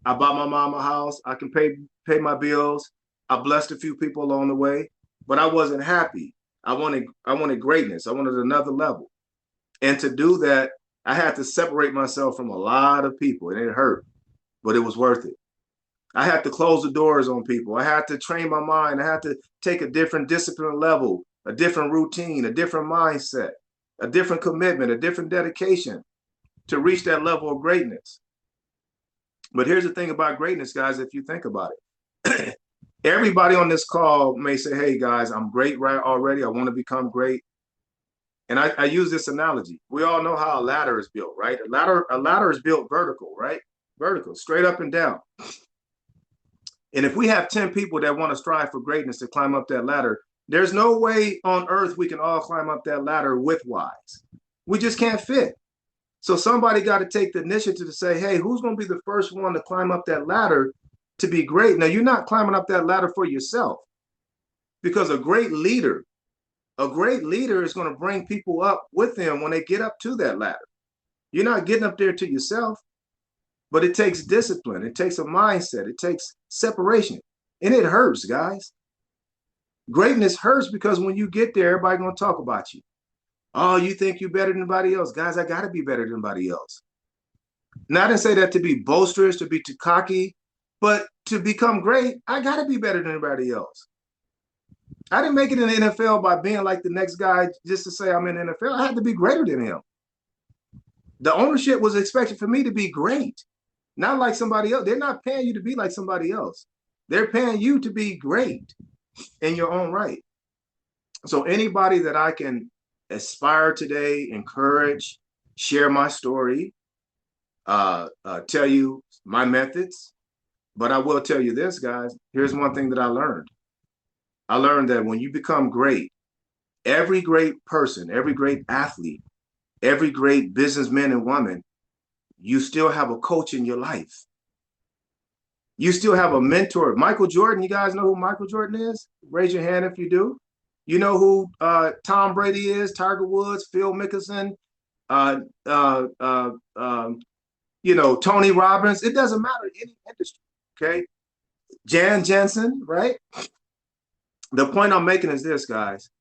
I bought my mom a house. I can pay my bills. I blessed a few people along the way, but I wasn't happy. I wanted greatness. I wanted another level. And to do that, I had to separate myself from a lot of people, and it hurt, but it was worth it. I had to close the doors on people. I had to train my mind. I had to take a different discipline level, a different routine, a different mindset, a different commitment, a different dedication to reach that level of greatness. But here's the thing about greatness, guys, if you think about it. Everybody on this call may say, hey, guys, I'm great right already. I want to become great. And I use this analogy. We all know how a ladder is built, right? A ladder is built vertical, right? Vertical, straight up and down. And if we have 10 people that want to strive for greatness to climb up that ladder, there's no way on earth we can all climb up that ladder widthwise. We just can't fit. So somebody got to take the initiative to say, hey, who's going to be the first one to climb up that ladder to be great? Now, you're not climbing up that ladder for yourself, because a great leader is going to bring people up with them when they get up to that ladder. You're not getting up there to yourself, but it takes discipline. It takes a mindset. It takes separation. And it hurts, guys. Greatness hurts because when you get there, everybody's going to talk about you. Oh, you think you're better than anybody else. Guys, I got to be better than anybody else. Not to say that to be boisterous, to be too cocky, but to become great, I got to be better than anybody else. I didn't make it in the NFL by being like the next guy just to say I'm in the NFL. I had to be greater than him. The ownership was expected for me to be great, not like somebody else. They're not paying you to be like somebody else. They're paying you to be great in your own right. So anybody that I can aspire today, encourage, share my story, tell you my methods. But I will tell you this, guys. Here's one thing that I learned. I learned that when you become great, every great person, every great athlete, every great businessman and woman, you still have a coach in your life. You still have a mentor. Michael Jordan, you guys know who Michael Jordan is? Raise your hand if you do. You know who Tom Brady is, Tiger Woods, Phil Mickelson, Tony Robbins. It doesn't matter in any industry, okay? Jan Jensen, right? The point I'm making is this, guys.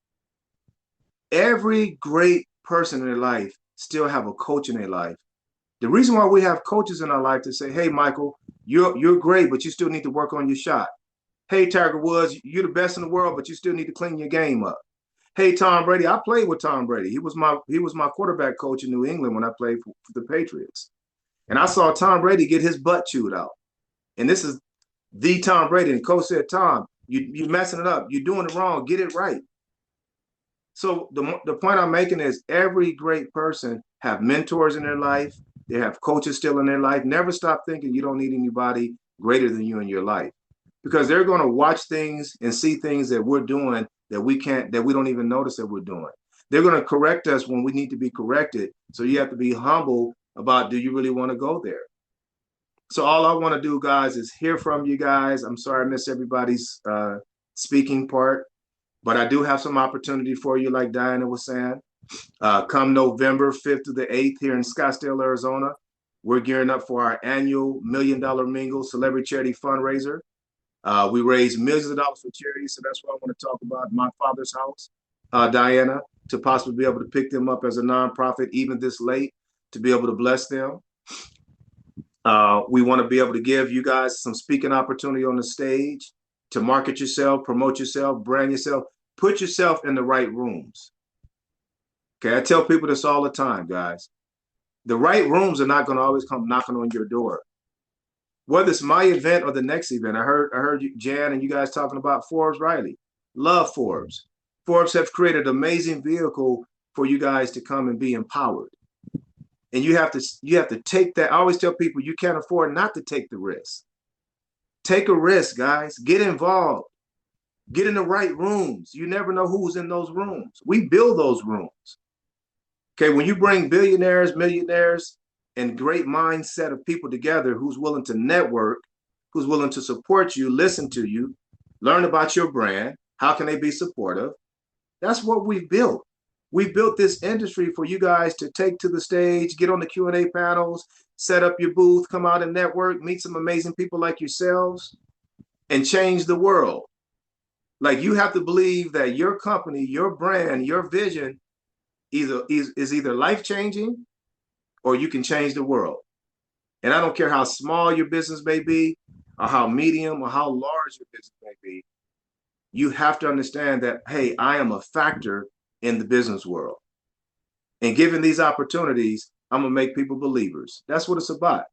Every great person in their life still have a coach in their life. The reason why we have coaches in our life to say, hey, Michael, you're great, but you still need to work on your shot. Hey, Tiger Woods, you're the best in the world, but you still need to clean your game up. Hey, Tom Brady, I played with Tom Brady. He was my quarterback coach in New England when I played for the Patriots. And I saw Tom Brady get his butt chewed out. And this is the Tom Brady. And coach said, Tom, you're messing it up. You're doing it wrong. Get it right. So the point I'm making is every great person have mentors in their life. They have coaches still in their life. Never stop thinking you don't need anybody greater than you in your life, because they're going to watch things and see things that we're doing that we don't even notice that we're doing. They're going to correct us when we need to be corrected. So you have to be humble about, do you really want to go there? So all I want to do, guys, is hear from you guys. I'm sorry I missed everybody's speaking part, but I do have some opportunity for you, like Diana was saying. Come November 5th to the 8th here in Scottsdale, Arizona, we're gearing up for our annual $1 Million Mingle Celebrity Charity Fundraiser. We raise millions of dollars for charity, so that's why I want to talk about My Father's House, Diana, to possibly be able to pick them up as a nonprofit even this late, to be able to bless them. We want to be able to give you guys some speaking opportunity on the stage to market yourself, promote yourself, brand yourself, put yourself in the right rooms. Okay, I tell people this all the time, guys. The right rooms are not going to always come knocking on your door. Whether it's my event or the next event, I heard you, Jan, and you guys talking about Forbes Riley. Love Forbes. Forbes have created an amazing vehicle for you guys to come and be empowered. And you have to take that. I always tell people you can't afford not to take the risk. Take a risk, guys. Get involved. Get in the right rooms. You never know who's in those rooms. We build those rooms. Okay, when you bring billionaires, millionaires, and great mindset of people together who's willing to network, who's willing to support you, listen to you, learn about your brand, how can they be supportive? That's what we've built. We built this industry for you guys to take to the stage, get on the Q&A panels, set up your booth, come out and network, meet some amazing people like yourselves, and change the world. Like, you have to believe that your company, your brand, your vision is either life-changing or you can change the world. And I don't care how small your business may be, or how medium or how large your business may be. You have to understand that, hey, I am a factor in the business world. And given these opportunities, I'm going to make people believers. That's what it's about.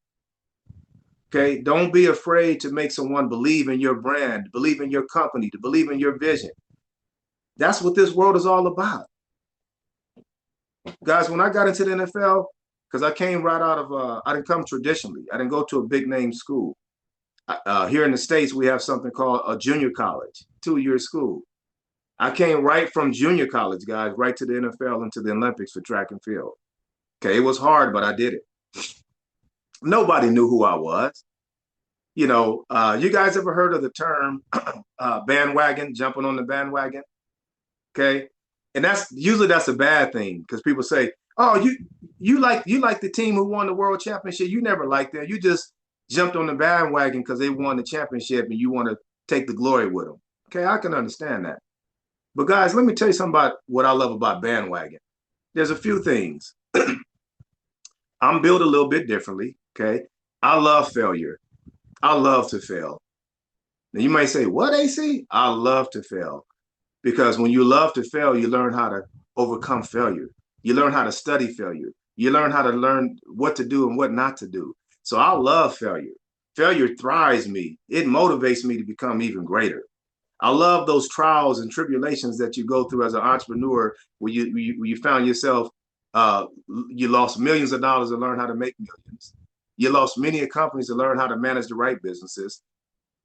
Okay, don't be afraid to make someone believe in your brand, believe in your company, to believe in your vision. That's what this world is all about. Guys, when I got into the NFL, because I came right out of, I didn't come traditionally. I didn't go to a big name school. Here in the States, we have something called a junior college, 2-year school. I came right from junior college, guys, right to the NFL and to the Olympics for track and field. Okay, it was hard, but I did it. Nobody knew who I was. You know, you guys ever heard of the term bandwagon, jumping on the bandwagon? Okay, and that's a bad thing, because people say, "Oh, you like the team who won the world championship. You never liked them. You just jumped on the bandwagon because they won the championship and you want to take the glory with them." Okay, I can understand that. But guys, let me tell you something about what I love about bandwagon. There's a few things. I'm built a little bit differently. Okay, I love failure. I love to fail. Now you might say, "What, AC?" I love to fail. Because when you love to fail, you learn how to overcome failure. You learn how to study failure. You learn how to learn what to do and what not to do. So I love failure. Failure thrives me. It motivates me to become even greater. I love those trials and tribulations that you go through as an entrepreneur, where you found yourself, you lost millions of dollars to learn how to make millions. You lost many companies to learn how to manage the right businesses.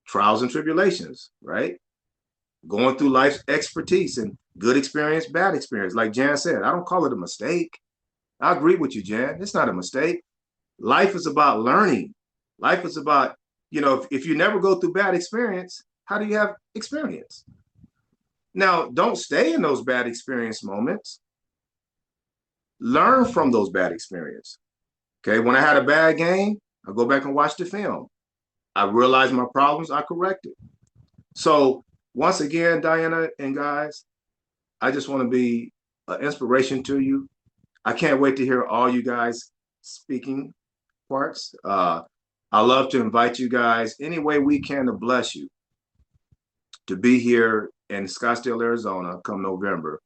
Trials and tribulations, right? Going through life's expertise and good experience, bad experience. Like Jan said, I don't call it a mistake. I agree with you, Jan. It's not a mistake. Life is about learning. Life is about, if you never go through bad experience, how do you have experience? Now, don't stay in those bad experience moments. Learn from those bad experiences. Okay, when I had a bad game, I go back and watch the film. I realize my problems, I correct it. So once again, Diana and guys, I just want to be an inspiration to you. I can't wait to hear all you guys speaking parts. I love to invite you guys any way we can to bless you, to be here in Scottsdale, Arizona, come November.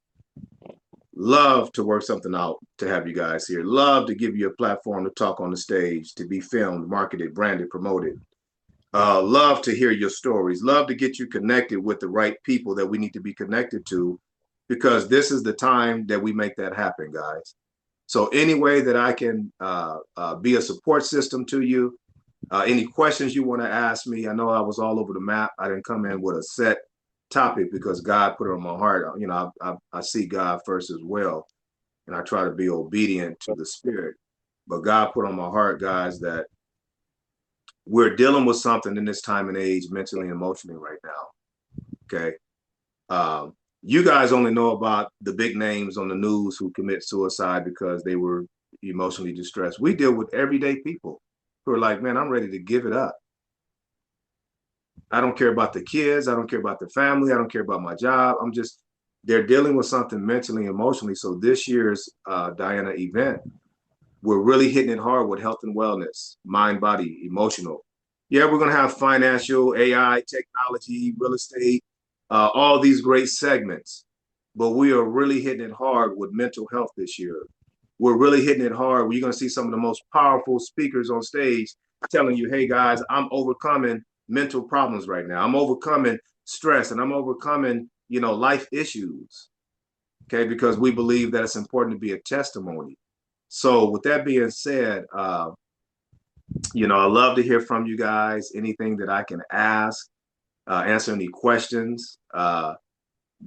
Love to work something out to have you guys here. Love to give you a platform to talk on the stage, to be filmed, marketed, branded, promoted. Love to hear your stories. Love to get you connected with the right people that we need to be connected to, because this is the time that we make that happen, guys. So any way that I can be a support system to you, any questions you want to ask me. I know I was all over the map. I didn't come in with a set topic because God put it on my heart. I see God first as well, and I try to be obedient to the Spirit. But God put on my heart, guys, that we're dealing with something in this time and age, mentally and emotionally right now. Okay. You guys only know about the big names on the news who commit suicide because they were emotionally distressed. We deal with everyday people who are like, man, I'm ready to give it up. I don't care about the kids. I don't care about the family. I don't care about my job. They're dealing with something mentally, emotionally. So this year's Diana event, we're really hitting it hard with health and wellness, mind, body, emotional. Yeah, we're going to have financial, AI, technology, real estate, all these great segments. But we are really hitting it hard with mental health this year. We're really hitting it hard. You're going to see some of the most powerful speakers on stage telling you, hey, guys, I'm overcoming mental problems right now. I'm overcoming stress and I'm overcoming, life issues. Okay, because we believe that it's important to be a testimony. So with that being said, I love to hear from you guys. Anything that I can ask, answer any questions. But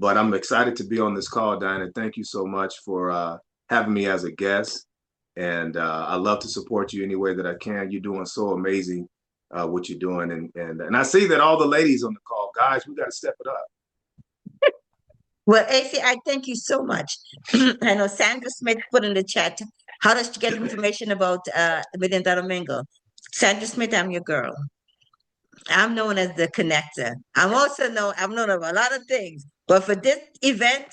I'm excited to be on this call, Diana. Thank you so much for having me as a guest. And I love to support you any way that I can. You're doing so amazing what you're doing. And I see that all the ladies on the call, guys, we got to step it up. Well, AC, I thank you so much. I know Sandra Smith put in the chat, how does she get information about the Million Dollar Mingle? Sandra Smith, I'm your girl. I'm known as the connector. I'm known of a lot of things, but for this event,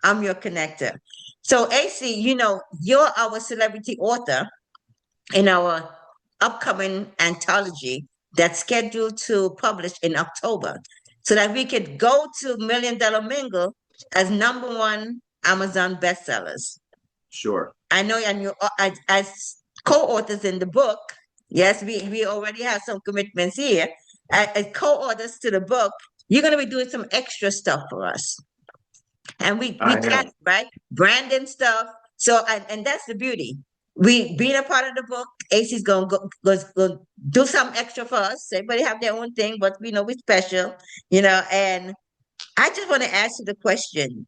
I'm your connector. So AC, you're our celebrity author in our upcoming anthology that's scheduled to publish in October, so that we could go to Million Dollar Mingle as #1 Amazon bestsellers. Sure. I know, and you as co-authors in the book. Yes, we already have some commitments here. As co-authors to the book, you're going to be doing some extra stuff for us, and we chat, right, branding stuff. So and that's the beauty. We being a part of the book. AC's gonna go do some extra for us. Everybody have their own thing, but we know we're special, And I just want to ask you the question: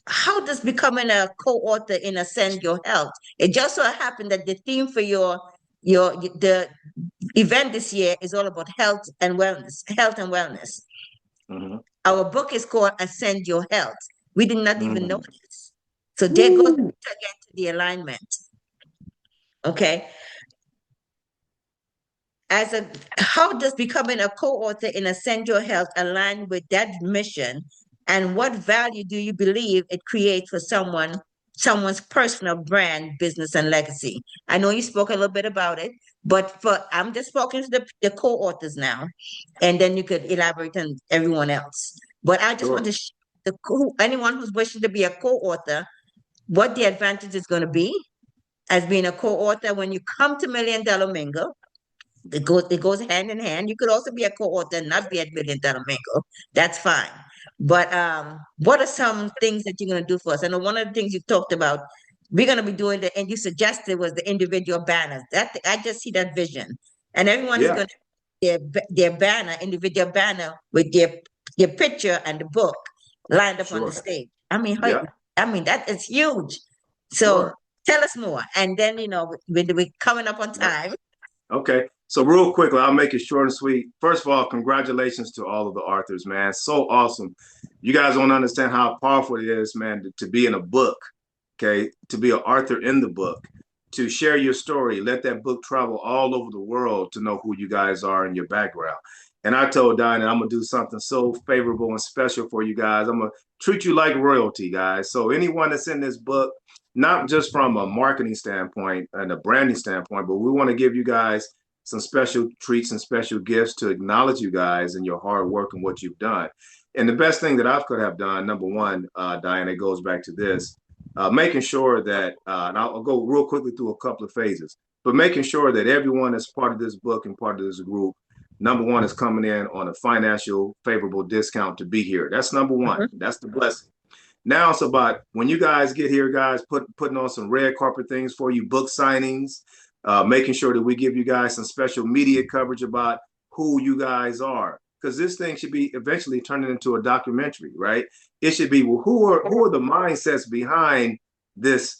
how does becoming a co-author in Ascend Your Health? It just so happened that the theme for the event this year is all about health and wellness. Health and wellness. Mm-hmm. Our book is called Ascend Your Health. We did not even know this. So there goes again to the alignment. Okay. How does becoming a co-author in Ascend Your Health align with that mission? And what value do you believe it creates for someone's personal brand, business, and legacy? I know you spoke a little bit about it, but I'm just talking to the co-authors now, and then you could elaborate on everyone else. But I just want to anyone who's wishing to be a co-author, what the advantage is going to be as being a co-author when you come to Million Dollar Mingle. It goes hand in hand. You could also be a co-author and not be at Million Dollar Mingle. That's fine. But what are some things that you're gonna do for us? I know one of the things you talked about, we're gonna be doing and you suggested was the individual banners. That I just see that vision. And everyone is gonna their banner, individual banner with their picture and the book lined up on the stage. That is huge. So tell us more. And then we're coming up on time. Okay. So real quickly, I'll make it short and sweet. First of all, congratulations to all of the authors, man. So awesome. You guys don't understand how powerful it is, man, to be in a book, okay? To be an author in the book, to share your story, let that book travel all over the world to know who you guys are and your background. And I told Diana, I'm going to do something so favorable and special for you guys. I'm going to treat you like royalty, guys. So anyone that's in this book, not just from a marketing standpoint and a branding standpoint, but we want to give you guys some special treats and special gifts to acknowledge you guys and your hard work and what you've done. And the best thing that I could have done, number one, Diana, goes back to this, making sure that, and I'll go real quickly through a couple of phases, but making sure that everyone that's part of this book and part of this group, number one, is coming in on a financial favorable discount to be here. That's number one. That's the blessing. Now it's about when you guys get here, guys, putting on some red carpet things for you, book signings, making sure that we give you guys some special media coverage about who you guys are. Because this thing should be eventually turning into a documentary, right? It should be, well, who are the mindsets behind this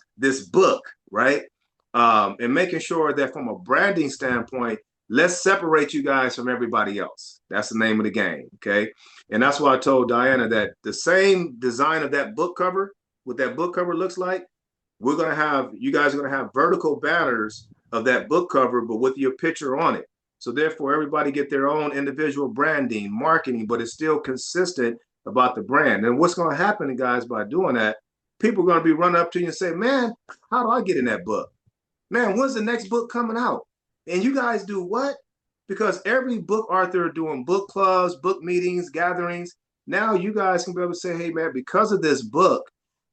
book, right? And making sure that from a branding standpoint, let's separate you guys from everybody else. That's the name of the game. Okay. And that's why I told Diana that the same design of that book cover, what that book cover looks like, we're going to have, you guys are going to have vertical banners of that book cover, but with your picture on it. So therefore, everybody get their own individual branding, marketing, but it's still consistent about the brand. And what's going to happen, guys, by doing that, people are going to be running up to you and say, man, how do I get in that book? Man, when's the next book coming out? And you guys do what? Because every book author are doing book clubs, book meetings, gatherings. Now you guys can be able to say, hey, man, because of this book,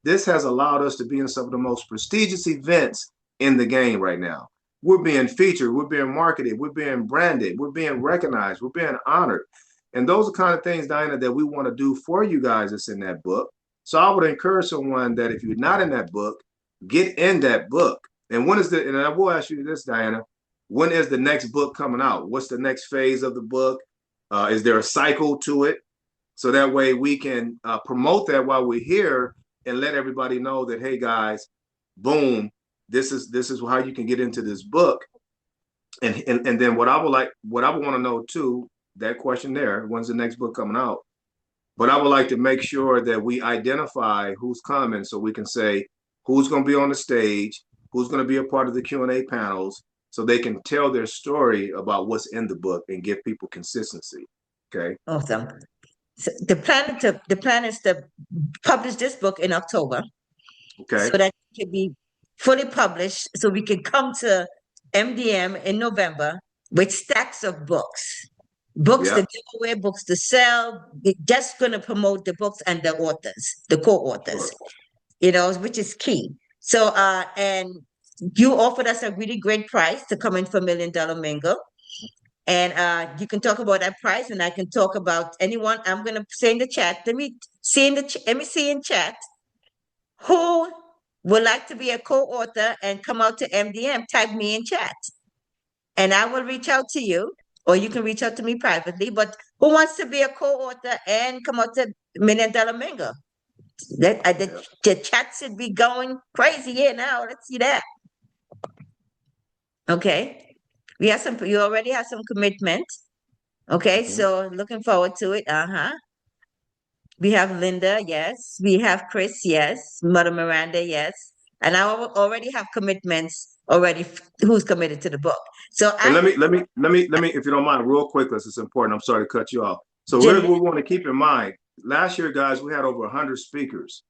this has allowed us to be in some of the most prestigious events in the game right now. We're being featured, we're being marketed, we're being branded, we're being recognized, we're being honored. And those are kind of things, Diana, that we want to do for you guys that's in that book. So I would encourage someone that if you're not in that book, get in that book. And when is and I will ask you this, Diana, when is the next book coming out? What's the next phase of the book? Is there a cycle to it? So that way we can promote that while we're here and let everybody know that, hey guys, boom, this is how you can get into this book. And then what I would want to know too, that question there, when's the next book coming out? But I would like to make sure that we identify who's coming so we can say who's going to be on the stage, who's going to be a part of the Q&A panels, so they can tell their story about what's in the book and give people consistency. Okay. Awesome. So the plan is to publish this book in October. Okay. So that it can be fully published, so we can come to MDM in November with stacks of books. Books to give away, books to sell. We're just going to promote the books and the authors, the co-authors, which is key. So, and you offered us a really great price to come in for $1 Million Mingle. And you can talk about that price, and I can talk about anyone. I'm going to say in the chat, let me see in chat who would like to be a co-author and come out to MDM. Type me in chat, and I will reach out to you, or you can reach out to me privately. But who wants to be a co-author and come out to $1 Million Mingle? The chat should be going crazy here now. Let's see that. Okay. You already have some commitment. Okay, so looking forward to it. We have Linda, yes. We have Chris, yes. Mother Miranda, yes. And I already have commitments already who's committed to the book. So and let me, if you don't mind, real quick, because it's important. I'm sorry to cut you off. So here's what we want to keep in mind. Last year, guys, we had over 100 speakers.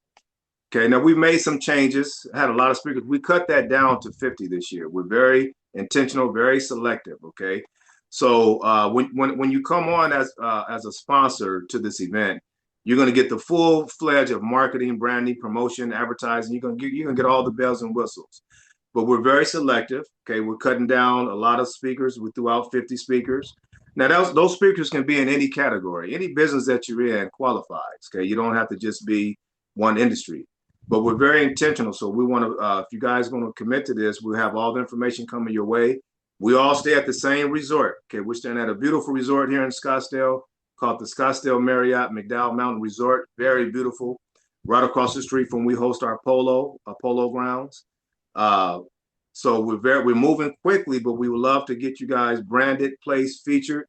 Okay, now we've made some changes, had a lot of speakers. We cut that down to 50 this year. We're very intentional, very selective. Okay, so when you come on as a sponsor to this event, you're going to get the full fledged of marketing, branding, promotion, advertising. You're going to get all the bells and whistles. But we're very selective. Okay, we're cutting down a lot of speakers. We threw out 50 speakers. Now those speakers can be in any category, any business that you're in qualifies. Okay, you don't have to just be one industry. But we're very intentional. So we want to, if you guys are going to commit to this, we'll have all the information coming your way. We all stay at the same resort. Okay, we're staying at a beautiful resort here in Scottsdale called the Scottsdale Marriott McDowell Mountain Resort. Very beautiful, right across the street from we host our polo grounds. So we're moving quickly, but we would love to get you guys branded, placed, featured.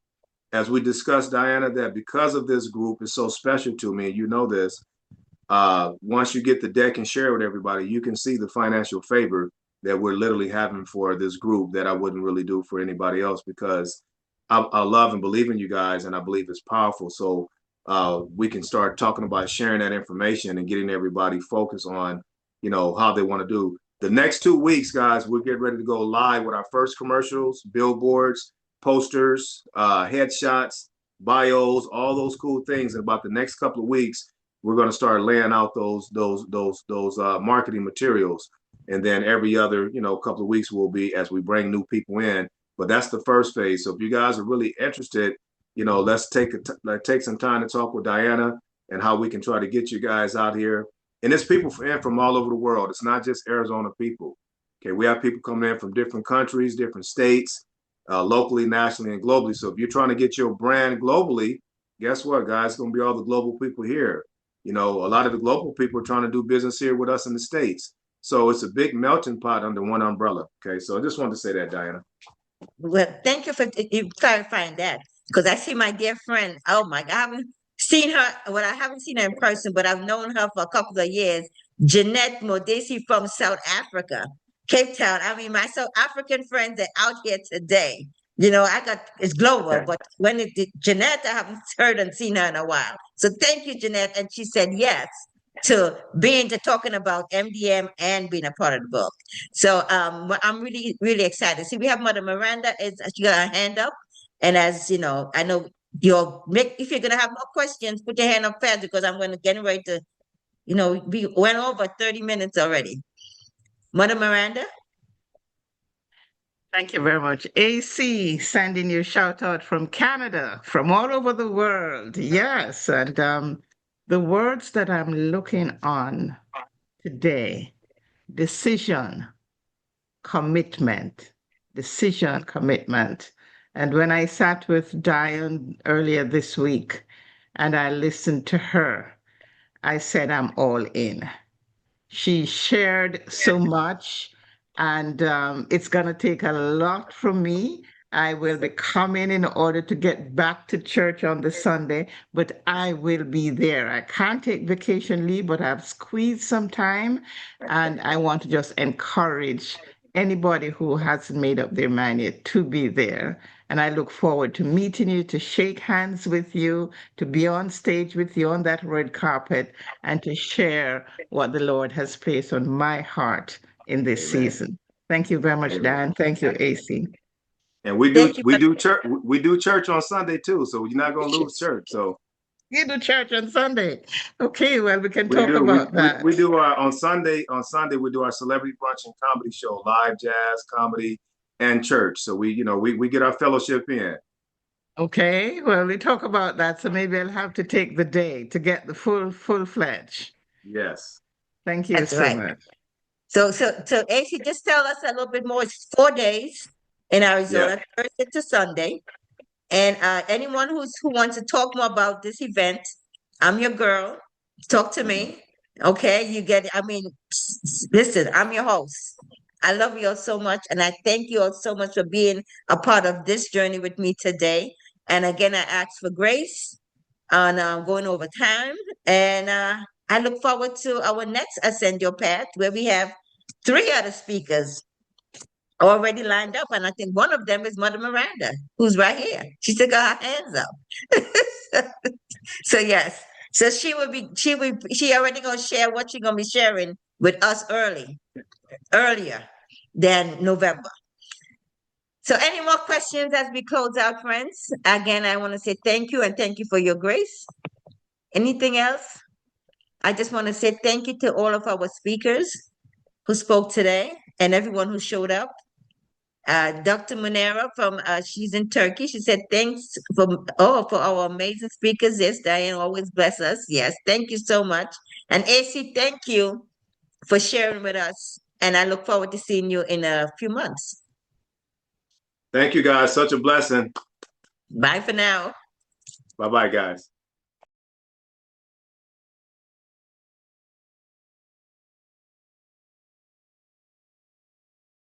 As we discussed, Diana, that because of this group is so special to me, and you know this. Once you get the deck and share with everybody, you can see the financial favor that we're literally having for this group that I wouldn't really do for anybody else, because I love and believe in you guys, and I believe it's powerful. So we can start talking about sharing that information and getting everybody focused on, how they want to do. The next 2 weeks, guys, we're getting ready to go live with our first commercials, billboards, posters, headshots, bios, all those cool things. In about the next couple of weeks, we're going to start laying out those marketing materials, and then every other couple of weeks will be as we bring new people in. But that's the first phase. So if you guys are really interested, let's take some time to talk with Diana and how we can try to get you guys out here. And it's people from all over the world. It's not just Arizona people. Okay, we have people coming in from different countries, different states, locally, nationally, and globally. So if you're trying to get your brand globally, guess what, guys? It's going to be all the global people here. A lot of the global people are trying to do business here with us in the States. So it's a big melting pot under one umbrella. Okay, so I just wanted to say that, Diana. Well, thank you for you clarifying that because I see my dear friend. Oh my God, I haven't seen her. Well, I haven't seen her in person, but I've known her for a couple of years. Jeanette Modesi from South Africa, Cape Town. I mean, my South African friends are out here today. You know, I got it's global, but when it did Jeanette, I haven't heard and seen her in a while. So thank you, Jeanette. And she said yes to being to talking about MDM and being a part of the book. So well, I'm really, really excited. See, we have Mother Miranda is she got her hand up. And as you know, I know you'll make if you're gonna have more questions, put your hand up fast because I'm gonna get ready to, we went over 30 minutes already. Mother Miranda? Thank you very much. AC, sending you shout out from Canada, from all over the world. Yes. And the words that I'm looking on today, decision, commitment, decision, commitment. And when I sat with Diane earlier this week and I listened to her, I said, I'm all in. She shared so much, and it's going to take a lot from me. I will be coming in order to get back to church on the Sunday, but I will be there. I can't take vacation leave, but I've squeezed some time, and I want to just encourage anybody who hasn't made up their mind yet to be there. And I look forward to meeting you, to shake hands with you, to be on stage with you on that red carpet, and to share what the Lord has placed on my heart in this Amen. season. Thank you very much, Amen. Dan. Thank you, AC. And we do Thank you. we do church we do church on Sunday too, so you're not gonna lose church. So You do church on Sunday. Okay, well, we can we talk do about we that. do our on Sunday we do our celebrity brunch and comedy show, live jazz, comedy, and church. So we get our fellowship in. Okay, well, we talk about that, so maybe I'll have to take the day to get the full fledged. Yes. Thank you That's so right. much. So AC, just tell us a little bit more. It's 4 days in Yeah. Arizona, Thursday to Sunday. And anyone who wants to talk more about this event, I'm your girl. Talk to me. Okay, you get it. I mean, listen, I'm your host. I love you all so much, and I thank you all so much for being a part of this journey with me today. And again, I ask for grace on going over time, and I look forward to our next Ascend Your Path, where we have three other speakers already lined up, and I think one of them is Mother Miranda, who's right here. She took her hands up. So yes, so she already gonna share what she gonna be sharing with us earlier than November. So any more questions as we close out, friends? Again, I want to say thank you and thank you for your grace. Anything else? I just want to say thank you to all of our speakers who spoke today and everyone who showed up. Dr. Munera from she's in Turkey. She said thanks for our amazing speakers. Yes, Diane always bless us. Yes, thank you so much. And AC, thank you for sharing with us. And I look forward to seeing you in a few months. Thank you guys. Such a blessing. Bye for now. Bye bye, guys.